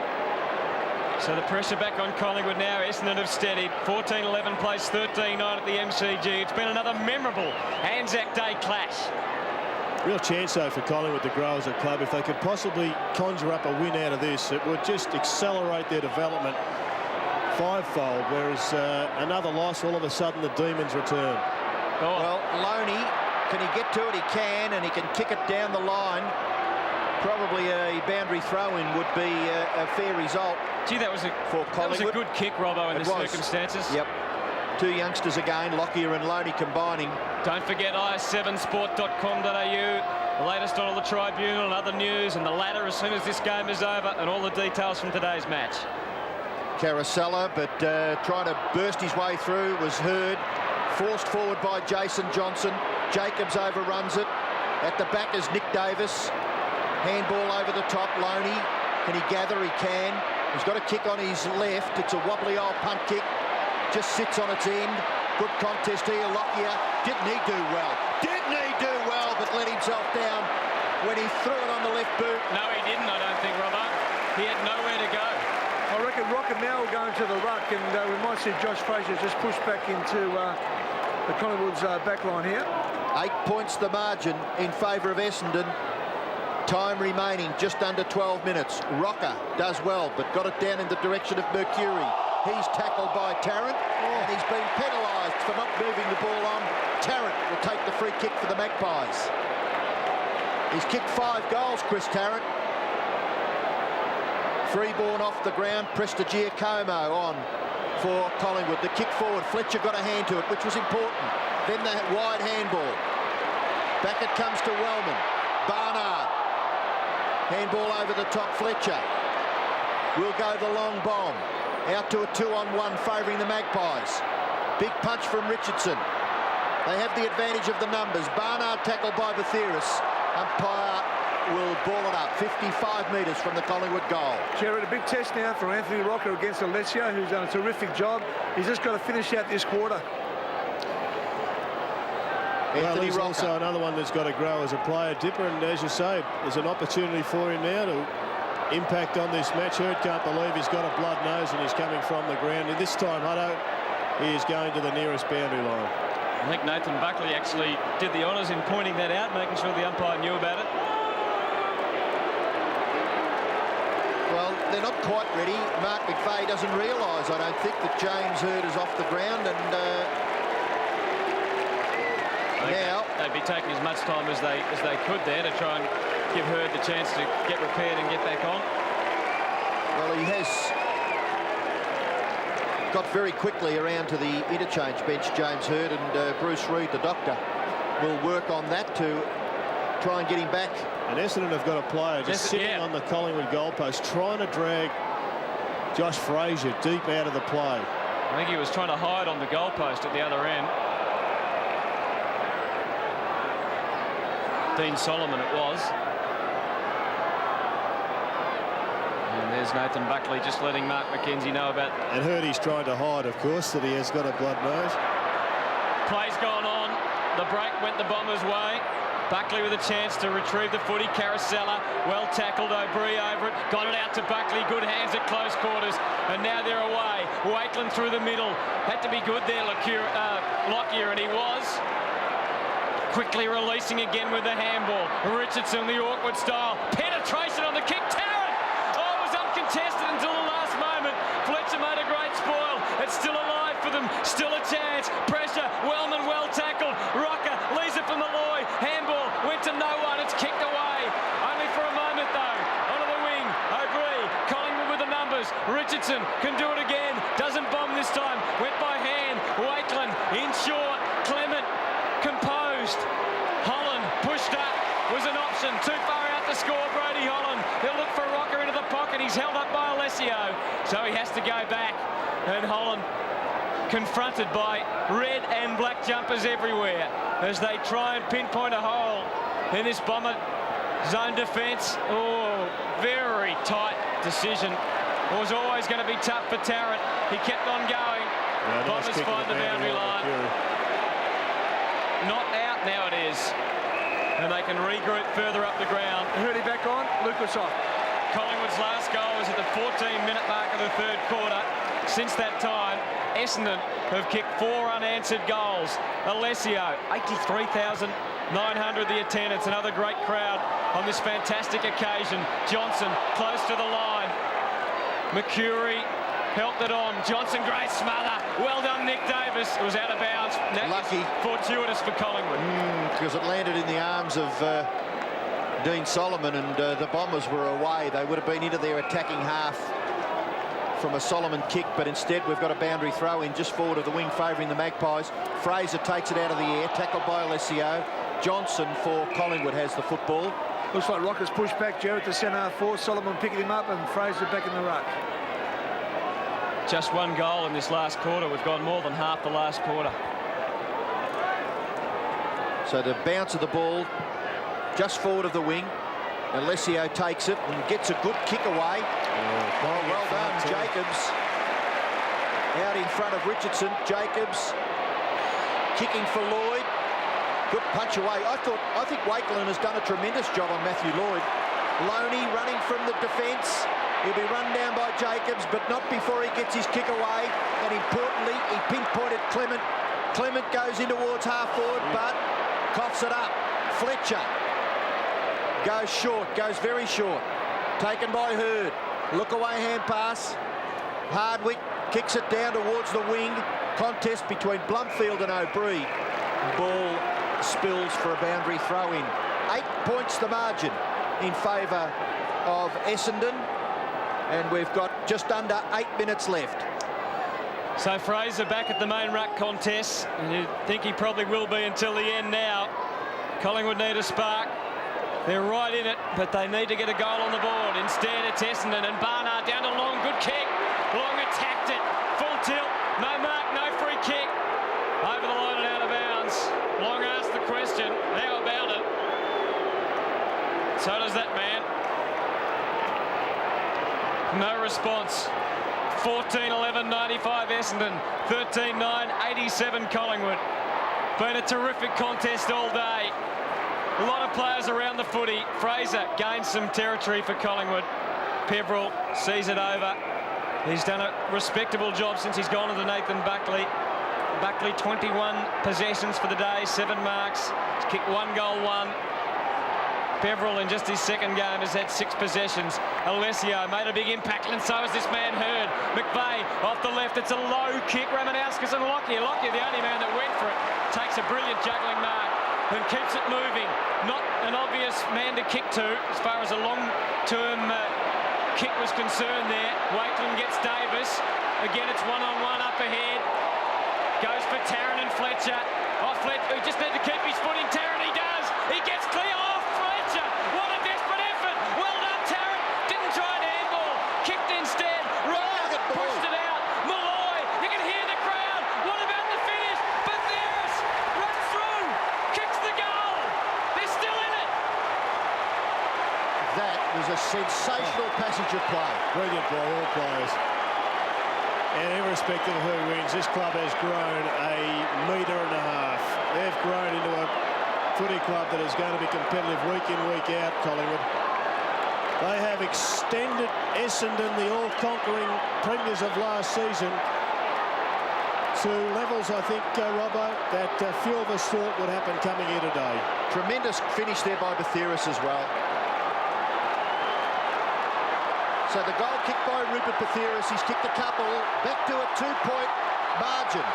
So the pressure back on Collingwood now. Essendon have steadied. 14-11 plays 13-9 at the MCG. It's been another memorable Anzac Day clash. Real chance, though, for Collingwood to grow as a club. If they could possibly conjure up a win out of this, it would just accelerate their development fivefold, whereas another loss, all of a sudden the Demons return. Oh. Well, Loney, can he get to it? He can, and he can kick it down the line. Probably a boundary throw-in would be a fair result. Gee, that was a good kick, Robbo, in the circumstances. Yep. 2 youngsters again, Lockyer and Loney combining. Don't forget is7sport.com.au. The latest on all the Tribunal and other news, and the ladder as soon as this game is over, and all the details from today's match. Carousella, but trying to burst his way through was Hurd. Forced forward by Jason Johnson. Jacobs overruns it. At the back is Nick Davis. Handball over the top, Loney. Can he gather? He can. He's got a kick on his left. It's a wobbly old punt kick. Just sits on its end. Good contest here, Lockyer. Didn't he do well? Didn't he do well, but let himself down when he threw it on the left boot? No, he didn't, I don't think, Robbo. He had nowhere to go. I reckon Rocket now will go into the ruck, and we might see Josh Fraser just push back into the Collingwood's back line here. 8 points the margin in favour of Essendon. Time remaining, just under 12 minutes. Rocker does well, but got it down in the direction of Mercuri. He's tackled by Tarrant, and he's been penalised for not moving the ball on. Tarrant will take the free kick for the Magpies. He's kicked 5 goals, Chris Tarrant. Freeborn off the ground, Prestigiacomo on for Collingwood. The kick forward, Fletcher got a hand to it, which was important. Then the wide handball. Back it comes to Wellman. Barnard. Handball over the top, Fletcher. Will go the long bomb. Out to a 2-on-1 favouring the Magpies. Big punch from Richardson. They have the advantage of the numbers. Barnard tackled by Bathiris. Umpire will ball it up 55 metres from the Collingwood goal. Jared, a big test now for Anthony Rocker against Alessio, who's done a terrific job. He's just got to finish out this quarter. Well, he's also another one that's got to grow as a player, Dipper, and as you say, there's an opportunity for him now to impact on this match. Hurd can't believe he's got a blood nose and he's coming from the ground. And this time, Hutto, he is going to the nearest boundary line. I think Nathan Buckley actually did the honours in pointing that out, making sure the umpire knew about it. Well, they're not quite ready. Mark McVeigh doesn't realise, I don't think, that James Hurd is off the ground, and now they'd be taking as much time as they could there to try and give Hurd the chance to get repaired and get back on. Well, he has got very quickly around to the interchange bench, James Hurd, and Bruce Reid, the doctor, will work on that to try and get him back. And Essendon have got a player just sitting on the Collingwood goalpost, trying to drag Josh Fraser deep out of the play. I think he was trying to hide on the goalpost at the other end. Dean Solomon it was. And there's Nathan Buckley just letting Mark McKenzie know about. And Hurdy's trying to hide, of course, that he has got a blood nose. Play's gone on. The break went the Bombers' way. Buckley with a chance to retrieve the footy. Carousella, well tackled. O'Brien over it. Got it out to Buckley. Good hands at close quarters. And now they're away. Wakeland through the middle. Had to be good there, Lockyer, and he was. Quickly releasing again with the handball. Richardson, the awkward style. Penetration on the kick. Tarrant! Oh, it was uncontested until the last moment. Fletcher made a great spoil. It's still alive for them. Still a chance. Pressure. Wellman well tackled. Rocker leaves it from the Lloyd. Handball went to no one. It's kicked away. Only for a moment though. Onto the wing. O'Brien. Collingwood with the numbers. Richardson can do it again. Doesn't bomb this time. Went by hand. Wakeland in short. Clement composed. Holland pushed up. Was an option. Too far out to score. Brody Holland. He'll look for Rocker into the pocket. He's held up by Alessio. So he has to go back. And Holland confronted by red and black jumpers everywhere as they try and pinpoint a hole in this Bomber zone defence. Oh, very tight decision. It was always going to be tough for Tarrant. He kept on going. Yeah, Bombers nice find the boundary line. Not out now it is. And they can regroup further up the ground. Hurdy back on, Lucas off. Collingwood's last goal was at the 14-minute mark of the third quarter. Since that time, Essendon have kicked 4 unanswered goals. Alessio, 83,900 the attendance. Another great crowd on this fantastic occasion. Johnson close to the line. Mercuri helped it on. Johnson, great smother. Well done, Nick Davis. It was out of bounds. Lucky. Fortuitous for Collingwood. Because it landed in the arms of Dean Solomon, and the Bombers were away. They would have been into their attacking half from a Solomon kick, but instead we've got a boundary throw in just forward of the wing favouring the Magpies. Fraser takes it out of the air, tackled by Alessio. Johnson for Collingwood has the football. Looks like Rockers push back, Jarrett to centre half forward. Solomon picking him up and Fraser back in the ruck. Just one goal in this last quarter. We've gone more than half the last quarter. So the bounce of the ball just forward of the wing. Alessio takes it and gets a good kick away. Oh, well done, Jacobs. Out in front of Richardson. Jacobs kicking for Lloyd. Good punch away. I think Wakeland has done a tremendous job on Matthew Lloyd. Loney running from the defence. He'll be run down by Jacobs, but not before he gets his kick away. And importantly, he pinpointed Clement. Clement goes in towards half forward, but coughs it up. Fletcher goes short, goes very short. Taken by Hurd. Look away hand pass. Hardwick kicks it down towards the wing. Contest between Blumfield and O'Brien. Ball spills for a boundary throw in. 8 points the margin in favour of Essendon. And we've got just under 8 minutes left. So Fraser back at the main ruck contest. And you think he probably will be until the end now. Collingwood need a spark. They're right in it, but they need to get a goal on the board. Instead, it's Essendon and Barnard down to Long. Good kick. Long attacked it. Full tilt. No mark, no free kick. Over the line and out of bounds. Long asked the question. How about it? So does that man. No response. 14-11-95 Essendon. 13-9, 87 Collingwood. Been a terrific contest all day. A lot of players around the footy. Fraser gains some territory for Collingwood. Peverill sees it over. He's done a respectable job since he's gone to Nathan Buckley. Buckley 21 possessions for the day, 7 marks. He's kicked 1 goal, 1. Peverill in just his second game has had 6 possessions. Alessio made a big impact, and so has this man Hurd. McVeigh off the left. It's a low kick. Ramanauskas and Lockyer. Lockyer, the only man that went for it, takes a brilliant juggling mark and keeps it moving. Not an obvious man to kick to as far as a long-term kick was concerned there. Wakeland gets Davis. Again, it's one-on-one up ahead. Goes for Tarrant and Fletcher. Oh, Fletcher, he just need to keep his footing. Tarrant, he does. He gets clear. Oh, Fletcher. What a desperate effort. Well done, Tarrant. Didn't try an handball. Kicked instead. Right, pushed it out. Malloy, you can hear was a sensational passage of play. Brilliant by all players. And irrespective of who wins, this club has grown a metre and a half. They've grown into a footy club that is going to be competitive week in, week out, Collingwood. They have extended Essendon, the all-conquering premiers of last season, to levels, I think, Robbo, that few of us thought would happen coming here today. Tremendous finish there by Bathiris as well. So the goal kicked by Rupert Bathiris. He's kicked a couple. Back to a 2-point margin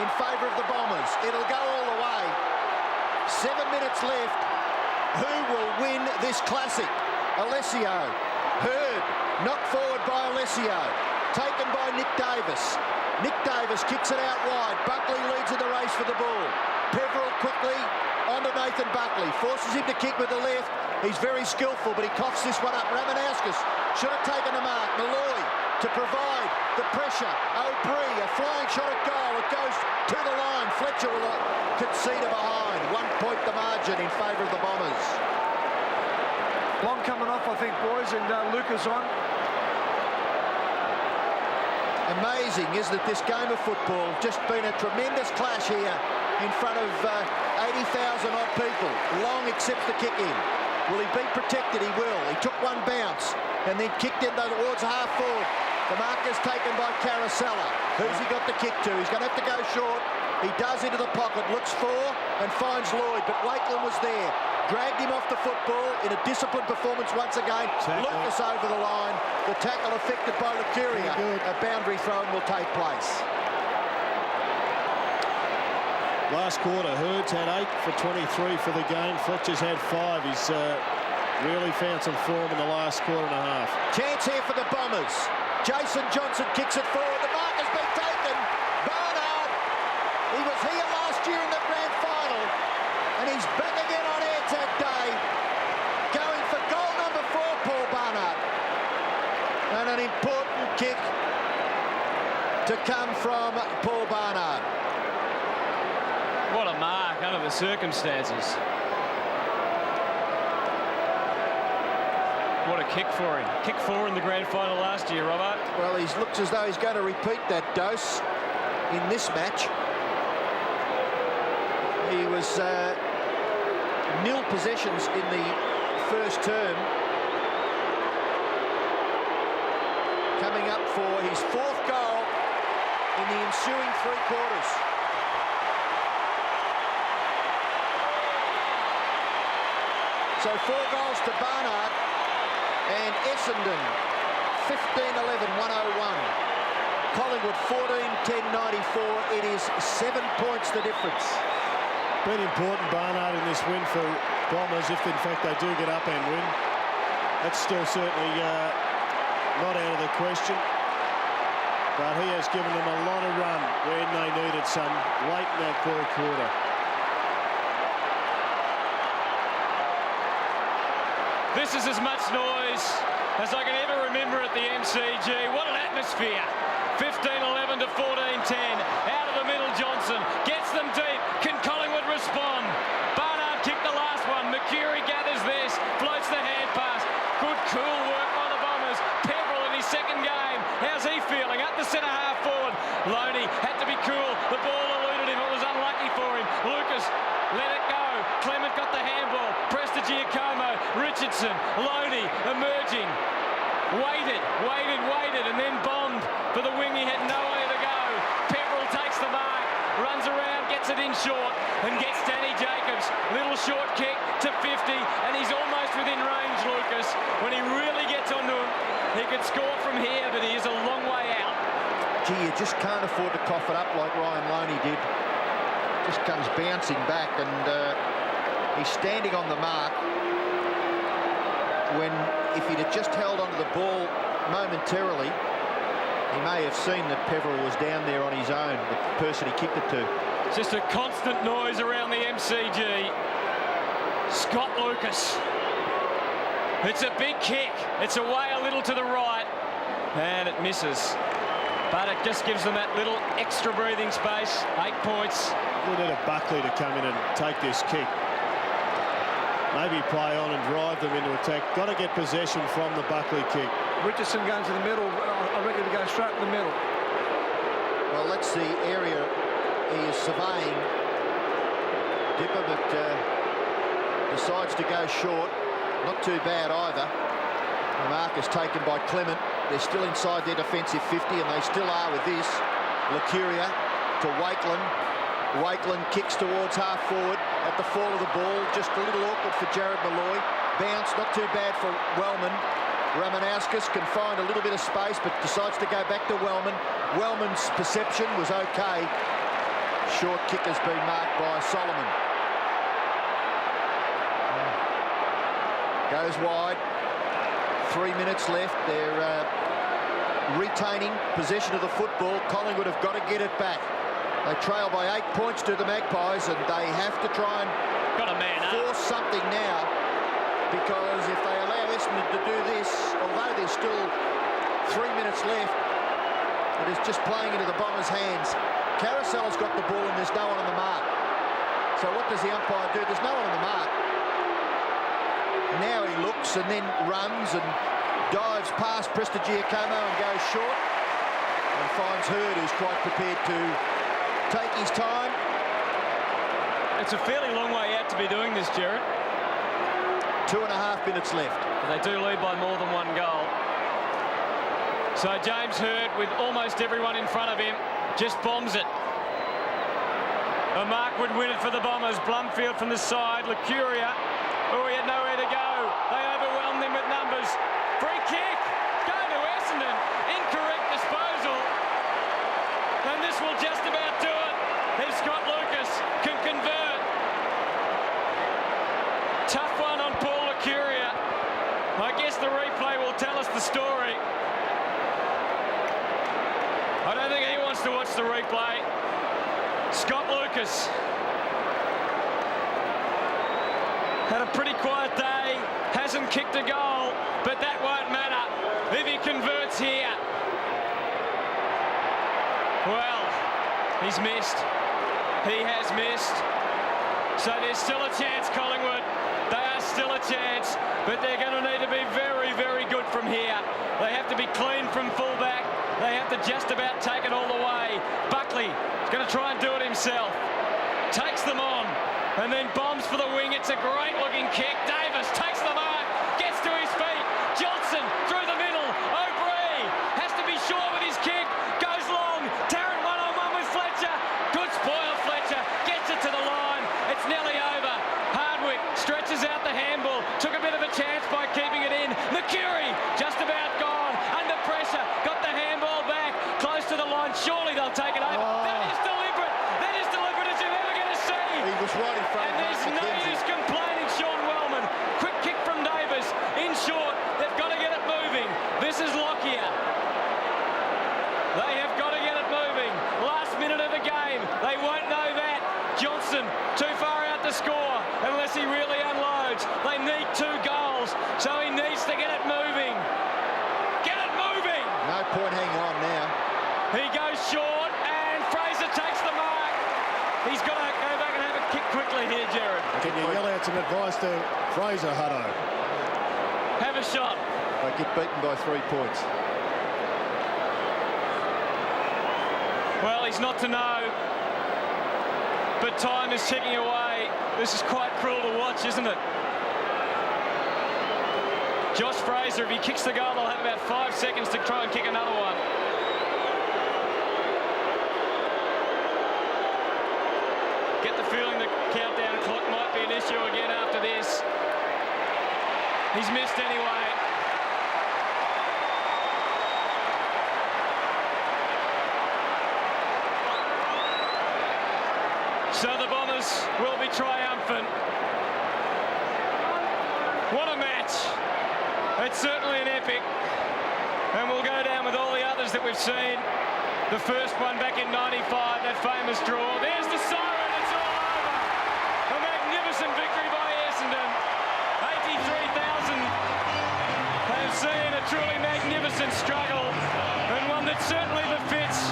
in favour of the Bombers. It'll go all the way. 7 minutes left. Who will win this classic? Alessio. Hurd knocked forward by Alessio. Taken by Nick Davis. Nick Davis kicks it out wide. Buckley leads in the race for the ball. Peveril quickly onto Nathan Buckley. Forces him to kick with the left. He's very skillful, but he coughs this one up. Ramanauskas should have taken a mark. Malloy to provide the pressure. O'Brien, a flying shot at goal. It goes to the line. Fletcher will concede behind. 1 point the margin in favour of the Bombers. Long coming off, I think, boys, and Lucas on. Amazing, isn't it, this game of football? Just been a tremendous clash here in front of 80,000 odd people. Long accepts the kick in. Will he be protected? He will. He took one bounce and then kicked in towards half forward. The mark is taken by Caracella. Who's he got the kick to? He's going to have to go short. He does into the pocket, looks for and finds Lloyd, but Wakeland was there. Dragged him off the football in a disciplined performance once again. Lucas over the line. The tackle affected by Mercuri. A boundary throw will take place. Last quarter, Hurd's had 8 for 23 for the game. Fletcher's had 5. He's really found some form in the last quarter and a half. Chance here for the Bombers. Jason Johnson kicks it forward. The mark has been taken. Barnard. He was here last year in the grand final, and he's back again on Anzac Day, going for goal number 4, Paul Barnard. And an important kick to come from Paul Barnard. What a mark under the circumstances. What a kick for him. Kick 4 in the grand final last year, Robert. Well, he looks as though he's going to repeat that dose in this match. He was nil possessions in the first term. Coming up for his 4th goal in the ensuing 3 quarters. So 4 goals to Barnard, and Essendon 15-11, 101. Collingwood 14-10, 94. It is 7 points the difference. Been important, Barnard, in this win for Bombers, if in fact they do get up and win. That's still certainly not out of the question. But he has given them a lot of run when they needed some late in that 3rd quarter. This is as much noise as I can ever remember at the MCG. What an atmosphere. 15-11 to 14-10. Out of the middle, Johnson gets them deep. Can Collingwood respond? Barnard kicked the last one. Mercuri gathers this, floats the hand pass. Good, cool work by the Bombers. Peveril in his 2nd game. How's he feeling? Up the centre half forward. Loney had to be cool. The ball eluded him. It was unlucky for him. Lucas let it go. Clement got the handball. Prestigiacomo, Richardson, Loney emerging. Waited, and then bombed for the wing. He had nowhere to go. Peveril takes the mark, runs around, gets it in short, and gets Danny Jacobs. Little short kick to 50, and he's almost within range, Lucas. When he really gets onto him, he could score from here, but he is a long way out. Gee, you just can't afford to cough it up like Ryan Loney did. Just comes bouncing back, and he's standing on the mark when, if he'd have just held onto the ball momentarily, he may have seen that Peveril was down there on his own, the person he kicked it to. Just a constant noise around the MCG. Scott Lucas. It's a big kick. It's away a little to the right, and it misses. But it just gives them that little extra breathing space. 8 points. We'll need a Buckley to come in and take this kick. maybe play on and drive them into attack. Got to get possession from the Buckley kick. Richardson going to the middle. I reckon to go straight in the middle. Well, that's the area he is surveying, Dipper, but decides to go short. Not too bad either. The mark is taken by Clement. They're still inside their defensive 50, and they still are with this. Mercuri to Wakeland. Wakeland kicks towards half forward at the fall of the ball. Just a little awkward for Jared Malloy. Bounce, not too bad for Wellman. Ramanauskas can find a little bit of space, but decides to go back to Wellman. Wellman's perception was okay. Short kick has been marked by Solomon. Goes wide. 3 minutes left. They're retaining possession of the football. Collingwood have got to get it back. They trail by 8 points to the Magpies, and they have to try and force something now, because if they allow Essendon to do this, although there's still 3 minutes left, it is just playing into the Bombers' hands. Carousel's got the ball and there's no one on the mark. So what does the umpire do? There's no one on the mark. Now he looks and then runs and dives past Prestigiacomo and goes short, and finds Hurd, who's quite prepared to take his time. It's a fairly long way out to be doing this, Jared. 2.5 minutes left. They do lead by more than 1 goal. So James Hurd, with almost everyone in front of him, just bombs it. A mark would win it for the Bombers. Blumfield from the side. Mercuri. Oh, he had nowhere to go. They overwhelmed him with numbers. Free kick. Go to Essendon. Incorrect disposal. And this will just about do it if Scott Lucas can convert. Tough one on Paul Mercuri. I guess the replay will tell us the story. I don't think he wants to watch the replay. Scott Lucas had a pretty quiet day, hasn't kicked a goal, but that won't matter if he converts here. Well, he's missed. He has missed. So there's still a chance, Collingwood. They are still a chance, but they're going to need to be very, very good from here. They have to be clean from fullback. They have to just about take it all the way. Buckley is going to try and do it himself. Takes them on and then bombs for the wing. It's a great looking kick. Davis takes the mark, gets to his feet. Johnson through the middle. O'Brien has to be sure with his kick. Goes long. Tarrant one-on-one with Fletcher. Good spoil, Fletcher. Gets it to the line. It's nearly over. Hardwick stretches out the handball. Took a bit of a chance by keeping it in. Mercuri just about gone. Under pressure. Got the handball back. Close to the line. Surely they'll take it over. Oh. That is deliberate. That is deliberate as you're ever going to see. He was right in front And of there's no use complaining, Sean Wellman. Quick kick from Davis. In short. They've got to get it moving. This is Lockyer. They have got to get it moving. Last minute of the game. They won't know that. Johnson too far out to score unless he really unloads. They need 2 goals, so he needs to get it moving. Get it moving! No point hanging on now. He goes short and Fraser takes the mark. He's got to go back and have a kick quickly here, Jared. Can you yell out some advice to Fraser, Hutto? Have a shot. They get beaten by 3 points. Well, he's not to know. But time is ticking away. This is quite cruel to watch, isn't it? Josh Fraser, if he kicks the goal, they'll have about 5 seconds to try and kick another one. Get the feeling the countdown clock might be an issue again after this. He's missed anyway. So the Bombers will be triumphant. What a match. It's certainly an epic. And we'll go down with all the others that we've seen. The first one back in '95, that famous draw. There's the siren, it's all over. A magnificent victory by Essendon. 83,000 have seen a truly magnificent struggle, and one that certainly befits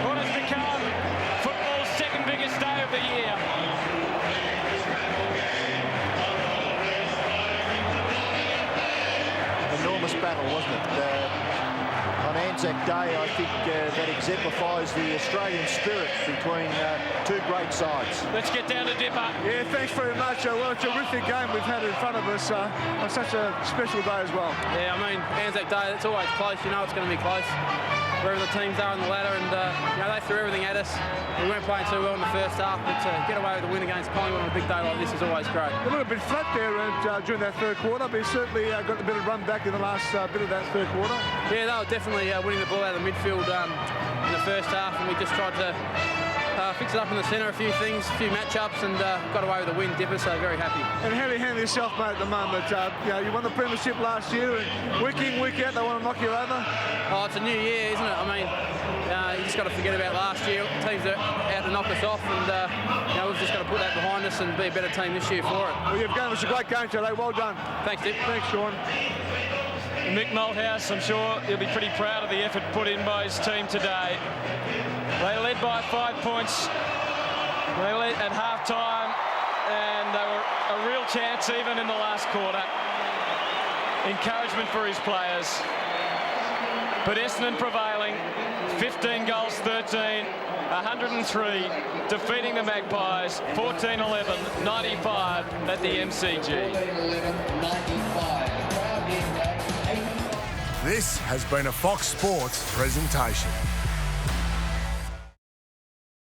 what has become football's second biggest day of the year. battle, wasn't it? On Anzac Day, I think that exemplifies the Australian spirit between two great sides. Let's get down to Dipper. Yeah, thanks very much. Well, it's a terrific game we've had in front of us on such a special day as well. Yeah, I mean, Anzac Day, it's always close. You know it's going to be close. Wherever the teams are on the ladder, and you know, they threw everything at us. We weren't playing too well in the first half, but to get away with a win against Collingwood on a big day like this is always great. A little bit flat there during that third quarter, but certainly got a bit of run back in the last bit of that third quarter. Yeah, they were definitely winning the ball out of the midfield in the first half, and we just tried to fix it up in the centre, a few things, a few matchups, and got away with a win, Dipper, so very happy. And how do you handle yourself, mate, at the moment? You know, you won the premiership last year, and week in, week out, they want to knock you over. Oh, it's a new year, isn't it? I mean, you just got to forget about last year. Teams are out to knock us off, and you know, we've just got to put that behind us and be a better team this year for it. Well, you've given us a great game today. Well done. Thanks, Dip. Thanks, Sean. Mick Malthouse, I'm sure he'll be pretty proud of the effort put in by his team today. They led by 5 points. They led at half-time, and they were a real chance even in the last quarter. Encouragement for his players. But Essendon prevailing, 15 goals, 13, 103, defeating the Magpies, 14-11, 95 at the MCG. This has been a Fox Sports presentation.